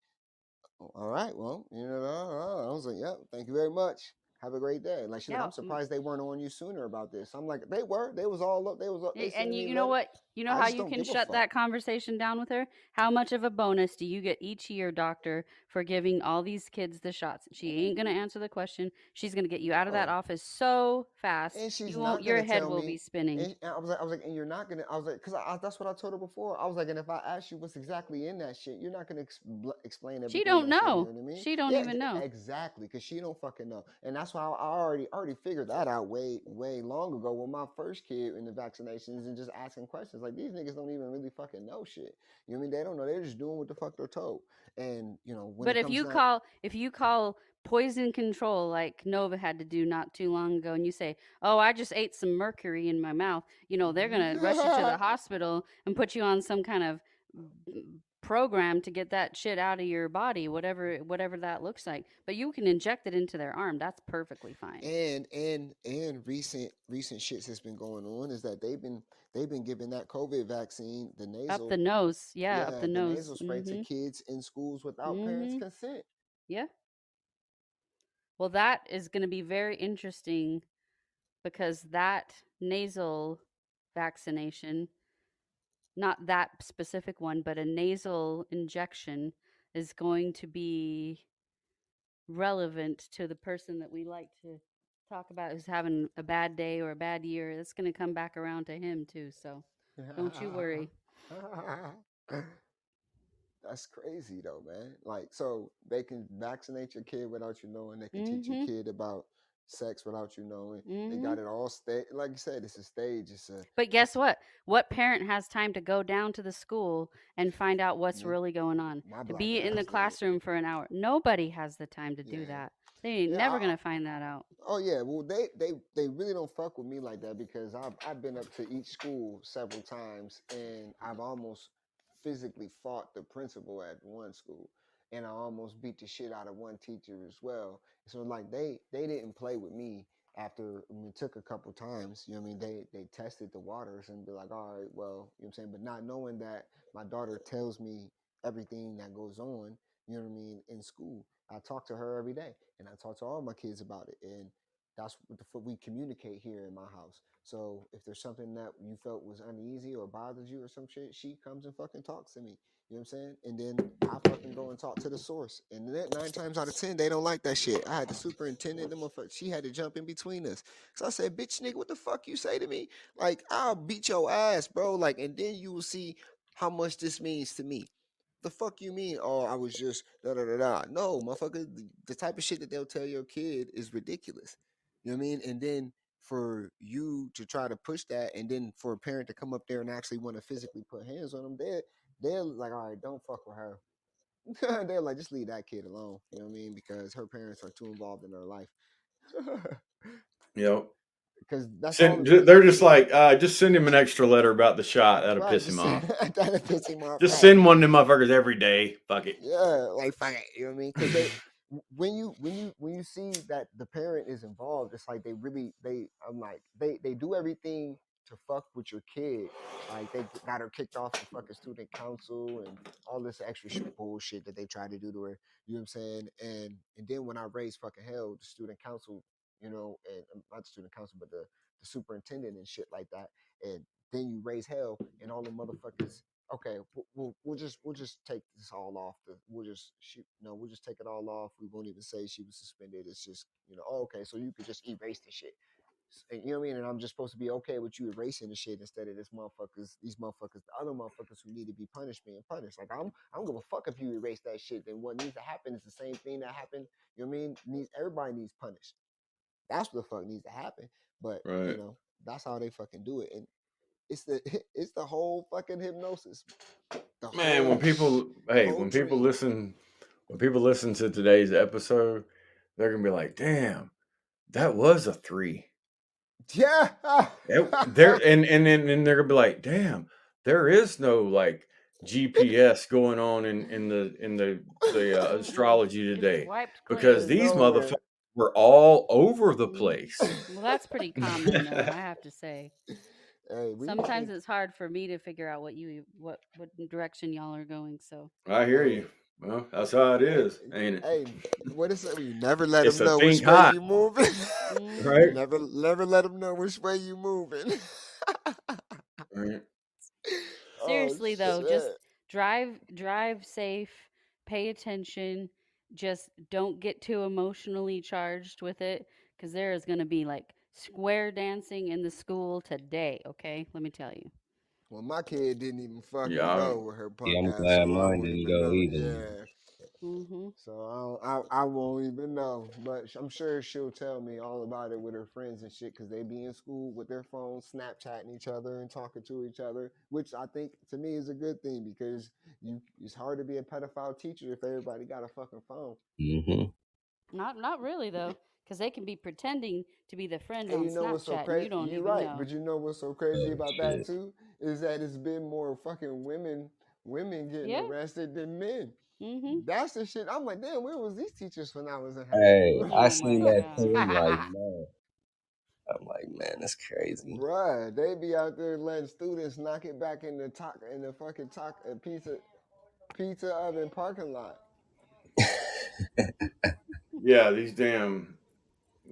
A: all right, well, I was like, yeah, thank you very much. Have a great day. Like she's like,
E: Yeah.
A: I'm surprised they weren't on you sooner about this. I'm like, they were. They was all up. They was up. They
E: And
A: sending
E: you,
A: me
E: you know
A: letters.
E: what? You know
A: I
E: how
A: just
E: you
A: don't
E: can
A: give a
E: shut
A: fuck.
E: that conversation down with her? How much of a bonus do you get each year, doctor, for giving all these kids the shots? She ain't going to answer the question. She's going to get you out of that
A: Oh.
E: office so fast.
A: And she's
E: You won't,
A: not
E: your
A: gonna
E: head
A: tell
E: will be
A: me.
E: spinning.
A: And I was like, and you're not gonna. I was like, because that's what I told her before. I was like, and if I ask you what's exactly in that shit, you're not gonna explain
E: She
A: everything
E: don't
A: that's in there.
E: know.
A: You know what I mean?
E: She don't
A: Yeah,
E: even know.
A: exactly. Because she don't fucking know, and that's why I already figured that out way long ago with my first kid in the vaccinations and just asking questions. like these niggas don't even really fucking know shit. You know what I mean? They don't know. They're just doing what the fuck they're told. And you know, when
E: But
A: it
E: if
A: comes
E: you
A: down,
E: call poison control like Nova had to do not too long ago, and you say, "Oh, I just ate some mercury in my mouth," you know they're gonna rush you to the hospital and put you on some kind of program to get that shit out of your body, whatever that looks like. But you can inject it into their arm. That's perfectly fine.
A: and recent shits that's been going on is that they've been giving that COVID vaccine, the
E: Up the
A: nasal,
E: nose, yeah, up
A: yeah,
E: the
A: the
E: nose.
A: nasal spray to kids in schools without parents' consent.
E: Yeah. Well, that is going to be very interesting because that nasal vaccination, not that specific one, but a nasal injection is going to be relevant to the person that we like to talk about who's having a bad day or a bad year. It's going to come back around to him too. So don't you worry.
A: That's crazy though, man. Like, so they can vaccinate your kid without you knowing. They can teach your
E: Mhm.
A: kid about sex without you knowing. They
E: Mhm.
A: got it all like you said, it's a stage.
E: But guess what? What parent has time to go down to the school and find out what's
A: Me.
E: really going on?
A: My
E: To
A: black
E: be in the
A: ass did.
E: classroom for an hour. Nobody has the time to do
A: Yeah.
E: that. They ain't
A: Yeah,
E: never gonna find that out.
A: Oh yeah, well they really don't fuck with me like that because I've been up to each school several times and I've almost physically fought the principal at one school and I almost beat the shit out of one teacher as well. So like they didn't play with me after it took a couple times. You know what I mean? They tested the waters and be like, all right, well, you know what I'm saying, but not knowing that my daughter tells me everything that goes on. You know what I mean in school. I talk to her every day and I talk to all my kids about it. And that's what the fuck we communicate here in my house. So if there's something that you felt was uneasy or bothers you or some shit, she comes and fucking talks to me. You know what I'm saying? And then I fucking go and talk to the source. And then 9 times out of 10, they don't like that shit. I had the superintendent, she had to jump in between us. So I said, bitch nigga, what the fuck you say to me? Like, I'll beat your ass, bro. Like, and then you will see how much this means to me. The fuck you mean? Oh, I was just da da da da. No, motherfucker, the type of shit that they'll tell your kid is ridiculous. You know what I mean? And then for you to try to push that, and then for a parent to come up there and actually want to physically put hands on them, they're like, all right, don't fuck with her. They're like, just leave that kid alone. You know what I mean? Because her parents are too involved in her life.
B: Yep.
A: Because that's all.
B: They're just like, just send him an extra letter about the shot. That'll
A: Right,
B: piss him off.
A: that'll piss him off.
B: Just
A: Right.
B: send one of them motherfuckers every day. Fuck it.
A: Yeah, like fuck it. You know what I mean? Because when you see that the parent is involved, it's like they do everything to fuck with your kid. Like they got her kicked off the fucking student council and all this extra bullshit that they try to do to her. You know what I'm saying? And then when I raised fucking hell, the student council, you know, and not the student council, but the superintendent and shit like that. And then you raise hell, and all the motherfuckers. Okay, we'll just take this all off. We'll just we'll just take it all off. We won't even say she was suspended. It's just oh, okay, so you could just erase the shit. And, you know what I mean? And I'm just supposed to be okay with you erasing the shit instead of these motherfuckers, the other motherfuckers who need to be punished being punished. Like I don't give a fuck if you erase that shit. Then what needs to happen is the same thing that happened. You know what I mean? Everybody needs punished. That's what the fuck needs to happen. But
B: Right.
A: that's how they fucking do it. And it's the whole fucking hypnosis.
B: Man, when people listen to today's episode, they're gonna be like, damn, that was a 3.
A: Yeah.
B: There and then they're gonna be like, damn, there is no like GPS going on in the astrology today because these motherfuckers were all over the place.
E: Well, that's pretty common, though. I have to say.
A: Hey,
E: sometimes it's hard for me to figure out what direction y'all are going. So
B: I hear you. Well, that's how it is, ain't it?
A: Hey, what is it? You never let
B: It's
A: them
B: a
A: know which
B: pink
A: way
B: hot.
A: you moving.
B: Right?
A: Never let them know which way you moving.
B: Right.
E: seriously,
A: Oh,
E: though, just
A: shit.
E: drive safe, pay attention, just don't get too emotionally charged with it, because there is going to be like square dancing in the school today. Okay, let me tell you.
A: Well, my kid didn't even fucking
B: Yeah.
A: go with her punk
D: Yeah, I'm
A: ass,
D: glad
A: so I
D: mine
A: wouldn't
D: didn't
A: even
D: go
A: know.
D: either.
A: Yeah.
E: Mm-hmm.
A: So I won't even know, but I'm sure she'll tell me all about it with her friends and shit, because they be in school with their phones, Snapchatting each other and talking to each other, which I think to me is a good thing, because it's hard to be a pedophile teacher if everybody got a fucking phone.
D: Hmm.
E: Not really though, because they can be pretending to be the friend
A: And
E: on
A: you know what's so
E: Snapchat, and you
A: crazy?
E: don't
A: You're
E: even
A: right,
E: know.
A: but you know what's so crazy about that too is that it's been more fucking women getting
E: Yeah.
A: arrested than men.
E: Mm-hmm.
A: That's the shit. I'm like, damn, where was these teachers when I was in high
D: Hey,
A: school?
D: I
E: Oh
D: seen
E: my
D: that
E: god.
D: too. I'm like, man, that's crazy.
A: Bruh, they be out there letting students knock it back in the fucking pizza oven parking lot.
B: Yeah, these damn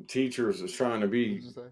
B: teachers is trying to
A: What'd
B: be
A: you say?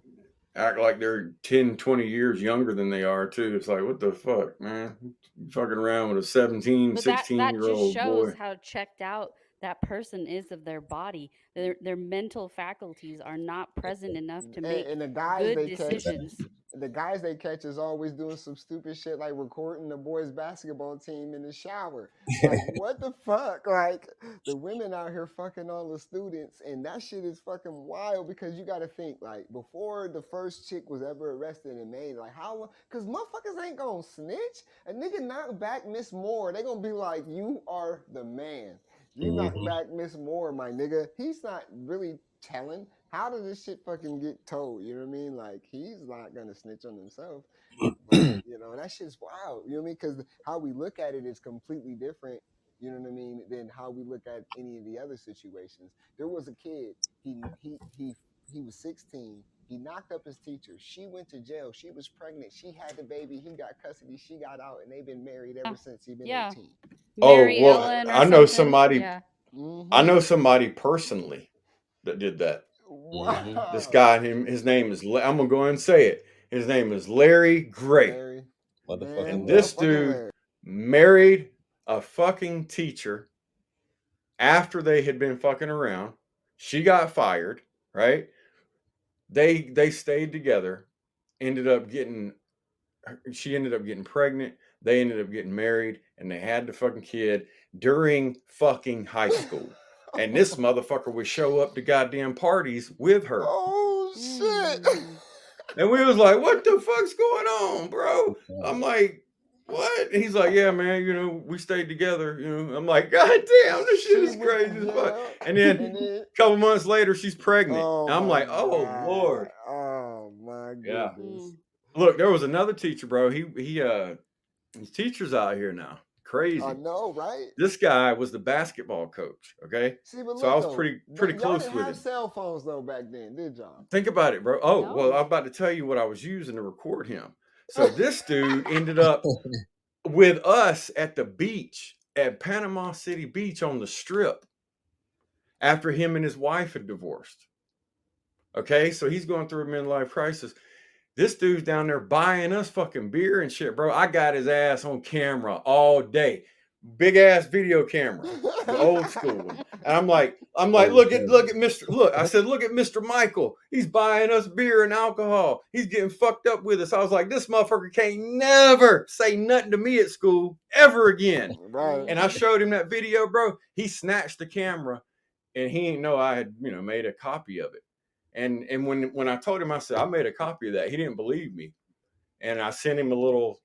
B: act like they're 10, 20 years younger than they are too. It's like, what the fuck, man? You fucking around with a 17,
E: But
B: 16
E: that
B: year
E: just
B: old
E: shows
B: boy.
E: how checked out that person is of their body. Their mental faculties are not present enough to make
A: And the guys
E: good
A: they catch,
E: decisions.
A: the guys they catch is always doing some stupid shit like recording the boys basketball team in the shower. Like what the fuck? Like the women out here fucking all the students, and that shit is fucking wild, because you got to think, like, before the first chick was ever arrested and made, like how? Because motherfuckers ain't gonna snitch. A nigga knock back Miss Moore, they gonna be like, you are the man. You knock
D: Hmm.
A: back Miss Moore, my nigga. He's not really telling. How did this shit fucking get told? You know what I mean? Like, he's not gonna snitch on himself. But, you know, that shit's wild. You know what I mean? Because how we look at it is completely different, you know what I mean, than how we look at any of the other situations. There was a kid, he was 16. He knocked up his teacher. She went to jail. She was pregnant. She had the baby. He got custody. She got out, and they've been married ever since he been
E: Yeah.
A: 18.
B: Oh,
E: Mary
B: well,
E: Ellen or
B: I know
E: something.
B: somebody,
E: Yeah.
B: I
A: Mm-hmm.
B: know somebody personally that did that. This
A: Wow.
B: guy, his name is, I'm going to go ahead and say it. His name is Larry Gray.
A: Larry.
D: Motherfucking
B: And
A: Man,
D: Larry.
B: this
A: motherfucking
B: dude
A: Larry.
B: married a fucking teacher after they had been fucking around. She got fired, right? They stayed together, ended up getting, she ended up getting pregnant, they ended up getting married, and they had the fucking kid during fucking high school. And this motherfucker would show up to goddamn parties with her.
A: Oh shit.
E: Mm.
B: And we was like, what the fuck's going on, bro? I'm like, what? And he's like, yeah, man, you know, we stayed together. You know, I'm like, God damn, this shit
A: She
B: is
A: went to
B: crazy as fuck.
A: jail,
B: And then
A: and then
B: a couple months later, she's pregnant.
A: oh
B: And I'm
A: my
B: like, oh
A: god.
B: Lord.
A: Oh my
B: Yeah.
A: goodness.
E: Mm.
B: Look, there was another teacher, bro. His teachers out here now.
A: I
B: Crazy.
A: know, right?
B: This guy was the basketball coach. Okay.
A: See, but
B: So I
A: look
B: was
A: though,
B: pretty
A: y'all
B: close
A: didn't
B: with
A: have
B: him.
A: cell phones though back then, did y'all?
B: Think about it, bro. Oh, well,
E: No.
B: I'm about to tell you what I was using to record him. So this dude ended up with us at the beach at Panama City Beach on the Strip after him and his wife had divorced. Okay, so he's going through a midlife crisis. This dude's down there buying us fucking beer and shit, bro. I got his ass on camera all day. Big ass video camera, the old school one. And I'm like, look at Mr. Look, I said, look at Mr. Michael. He's buying us beer and alcohol. He's getting fucked up with us. I was like, this motherfucker can't never say nothing to me at school ever again.
A: Right.
B: And I showed him that video, bro. He snatched the camera, and he didn't know I had, made a copy of it. And when I told him, I said, I made a copy of that, he didn't believe me. And I sent him a little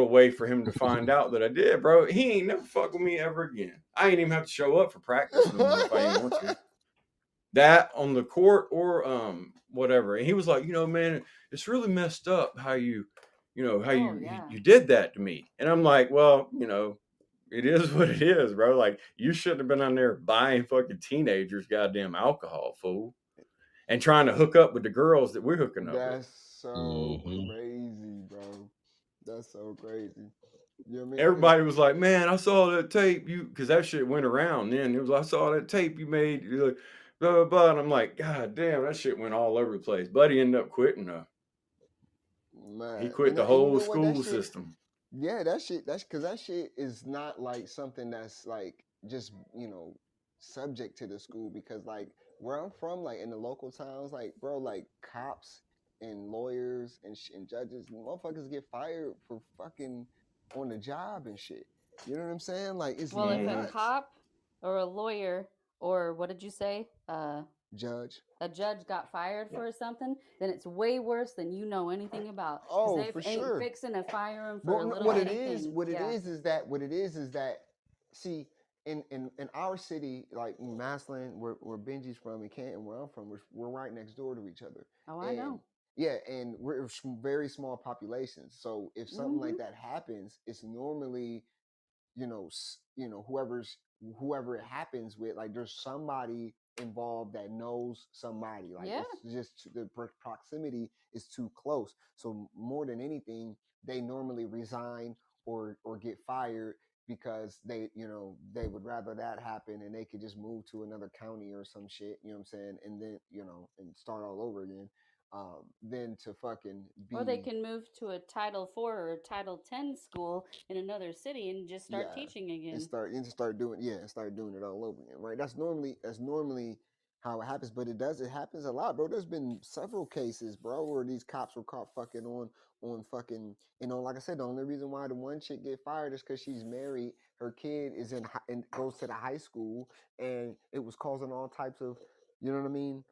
B: way for him to find out that I did, bro. He ain't never fuck with me ever again. I ain't even have to show up for practice no more if I ain't want to. That on the court or whatever. And he was like, man, it's really messed up how you did that to me. And I'm like, well, it is what it is, bro. Like, you shouldn't have been on there buying fucking teenagers goddamn alcohol, fool. And trying to hook up with the girls that we're hooking up with.
A: That's so crazy, bro. That's so crazy. You know what I mean?
B: Everybody was like, man, I saw that tape because that shit went around then. It was, I saw that tape you made, blah, blah, blah. And I'm like, God damn, that shit went all over the place. Buddy ended up quitting.
A: Man.
B: He quit the whole school system.
A: Yeah, that's because that shit is not like something that's like just, subject to the school, because like where I'm from, like in the local towns, like, bro, like cops and lawyers and judges, motherfuckers get fired for fucking on the job and shit. You know what I'm saying? Like, it's
E: Well, if a
A: nuts.
E: cop or a lawyer, or what did you say?
A: Judge.
E: A judge got fired for something, then it's way worse than you know anything about. Because
A: Oh,
E: they
A: for
E: ain't
A: sure.
E: fixing to fire him for
A: Well,
E: a little
A: what it
E: bitty
A: is,
E: thing.
A: what it
E: Yeah.
A: is that, see, in our city, like in Massillon, where Benji's from, and Canton, where I'm from, we're right next door to each other.
E: Oh, I
A: And
E: know.
A: yeah, and we're very small populations. So if something
E: Mhm.
A: like that happens, it's normally, whoever it happens with, like there's somebody involved that knows somebody. Like
E: Yeah.
A: it's just the proximity is too close. So more than anything, they normally resign or get fired because they would rather that happen and they could just move to another county or some shit, you know what I'm saying, and then and start all over again, than to fucking
E: Or they
A: be
E: can move to a Title IV or a Title 10 school in another city and just start teaching again.
A: and start doing it all over again, right? That's normally how it happens, but it happens a lot, bro. There's been several cases, bro, where these cops were caught fucking on fucking, like I said, the only reason why the one chick get fired is because she's married, her kid is and goes to the high school, and it was causing all types of, you know what I mean,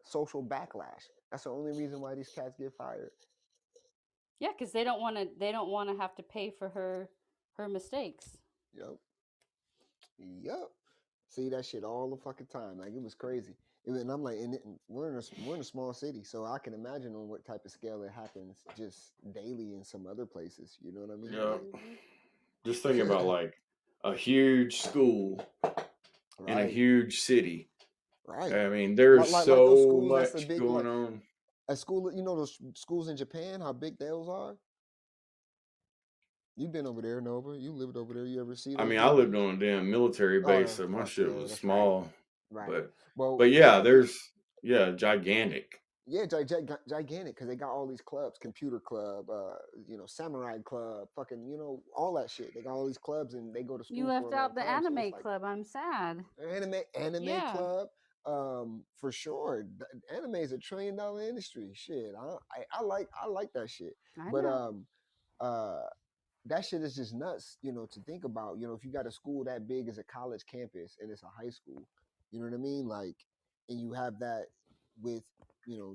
A: social backlash. That's the only reason why these cats get fired.
E: Yeah, because they don't want to have to pay for her mistakes.
A: Yep. See that shit all the fucking time. Like it was crazy. And I'm like, we're in a small city, so I can imagine on what type of scale it happens just daily in some other places. You know what I mean?
B: Yeah.
E: Mhm.
B: Just think about like a huge school in a
A: Right,
B: huge city.
A: right.
B: I mean, there's
A: Like those
B: so
A: schools. That's a
B: much
A: big
B: going on.
A: a school. You know those schools in Japan, how big those are. You've been over there, Nova. You lived over there. You ever see
B: I
A: those
B: mean, I lived
A: buildings?
B: on a damn military base,
A: Oh
B: so my
A: fuck
B: shit
A: yeah,
B: was
A: that's right.
B: small.
A: Right.
B: But yeah, there's gigantic.
A: Yeah, gigantic because they got all these clubs, computer club, samurai club, fucking, all that shit. They got all these clubs and they go to
E: You
A: school for
E: left
A: a long
E: out the
A: time. So
E: anime
A: it's like
E: club. I'm sad.
A: anime
E: Yeah.
A: club, for sure. Anime is $1 trillion industry. Shit, I like that shit.
E: I
A: But
E: know.
A: that shit is just nuts, to think about. If you got a school that big as a college campus and it's a high school, you know what I mean? Like, and you have that with,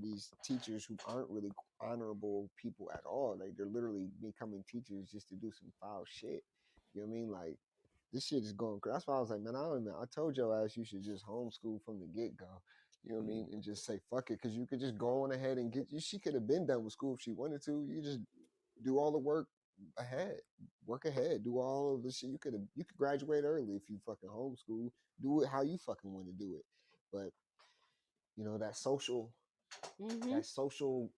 A: these teachers who aren't really honorable people at all. Like, they're literally becoming teachers just to do some foul shit. You know what I mean? Like, this shit is going crazy. That's why I was like, man, I told your ass you should just homeschool from the get go. You know what I mean? And just say fuck it, because you could just go on ahead and she could have been done with school if she wanted to. You just do all the work work ahead, do all of the shit. You could graduate early if you fucking homeschool. Do it how you fucking want to do it. But that social,
E: Mhm.
A: that social,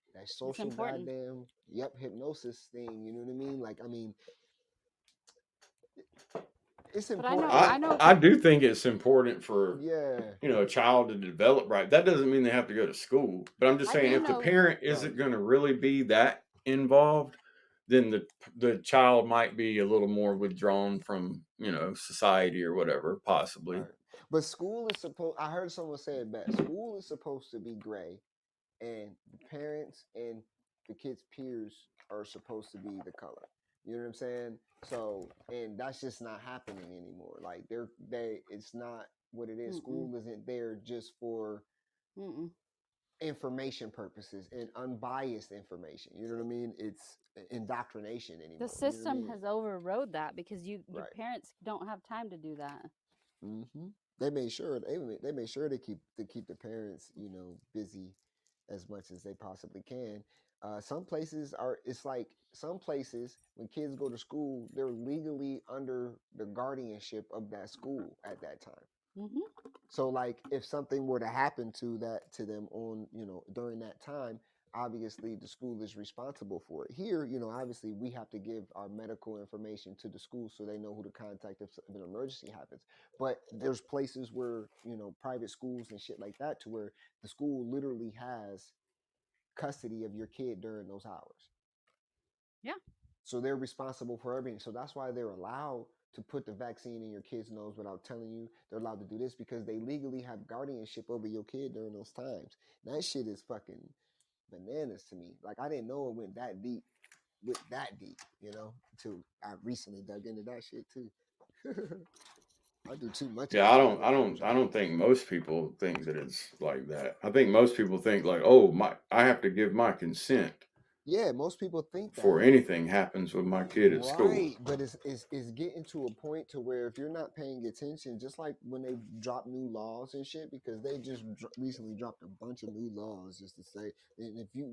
E: important.
A: goddamn hypnosis thing. You know what I mean? Like, I mean, it's
E: But I
A: important.
E: know.
B: I do think it's important for
A: Yeah,
B: a child to develop right. That doesn't mean they have to go to school. But I'm just
E: I
B: saying,
E: do
B: if the
E: know.
B: parent isn't going to really be that involved, then the child might be a little more withdrawn from society or whatever, possibly.
A: right. But school is supposed. I heard someone say it best. School is supposed to be gray, and the parents and the kids' peers are supposed to be the color. You know what I'm saying? So, and that's just not happening anymore. Like it's not what it is.
E: Mm-mm.
A: School isn't there just for
E: Mm-mm.
A: information purposes and unbiased information. You know what I mean? It's indoctrination anymore.
E: The system has overrode that because your
A: Right.
E: parents don't have time to do that.
A: Mm-hmm. They made sure to keep the parents, busy as much as they possibly can. Some places when kids go to school, they're legally under the guardianship of that school at that time.
E: Mm-hmm.
A: So, like, if something were to happen to them on, during that time, obviously the school is responsible for it. Here, obviously we have to give our medical information to the school so they know who to contact if an emergency happens. But there's places where, private schools and shit like that, to where the school literally has custody of your kid during those hours.
E: Yeah.
A: So they're responsible for everything. So that's why they're allowed to put the vaccine in your kid's nose without telling you. They're allowed to do this because they legally have guardianship over your kid during those times. That shit is fucking bananas to me. Like, I didn't know it went that deep, until I recently dug into that shit too. I do too much.
B: Yeah, I don't think most people think that it's like that. I think most people think like, oh I have to give my consent
A: Yeah, most people think that.
B: before anything happens with my kid at school.
A: Right, but it's getting to a point to where if you're not paying attention, just like when they drop new laws and shit, because they just recently dropped a bunch of new laws just to say, and if you're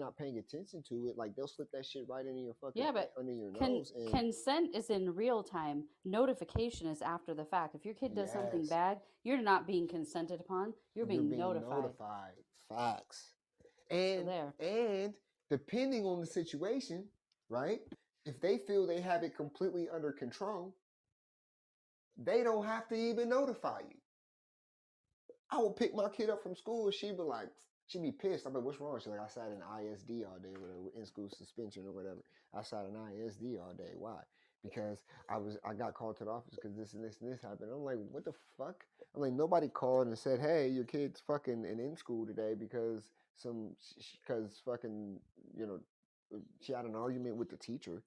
A: not paying attention to it, like they'll slip that shit right into your fucking
E: Yeah, but
A: under your nose. And
E: consent is in real time. Notification is after the fact. If your kid does something
A: yes,
E: bad, you're not being consented upon. You're
A: you're
E: being
A: being
E: notified.
A: notified. Facts.
E: So
A: And
E: there.
A: and depending on the situation, right? If they feel they have it completely under control, they don't have to even notify you. I would pick my kid up from school and she'd be pissed. I'm like, what's wrong? She's like, I sat in ISD all day, whatever, in school suspension or whatever. I sat in ISD all day. Why? Because I got called to the office because this and this and this happened. I'm like, what the fuck? I'm like, nobody called and said, hey, your kid's fucking in school today because fucking, you know, she had an argument with the teacher.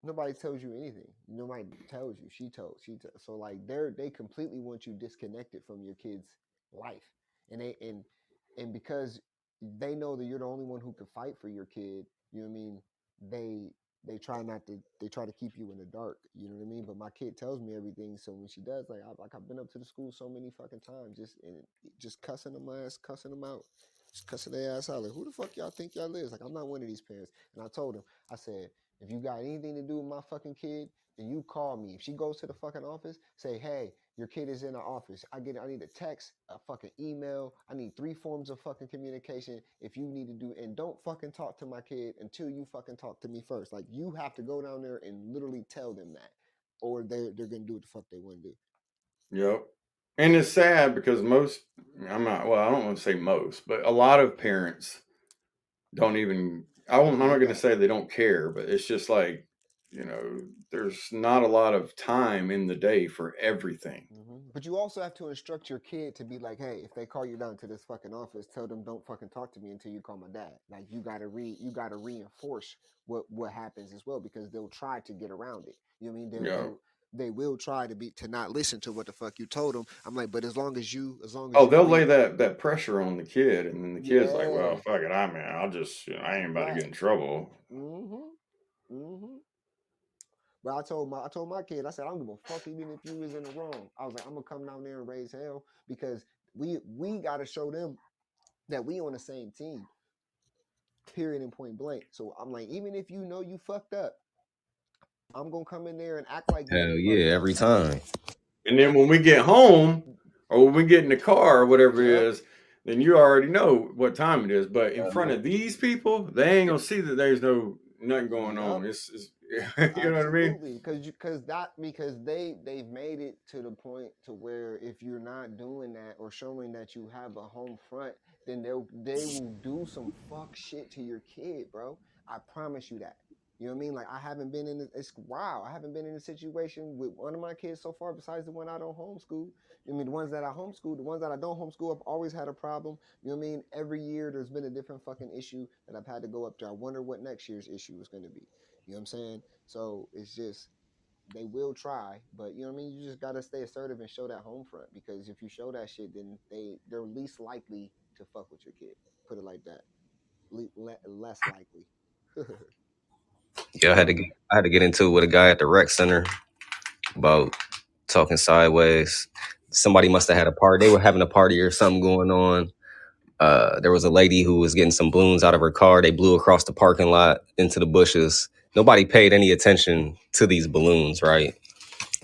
A: Nobody tells you anything. Nobody tells you. She told. So like they completely want you disconnected from your kid's life, and because they know that you're the only one who can fight for your kid. You know what I mean? They try not to. They try to keep you in the dark. You know what I mean? But my kid tells me everything. So when she does, like I've been up to the school so many fucking times, just cussing them ass, cussing them out. Just cussing their ass out. Like, who the fuck y'all think y'all is? Like, I'm not one of these parents. And I told him, I said, if you got anything to do with my fucking kid, then you call me. If she goes to the fucking office, say, hey, your kid is in the office. I need a text, a fucking email. I need 3 forms of fucking communication. If you need to do, and don't fucking talk to my kid until you fucking talk to me first. Like, you have to go down there and literally tell them that, or they're gonna do what the fuck they want to do.
B: Yep. And it's sad because I don't want to say most, but a lot of parents don't even, I'm not going to say they don't care, but it's just like, there's not a lot of time in the day for everything.
A: But you also have to instruct your kid to be like, hey, if they call you down to this fucking office, tell them don't fucking talk to me until you call my dad. Like you gotta reinforce what happens as well, because they'll try to get around it. You know what I mean? They will try to not listen to what the fuck you told them. I'm like, but as long as
B: they'll lay that pressure on the kid, and then the kid's like, well, fuck it, I'll just, I ain't about to get in trouble.
A: But I told my kid, I said, I don't give a fuck even if you was in the wrong. I was like, I'm gonna come down there and raise hell, because we gotta show them that we on the same team. Period and point blank. So I'm like, even if you know you fucked up, I'm gonna come in there and act like
D: hell yeah, every time.
B: And then when we get home, or when we get in the car or whatever it is, then you already know what time it is. But in front of these people, they ain't gonna see that there's nothing going on. It's you know what I mean?
A: Because they've made it to the point to where if you're not doing that or showing that you have a home front, then they will do some fuck shit to your kid, bro. I promise you that. You know what I mean? Like, I haven't been in I haven't been in a situation with one of my kids so far, besides the one I don't homeschool. I mean, the ones that I homeschool, the ones that I don't homeschool, I've always had a problem. You know what I mean? Every year there's been a different fucking issue that I've had to go up to. I wonder what next year's issue is going to be. You know what I'm saying? So it's just, they will try, but you know what I mean? You just got to stay assertive and show that home front, because if you show that shit, then they're least likely to fuck with your kid. Put it like that. Less likely.
D: Yeah, I had to get into it with a guy at the rec center about talking sideways. Somebody must have had a party. They were having a party or something going on. There was a lady who was getting some balloons out of her car. They blew across the parking lot into the bushes. Nobody paid any attention to these balloons, right?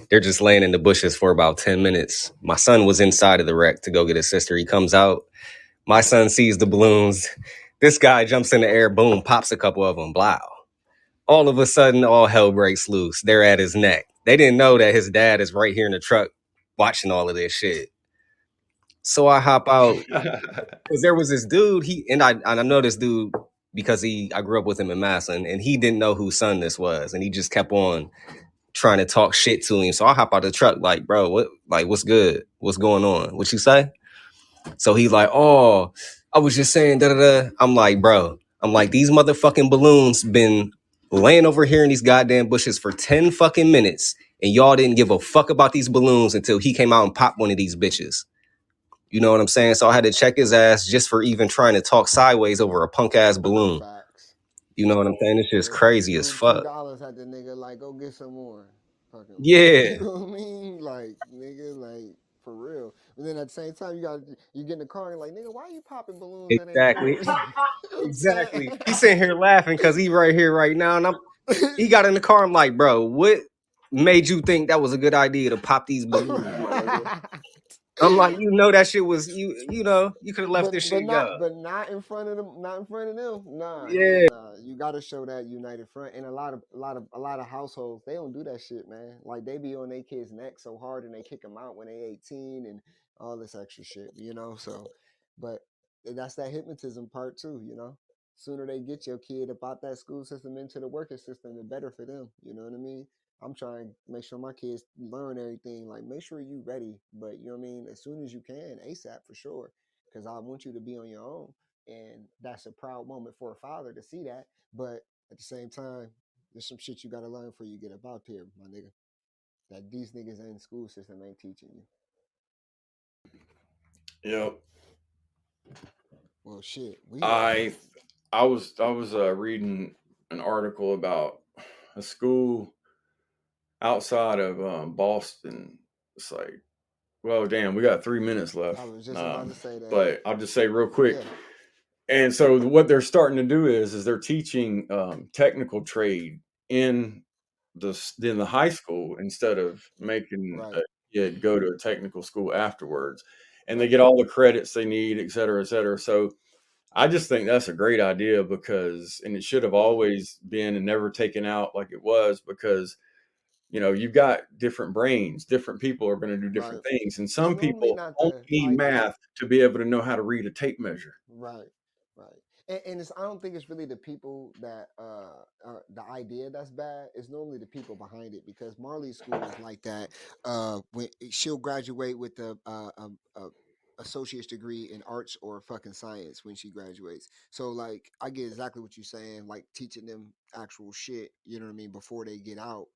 D: They're just laying in the bushes for about 10 minutes. My son was inside of the wreck to go get his sister. He comes out. My son sees the balloons. This guy jumps in the air, boom, pops a couple of them, blow. All of a sudden, all hell breaks loose. They're at his neck. They didn't know that his dad is right here in the truck watching all of this shit. So I hop out, because there was this dude. I know this dude because I grew up with him in Massillon, and he didn't know whose son this was, and he just kept on trying to talk shit to him. So I hop out the truck like, bro, what's good? What's going on? What you say? So he's like, oh, I was just saying da da da. I'm like, bro, these motherfucking balloons been laying over here in these goddamn bushes for 10 fucking minutes. and y'all didn't give a fuck about these balloons until he came out and popped one of these bitches. You know what I'm saying? So I had to check his ass just for even trying to talk sideways over a punk ass balloon.
A: Facts.
D: You know what I'm saying? It's just
A: They
D: crazy as
A: threw
D: fuck.
A: $2 at the nigga, like, go get some more. Fucking,
D: Yeah,
A: you know what I mean? Like, nigga, like, for real. And then at the same time, you get in the car and like, nigga, why are you popping balloons that ain't
D: exactly.
A: yours? You know what I'm
D: Exactly.
A: saying?
D: He's sitting here laughing because he right here right now. And he got in the car. I'm like, bro, what made you think that was a good idea to pop these balloons, my nigga? I'm like, you know that shit was you know, you could have left this shit go.
A: but not in front of them, not in front of them. Nah,
D: Yeah.
A: nah. You gotta show that united front. And a lot of households, they don't do that shit, man. Like they be on their kids' neck so hard and they kick them out when they 18 and all this extra shit, you know. So, but that's that hypnotism part too, you know. Sooner they get your kid about that school system into the working system, the better for them. You know what I mean? I'm trying to make sure my kids learn everything. Like, make sure you ready, but you know what I mean? As soon as you can, ASAP for sure. Because I want you to be on your own. And that's a proud moment for a father to see that. But at the same time, there's some shit you got to learn before you get up out here, my nigga. That these niggas in the school system ain't teaching you.
B: Yep.
A: Well, shit.
B: I was reading an article about a school outside of Boston. It's like, well, damn, we got 3 minutes left.
A: I was just about to say that.
B: But I'll just say real quick.
A: Yeah.
B: And so what they're starting to do is they're teaching technical trade in the high school instead of making
A: Right.
B: a kid go to a technical school afterwards. And they get all the credits they need, et cetera, et cetera. So I just think that's a great idea because, and it should have always been and never taken out like it was because, you know, you've got different brains, different people are going to do different
A: Right.
B: things. And some
A: It's normally
B: people
A: not
B: only
A: the
B: need
A: idea.
B: math to be able to know how to read a tape measure.
A: Right, right. And it's I don't think it's really the people that are the idea that's bad. It's normally the people behind it because Marley's school is like that. When she'll graduate with a associate's degree in arts or fucking science when she graduates. So like I get exactly what you're saying, like teaching them actual shit, you know what I mean, before they get out,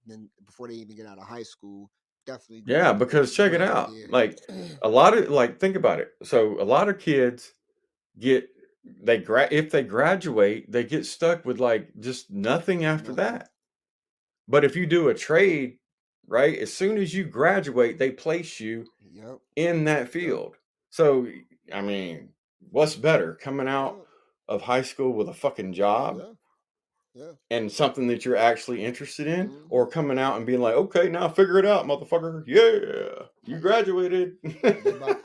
A: then before they even get out of high school. Definitely
B: Yeah, because check it
A: great
B: out.
A: idea.
B: Like a lot of think about it. So a lot of kids get if they graduate, they get stuck with like just nothing after
A: Nothing.
B: that. But if you do a trade, right, as soon as you graduate, they place you
A: Yep.
B: in that field. So I mean, what's better, coming out
A: Yep.
B: of high school with a fucking job
A: Yeah. Yeah.
B: and something that you're actually interested in,
A: Mhm.
B: or coming out and being like, okay, now figure it out, motherfucker. Yeah, you graduated.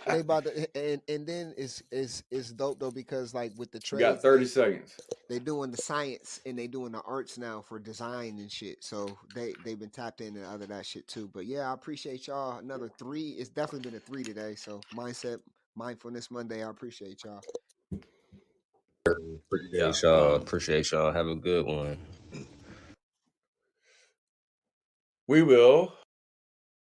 A: They about to, and then it's dope though because like with the
B: You got
A: trades
B: 30 seconds.
A: they doing the science and they doing the arts now for design and shit. So they've been tapped into other that shit too. But yeah, I appreciate y'all. Another 3. It's definitely been a 3 today. So mindfulness Monday. I appreciate y'all.
D: Appreciate y'all. Appreciate y'all. Have a good one.
B: We will